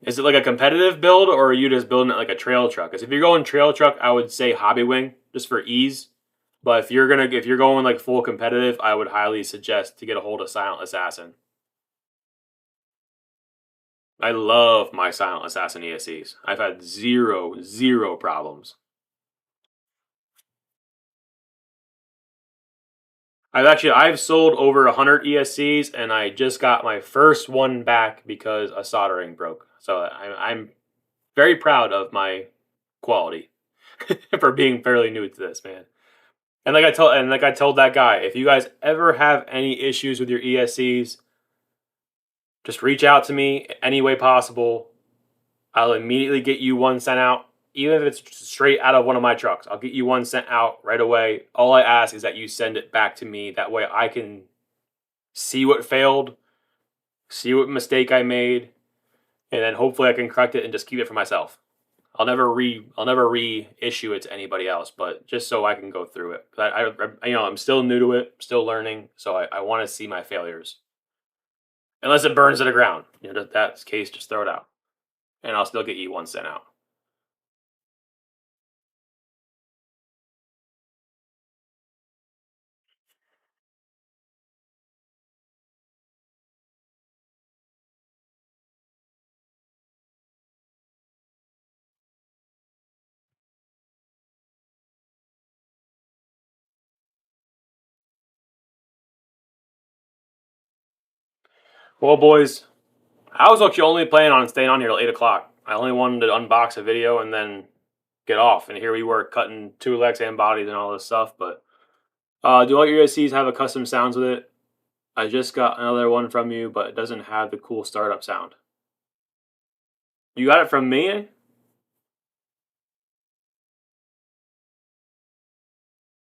Is it like a competitive build, or are you just building it like a trail truck? Because if you're going trail truck, I would say Hobby Wing just for ease. But if you're going like full competitive, I would highly suggest to get a hold of Silent Assassin. I love my Silent Assassin ESCs. I've had zero problems. I've sold over 100 ESCs, and I just got my first one back because a soldering broke. So I'm very proud of my quality for being fairly new to this, man. And like I told that guy, if you guys ever have any issues with your ESCs, just reach out to me any way possible. I'll immediately get you one sent out, even if it's straight out of one of my trucks. I'll get you one sent out right away. All I ask is that you send it back to me. That way I can see what failed, see what mistake I made, and then hopefully I can correct it and just keep it for myself. I'll never reissue it to anybody else, but just so I can go through it. I'm still new to it, still learning, so I want to see my failures. Unless it burns to the ground, that's the case, just throw it out, and I'll still get you one sent out. Well, boys, I was actually only planning on staying on here till 8 o'clock. I only wanted to unbox a video and then get off, and here we were cutting two legs and bodies and all this stuff. But do all your ESCs have a custom sounds with it? I just got another one from you, but it doesn't have the cool startup sound. You got it from me?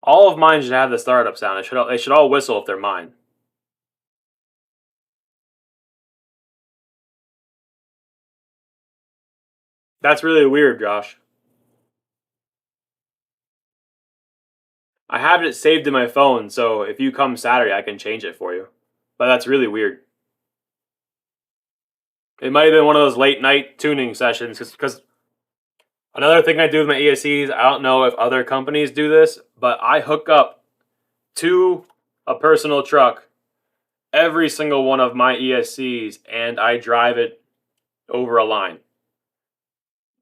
All of mine should have the startup sound. They should all whistle if they're mine. That's really weird, Josh. I have it saved in my phone, so if you come Saturday, I can change it for you. But that's really weird. It might have been one of those late night tuning sessions, because another thing I do with my ESCs, I don't know if other companies do this, but I hook up to a personal truck every single one of my ESCs, and I drive it over a line.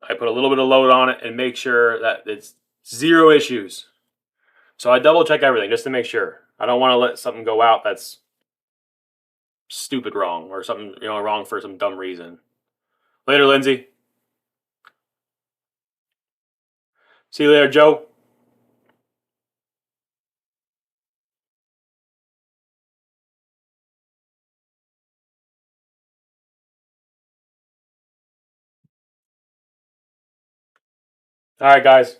I put a little bit of load on it and make sure that it's zero issues. So I double check everything just to make sure. I don't want to let something go out that's stupid wrong, or something wrong for some dumb reason. Later, Lindsay. See you later, Joe. All right, guys.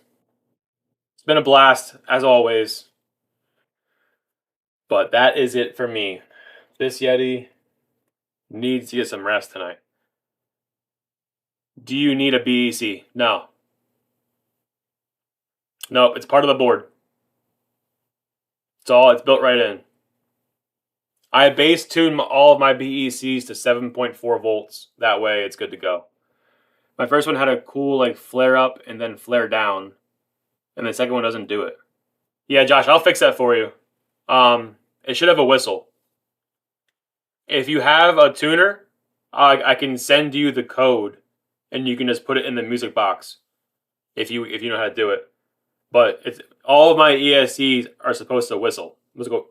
It's been a blast as always. But that is it for me. This Yeti needs to get some rest tonight. Do you need a BEC? No. No, it's part of the board. It's built right in. I base tune all of my BECs to 7.4 volts. That way it's good to go. My first one had a cool like flare up and then flare down. And the second one doesn't do it. Yeah, Josh, I'll fix that for you. It should have a whistle. If you have a tuner, I can send you the code, and you can just put it in the music box if you know how to do it. But it's all of my ESCs are supposed to whistle. Let's go.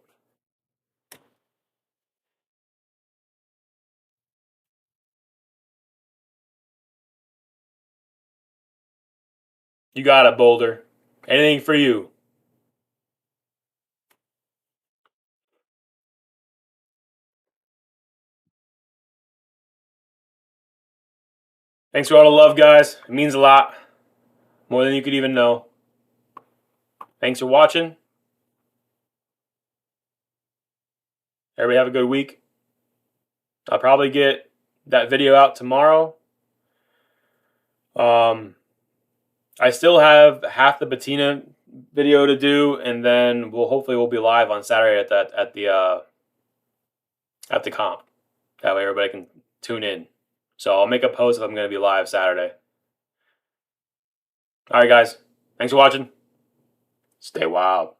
You got it, Boulder. Anything for you. Thanks for all the love, guys. It means a lot. More than you could even know. Thanks for watching. Everybody have a good week. I'll probably get that video out tomorrow. I still have half the Bettina video to do, and then we'll be live on Saturday at the comp. That way everybody can tune in. So I'll make a post if I'm going to be live Saturday. All right, guys. Thanks for watching. Stay wild.